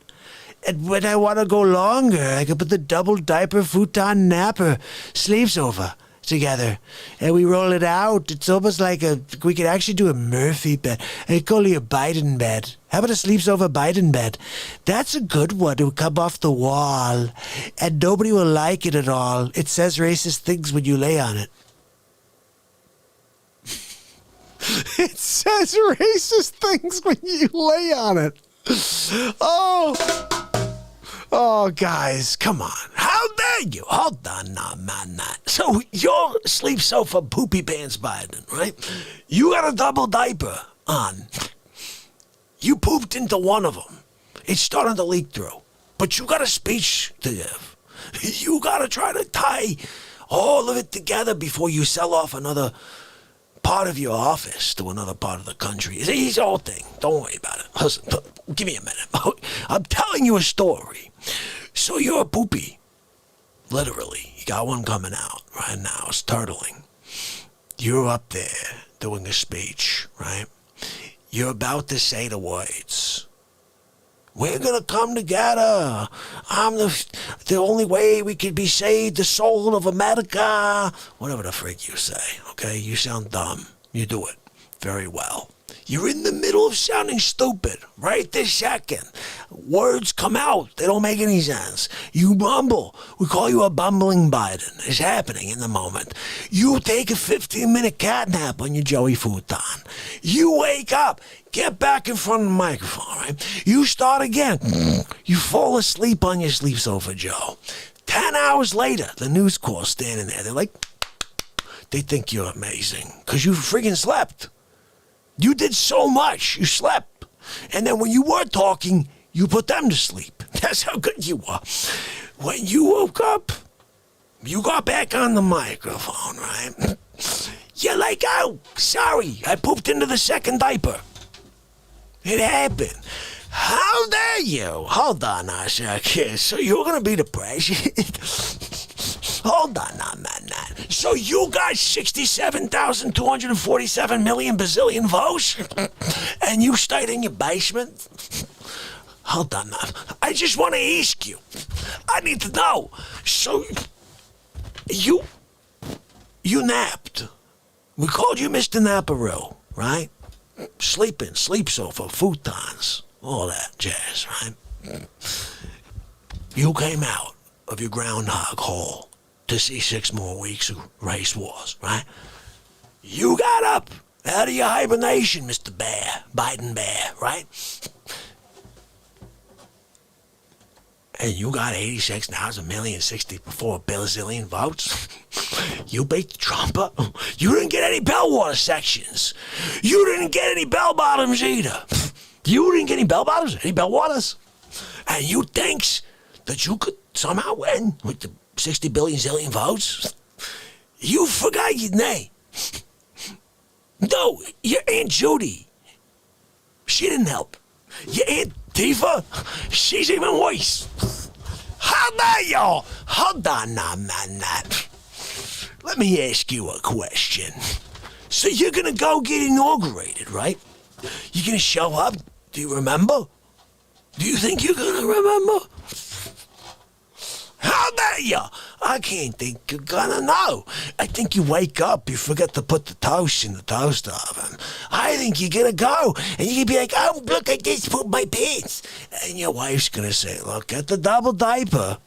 And when I want to go longer, I could put the double diaper futon napper sleep sofa together. And we roll it out. It's almost like we could actually do a Murphy bed. I could call it a Biden bed. How about a sleep sofa Biden bed? That's a good one. It would come off the wall. And nobody will like it at all. It says racist things when you lay on it. It says racist things when you lay on it. Oh, guys, come on. How dare you? Hold on now, man. So you're sleep sofa poopy pants Biden, right? You got a double diaper on. You pooped into one of them. It's starting to leak through. But you got a speech to give. You got to try to tie all of it together before you sell off another part of your office to another part of the country. It's an easy old thing. Don't worry about it. Listen, give me a minute. I'm telling you a story. So you're a poopy. Literally. You got one coming out right now. It's turtling. You're up there doing a speech, right? You're about to say the words. We're going to come together. I'm the only way we could be saved, the soul of America. Whatever the frig you say, okay? You sound dumb. You do it very well. You're in the middle of sounding stupid right this second. Words come out. They don't make any sense. You mumble. We call you a bumbling Biden. It's happening in the moment. You take a 15-minute cat nap on your Joey futon. You wake up. Get back in front of the microphone, right? You start again. You fall asleep on your sleep sofa, Joe. 10 hours later, the news corps standing there. They're like, they think you're amazing because you friggin' slept. You did so much. You slept. And then when you were talking, you put them to sleep. That's how good you were. When you woke up, you got back on the microphone, right? You're like, oh, sorry, I pooped into the second diaper. It happened. How dare you? Hold on now, sir. So you're going to be the president? Hold on now, man. So you got 67,247 million bazillion votes? And you stayed in your basement? Hold on now. I just want to ask you. I need to know. So you napped. We called you Mr. Naparoo, right? Sleeping, sleep sofa, futons, all that jazz, right? You came out of your groundhog hole to see 6 more weeks of race wars, right? You got up out of your hibernation, Mr. Bear, Biden Bear, right? And you got 86,064 bazillion votes. You beat the Trump up. You didn't get any bellwater sections. You didn't get any bell bottoms either. You didn't get any bell bottoms, any bellwaters. And you thinks that you could somehow win with the 60 billion zillion votes? You forgot your name. No, your Aunt Judy She didn't help. Your Aunt Tifa, she's even worse. How dare y'all? Hold on now, man. Let me ask you a question. So you're gonna go get inaugurated, right? You're gonna show up? Do you remember? Do you think you're gonna remember? How dare ya? I can't think you're gonna know. I think you wake up, you forget to put the toast in the toaster oven. I think you're gonna go, and you're gonna be like, oh, look, I just pooped my pants. And your wife's gonna say, look, get the double diaper.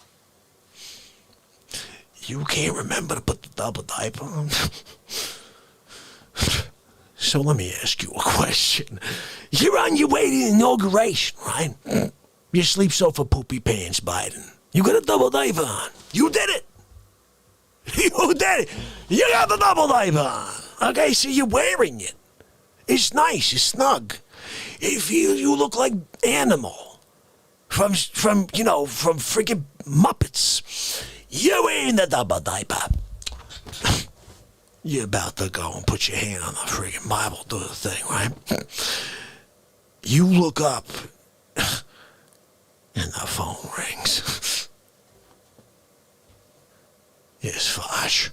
You can't remember to put the double diaper on? So let me ask you a question. You're on your way to inauguration, right? You sleep sofa poopy pants, Biden. You got a double diaper on. You did it. You did it. You got the double diaper on. Okay, so you're wearing it. It's nice. It's snug. You look like Animal from freaking Muppets. You're wearing the double diaper. You're about to go and put your hand on the freaking Bible, do the thing, right? You look up, and the phone rings. It's Facce.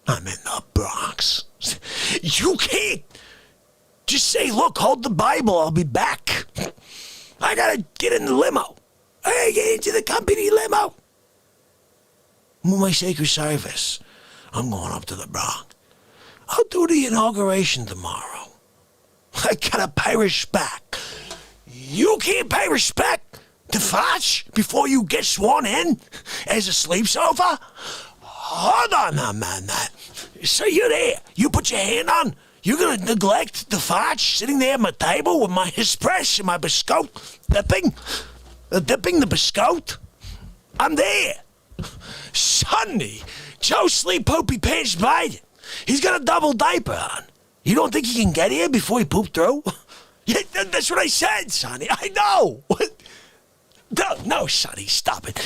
I'm in the Bronx. You can't just say, look, hold the Bible, I'll be back. I gotta get in the limo. I gotta get into the company limo. Move my sacred service. I'm going up to the Bronx. I'll do the inauguration tomorrow. I gotta pay respect. You can't pay respect to Facce before you get sworn in as a sleep sofa? Hold on now, man. So you're there. You put your hand on. You're gonna neglect the Facce sitting there at my table with my espresso and my biscotte dipping the biscotte? I'm there. Sonny, Joe Sleep Poopy Pants Biden. He's got a double diaper on. You don't think he can get here before he pooped through? Yeah, that's what I said, Sonny. I know. No, Sonny, stop it.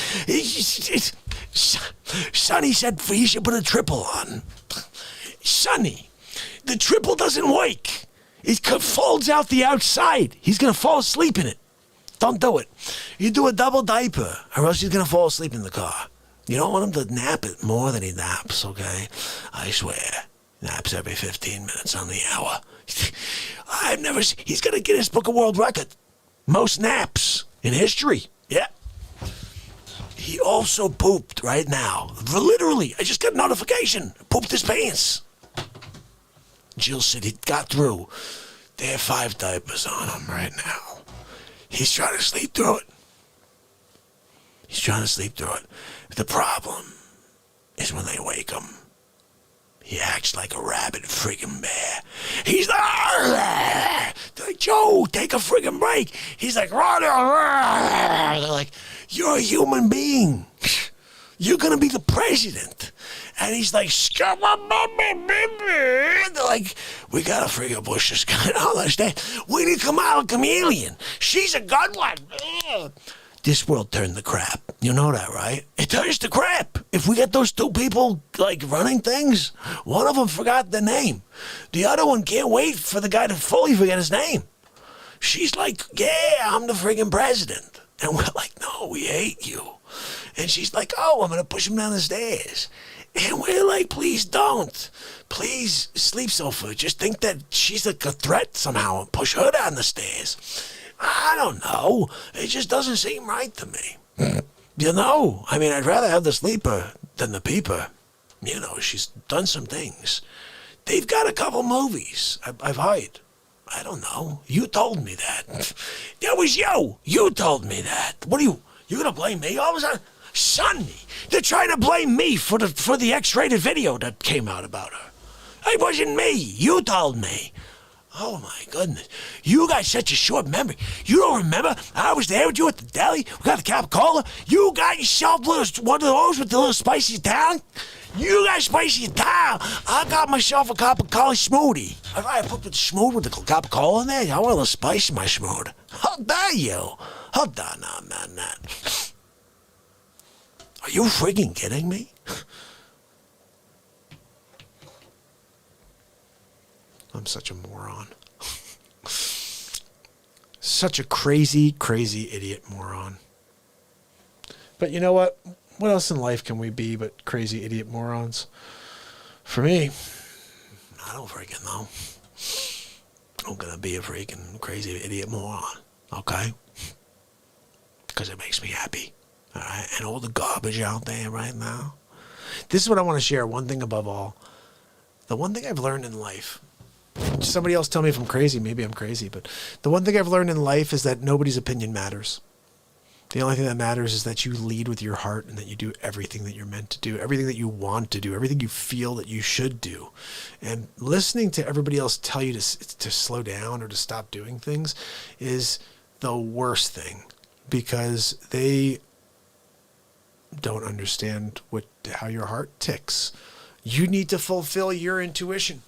Sonny said he should put a triple on. Sonny, the triple doesn't work. It folds out the outside. He's going to fall asleep in it. Don't do it. You do a double diaper, or else he's going to fall asleep in the car. You don't want him to nap it more than he naps, okay? I swear. Naps every 15 minutes on the hour. He's going to get his Book of World Record. Most naps in history. Yeah. He also pooped right now. Literally, I just got a notification. Pooped his pants. Jill said he got through. There are 5 diapers on him right now. He's trying to sleep through it. The problem is when they wake him, he acts like a rabid friggin' bear. He's like, Joe, take a friggin' break. He's like, they're like, you're a human being. You're gonna be the president. And he's like, they're like, we gotta friggin' push this guy. I don't understand. We need Kamala Chameleon. She's a good one. This world turned to crap. You know that, right? It turns to crap. If we get those 2 people, running things, one of them forgot their name. The other one can't wait for the guy to fully forget his name. She's like, yeah, I'm the friggin' president. And we're like, no, we hate you. And she's like, oh, I'm going to push him down the stairs. And we're like, please don't. Please, sleep sofa. Just think that she's like a threat somehow and push her down the stairs. I don't know. It just doesn't seem right to me. You know, I mean, I'd rather have the sleeper than the peeper. You know, she's done some things. They've got a couple movies, I've heard. I don't know. You told me that. That was you. You told me that. What are you going to blame me all of a sudden? Sonny, they're trying to blame me for the X-rated video that came out about her. It wasn't me. You told me. Oh, my goodness. You got such a short memory. You don't remember? I was there with you at the deli. We got the Capicola. You got yourself one of those with the little spicy Italian. You got spicy Italian. I got myself a Capicola smoothie. I put the smoothie with the Capicola in there. I want a little spice in my smoothie. How dare you? Hold on now, man. Are you freaking kidding me? I'm such a moron. Such a crazy, crazy idiot moron. But you know what? What else in life can we be but crazy idiot morons? For me, I don't freaking know. I'm going to be a freaking crazy idiot moron, okay? Because it makes me happy, all right? And all the garbage out there right now. This is what I want to share, one thing above all. The one thing I've learned in life, somebody else tell me if I'm crazy, maybe I'm crazy, but the one thing I've learned in life is that nobody's opinion matters. The only thing that matters is that you lead with your heart and that you do everything that you're meant to do, everything that you want to do, everything you feel that you should do. And listening to everybody else tell you to slow down or to stop doing things is the worst thing, because they don't understand how your heart ticks. You need to fulfill your intuition.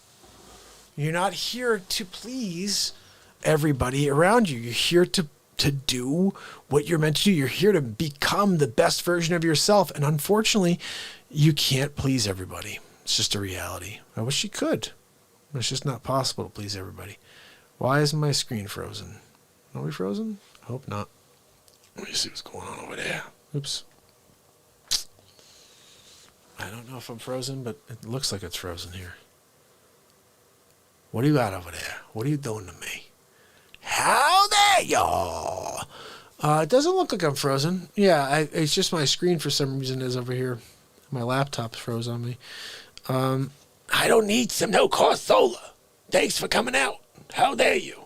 You're not here to please everybody around you. You're here to do what you're meant to do. You're here to become the best version of yourself. And unfortunately, you can't please everybody. It's just a reality. I wish you could. But it's just not possible to please everybody. Why isn't my screen frozen? Are we frozen? I hope not. Let me see what's going on over there. Oops. I don't know if I'm frozen, but it looks like it's frozen here. What do you got over there? What are you doing to me? How there, y'all? It doesn't look like I'm frozen. Yeah, it's just my screen for some reason is over here. My laptop's froze on me. I don't need some no-cost solar. Thanks for coming out. How dare you?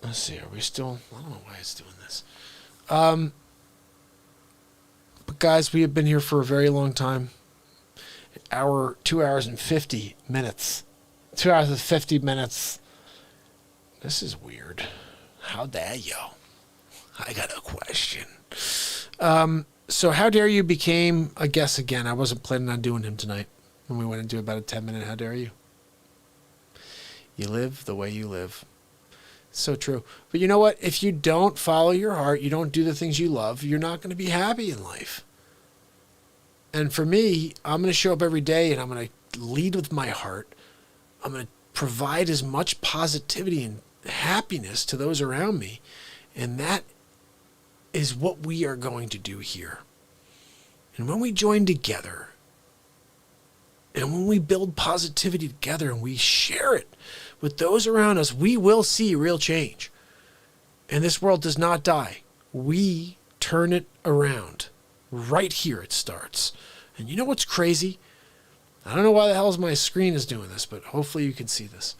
Let's see, are we still... I don't know why it's doing this. But guys, we have been here for a very long time. 2 hours and 50 minutes. 2 hours and 50 minutes. This is weird. How dare you? I got a question. So How Dare You became a guest again. I wasn't planning on doing him tonight. And we went into about a 10-minute How Dare You. You live the way you live. So true. But you know what? If you don't follow your heart, you don't do the things you love, you're not going to be happy in life. And for me, I'm going to show up every day and I'm going to lead with my heart. I'm going to provide as much positivity and happiness to those around me. And that is what we are going to do here. And when we join together, and when we build positivity together and we share it with those around us, we will see real change. And this world does not die. We turn it around. Right here it starts. And you know what's crazy? I don't know why the hell my screen is doing this, but hopefully you can see this.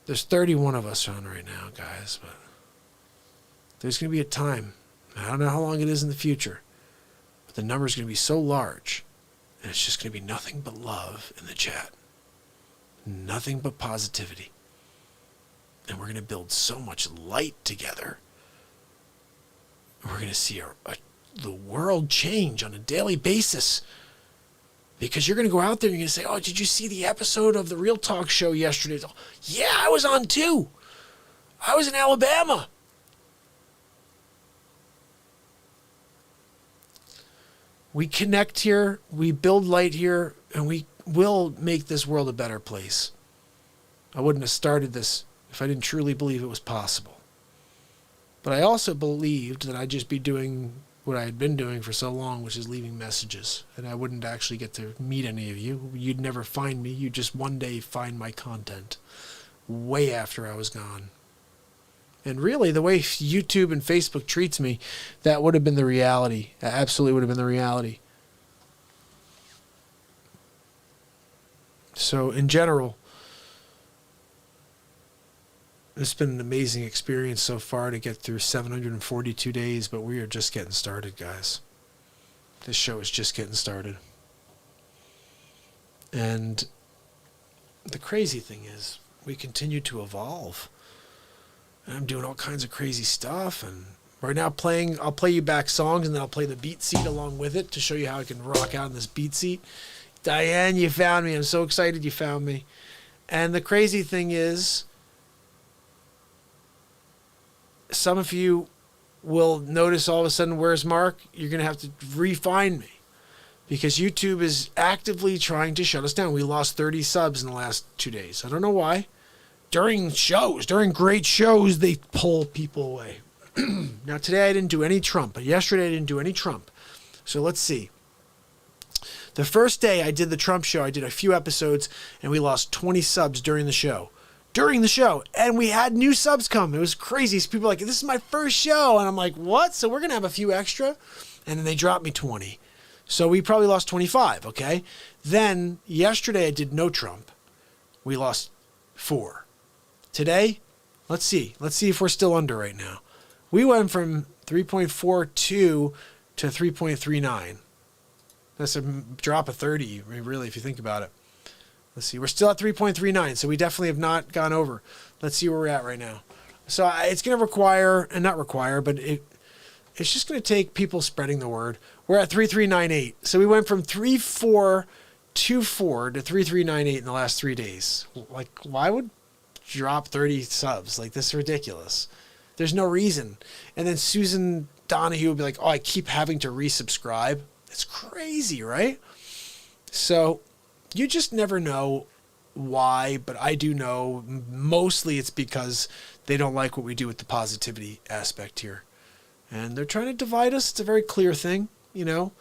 There's 31 of us on right now, guys, but there's going to be a time, I don't know how long it is in the future, but the number is going to be so large, and it's just going to be nothing but love in the chat. Nothing but positivity. And we're going to build so much light together. We're going to see the world change on a daily basis. Because you're going to go out there and you're going to say, oh, did you see the episode of the Real Talk show yesterday? Yeah, I was on too. I was in Alabama. We connect here, we build light here, and we will make this world a better place. I wouldn't have started this if I didn't truly believe it was possible. But I also believed that I'd just be doing what I had been doing for so long, which is leaving messages. And I wouldn't actually get to meet any of you. You'd never find me. You'd just one day find my content way after I was gone. And really, the way YouTube and Facebook treats me, that would have been the reality. That absolutely would have been the reality. So, in general, it's been an amazing experience so far to get through 742 days, but we are just getting started, guys. This show is just getting started. And the crazy thing is, we continue to evolve. And I'm doing all kinds of crazy stuff. And right now I'll play you back songs, and then I'll play the beat seat along with it to show you how I can rock out in this beat seat. Diane, you found me. I'm so excited you found me. And the crazy thing is, some of you will notice all of a sudden, where's Mark? You're going to have to re-find me. Because YouTube is actively trying to shut us down. We lost 30 subs in the last 2 days. I don't know why. during shows, during great shows, they pull people away. Now, today I didn't do any Trump, but yesterday I didn't do any Trump. So let's see. The first day I did the Trump show, I did a few episodes, and we lost 20 subs during the show. And we had new subs come. It was crazy. So people were like, this is my first show. And I'm like, what? So we're going to have a few extra? And then they dropped me 20. So we probably lost 25, okay? Then yesterday I did no Trump. We lost 4. Today, let's see. Let's see if we're still under right now. We went from 3.42 to 3.39. That's a drop of 30, really, if you think about it. Let's see. We're still at 3.39, so we definitely have not gone over. Let's see where we're at right now. So it's going to require, and not require, but it's just going to take people spreading the word. We're at 3398. So we went from 3424 to 3398 in the last 3 days. Like, why would drop 30 subs? Like, this is ridiculous. There's no reason. And then Susan Donahue would be like, oh, I keep having to resubscribe. It's crazy, right? So you just never know why, but I do know mostly it's because they don't like what we do with the positivity aspect here. And they're trying to divide us. It's a very clear thing, you know.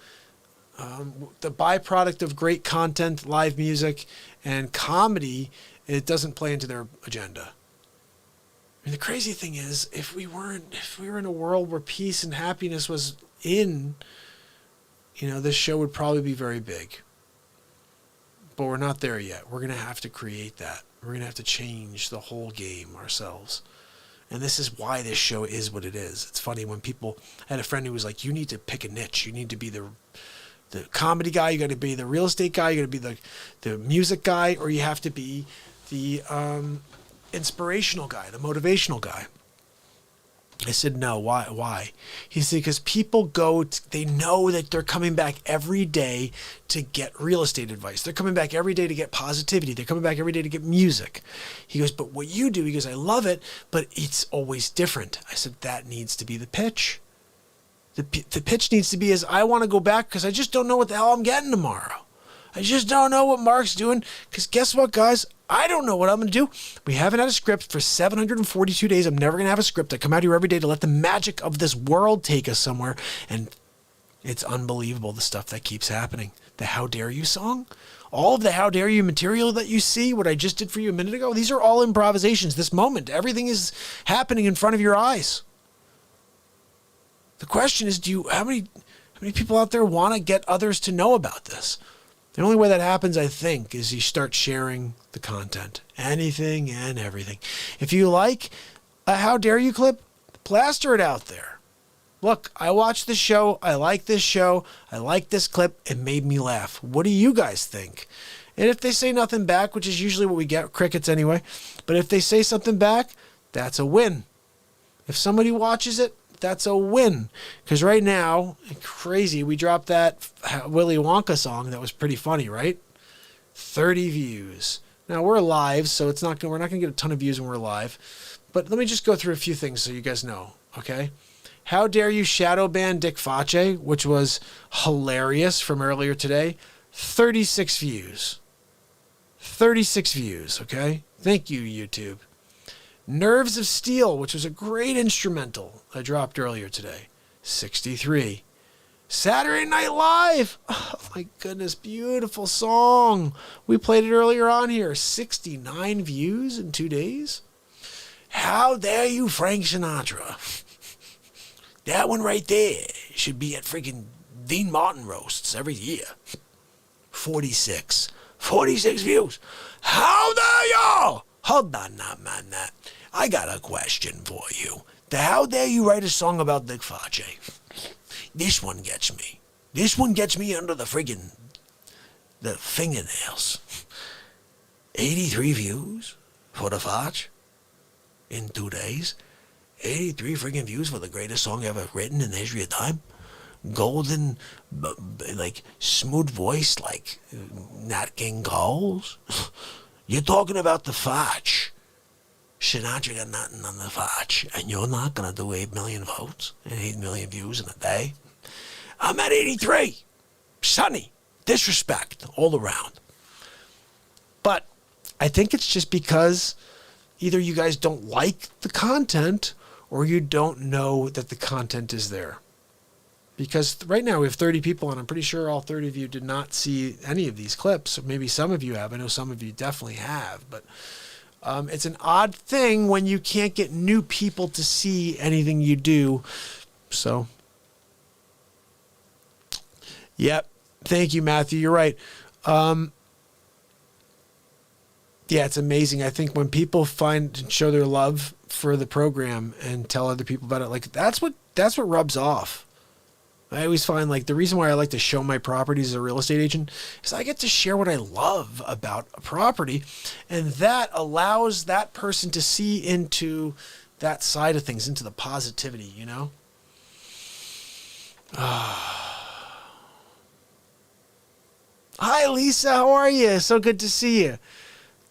The byproduct of great content, live music, and comedy, it doesn't play into their agenda. I mean, the crazy thing is, if we were in a world where peace and happiness was in, you know, this show would probably be very big. But we're not there yet. We're going to have to create that. We're going to have to change the whole game ourselves. And this is why this show is what it is. It's funny when people, I had a friend who was like, you need to pick a niche. You need to be the comedy guy. You got to be the real estate guy. You got to be the music guy, or you have to be the inspirational guy, the motivational guy. I said, no, why? He said, because people they know that they're coming back every day to get real estate advice. They're coming back every day to get positivity. They're coming back every day to get music. He goes, but what you do, he goes, I love it, but it's always different. I said, that needs to be the pitch. The pitch needs to be is, I want to go back because I just don't know what the hell I'm getting tomorrow. I just don't know what Mark's doing, because guess what, guys? I don't know what I'm going to do. We haven't had a script for 742 days. I'm never going to have a script. I come out here every day to let the magic of this world take us somewhere, and it's unbelievable the stuff that keeps happening. The How Dare You song, all of the How Dare You material that you see, what I just did for you a minute ago, these are all improvisations. This moment, everything is happening in front of your eyes. The question is, how many people out there want to get others to know about this? The only way that happens, I think, is you start sharing the content. Anything and everything. If you like a How Dare You clip, plaster it out there. Look, I watched this show. I like this show. I like this clip. It made me laugh. What do you guys think? And if they say nothing back, which is usually what we get, crickets anyway, but if they say something back, that's a win. If somebody watches it, that's a win. Because right now, crazy, we dropped that Willy Wonka song that was pretty funny, right? 30 views. Now, we're live, so we're not going to get a ton of views when we're live. But let me just go through a few things so you guys know, okay? How Dare You shadow ban Dick Facce, which was hilarious from earlier today. 36 views. 36 views, okay? Thank you, YouTube. Nerves of Steel, which was a great instrumental I dropped earlier today. 63. Saturday Night Live. Oh, my goodness. Beautiful song. We played it earlier on here. 69 views in 2 days. How Dare You, Frank Sinatra. That one right there should be at freaking Dean Martin roasts every year. 46. 46 views. How dare you? Hold on now, man. I got a question for you. How dare you write a song about Dick Facce? This one gets me. This one gets me under the fingernails. 83 views for the Facce in 2 days. 83 friggin' views for the greatest song ever written in the history of time. Golden, like, smooth voice like Nat King Cole's. You're talking about the Facce. Sinatra got nothing on the Facce, and you're not going to do 8 million votes and 8 million views in a day. I'm at 83. Sunny. Disrespect all around. But I think it's just because, either you guys don't like the content or you don't know that the content is there. Because right now we have 30 people, and I'm pretty sure all 30 of you did not see any of these clips. Or maybe some of you have. I know some of you definitely have. But it's an odd thing when you can't get new people to see anything you do. So, yep. Thank you, Matthew. You're right. Yeah, it's amazing. I think when people find and show their love for the program and tell other people about it, like that's what rubs off. I always find like the reason why I like to show my properties as a real estate agent is I get to share what I love about a property, and that allows that person to see into that side of things, into the positivity, you know? Hi, Lisa. How are you? So good to see you.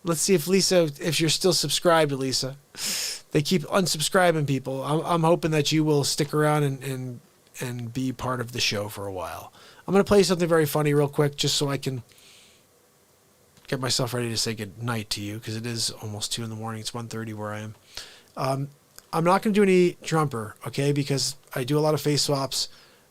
Let's see if you're still subscribed, Lisa. They keep unsubscribing people. I'm hoping that you will stick around and be part of the show for a while. I'm going to play something very funny real quick just so I can get myself ready to say good night to you, because it is almost 2 in the morning. It's 1:30 where I am. I'm not going to do any Trumper, okay, because I do a lot of face swaps,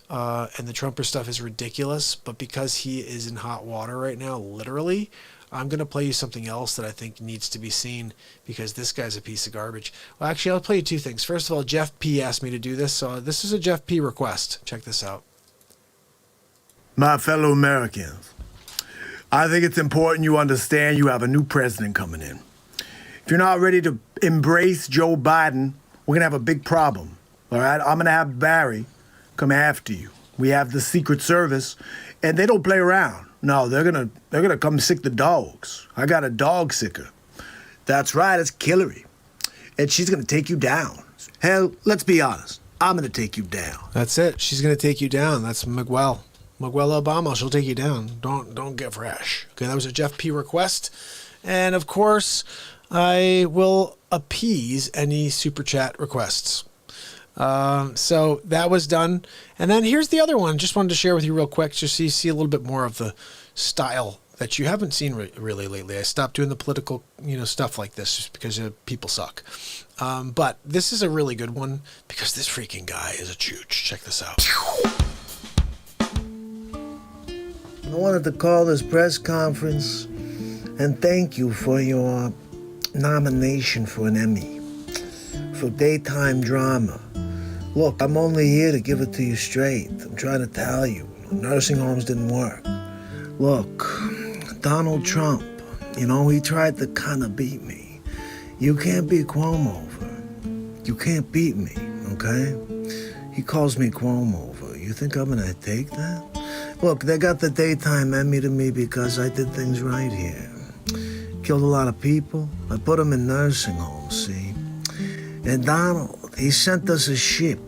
and the Trumper stuff is ridiculous, but because he is in hot water right now, literally, I'm going to play you something else that I think needs to be seen, because this guy's a piece of garbage. Well, actually, I'll play you 2 things. First of all, Jeff P. asked me to do this, so this is a Jeff P. request. Check this out. My fellow Americans, I think it's important you understand you have a new president coming in. If you're not ready to embrace Joe Biden, we're going to have a big problem. All right? I'm going to have Barry come after you. We have the Secret Service, and they don't play around. No, they're gonna come sick the dogs. I got a dog sicker. That's right, it's Hillary. And she's gonna take you down. Hell, let's be honest. I'm gonna take you down. That's it. She's gonna take you down. That's Miguel Obama. She'll take you down. Don't get fresh. Okay, that was a Jeff P. request. And of course, I will appease any super chat requests. So that was done. And then here's the other one. Just wanted to share with you real quick, just so you see a little bit more of the style that you haven't seen really lately. I stopped doing the political, stuff like this just because people suck. But this is a really good one because this freaking guy is a chooch. Check this out. I wanted to call this press conference and thank you for your nomination for an Emmy for daytime drama. Look, I'm only here to give it to you straight. I'm trying to tell you, nursing homes didn't work. Look, Donald Trump, he tried to kind of beat me. You can't beat Cuomo over. You can't beat me, okay? He calls me Cuomo over. You think I'm gonna take that? Look, they got the daytime Emmy to me because I did things right here. Killed a lot of people. I put them in nursing homes, see? And Donald, he sent us a ship.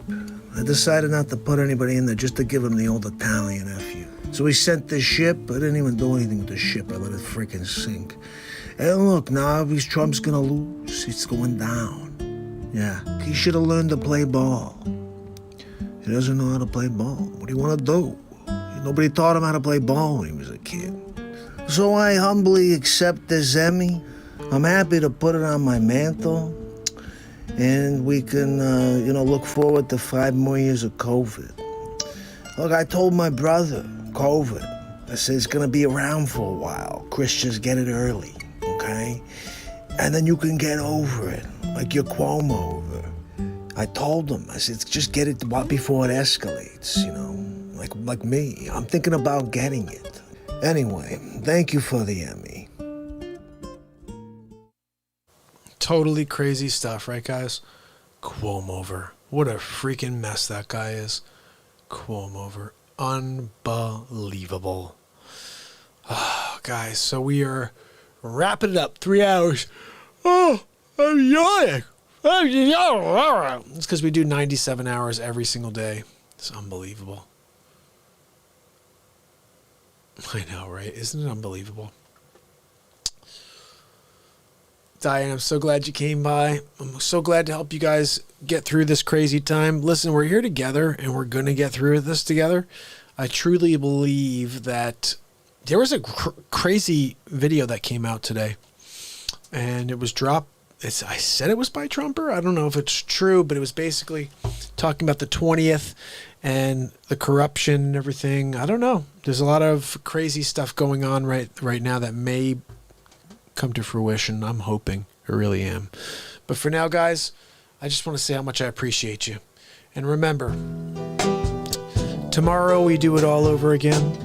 I decided not to put anybody in there just to give him the old Italian F you. So he sent the ship. I didn't even do anything with the ship. I let it freaking sink. And look, now if Trump's gonna lose, it's going down. Yeah, he should have learned to play ball. He doesn't know how to play ball. What do you want to do? Nobody taught him how to play ball when he was a kid. So I humbly accept this Emmy. I'm happy to put it on my mantle. And we can, look forward to 5 more years of COVID. Look, I told my brother, COVID, I said it's going to be around for a while. Christians get it early, okay? And then you can get over it, like your Cuomo over. I told him, I said, just get it before it escalates, like me. I'm thinking about getting it. Anyway, thank you for the Emmy. Totally crazy stuff, right, guys? Cuomo-over. What a freaking mess that guy is. Cuomo-over. Unbelievable. Guys, so we are wrapping it up. 3 hours. Oh, I'm yawning. It's because we do 97 hours every single day. It's unbelievable. I know, right? Isn't it unbelievable? Diane, I'm so glad you came by. I'm so glad to help you guys get through this crazy time. Listen, we're here together, and we're going to get through this together. I truly believe that there was a crazy video that came out today, and it was dropped I said it was by Trumper. I don't know if it's true, but it was basically talking about the 20th and the corruption and everything. I don't know. There's a lot of crazy stuff going on right now that may come to fruition. I'm hoping. I really am. But for now, guys, I just want to say how much I appreciate you. And remember, tomorrow we do it all over again.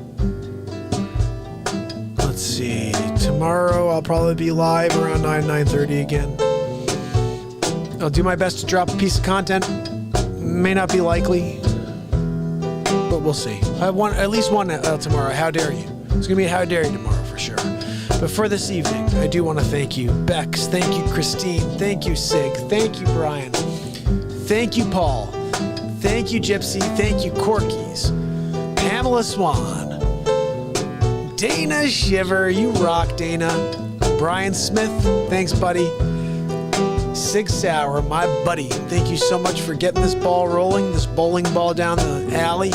Let's see. Tomorrow I'll probably be live around 9:30 again. I'll do my best to drop a piece of content. May not be likely, but we'll see. I have at least one tomorrow. How dare you? It's gonna be a how dare you tomorrow for sure. But for this evening, I do want to thank you, Bex. Thank you, Christine. Thank you, Sig. Thank you, Brian. Thank you, Paul. Thank you, Gypsy. Thank you, Corkies. Pamela Swan. Dana Shiver. You rock, Dana. Brian Smith. Thanks, buddy. Sig Sauer, my buddy. Thank you so much for getting this ball rolling, this bowling ball down the alley.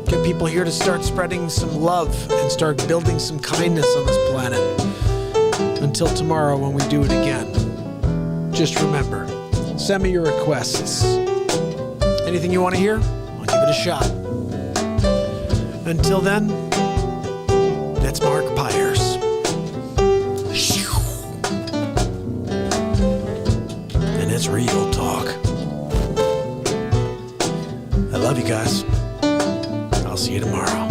Get people here to start spreading some love and start building some kindness on this planet. Until tomorrow when we do it again. Just remember, send me your requests. Anything you want to hear, I'll give it a shot. Until then, that's Mark Pires. And it's real talk. I love you guys. I'll see you tomorrow.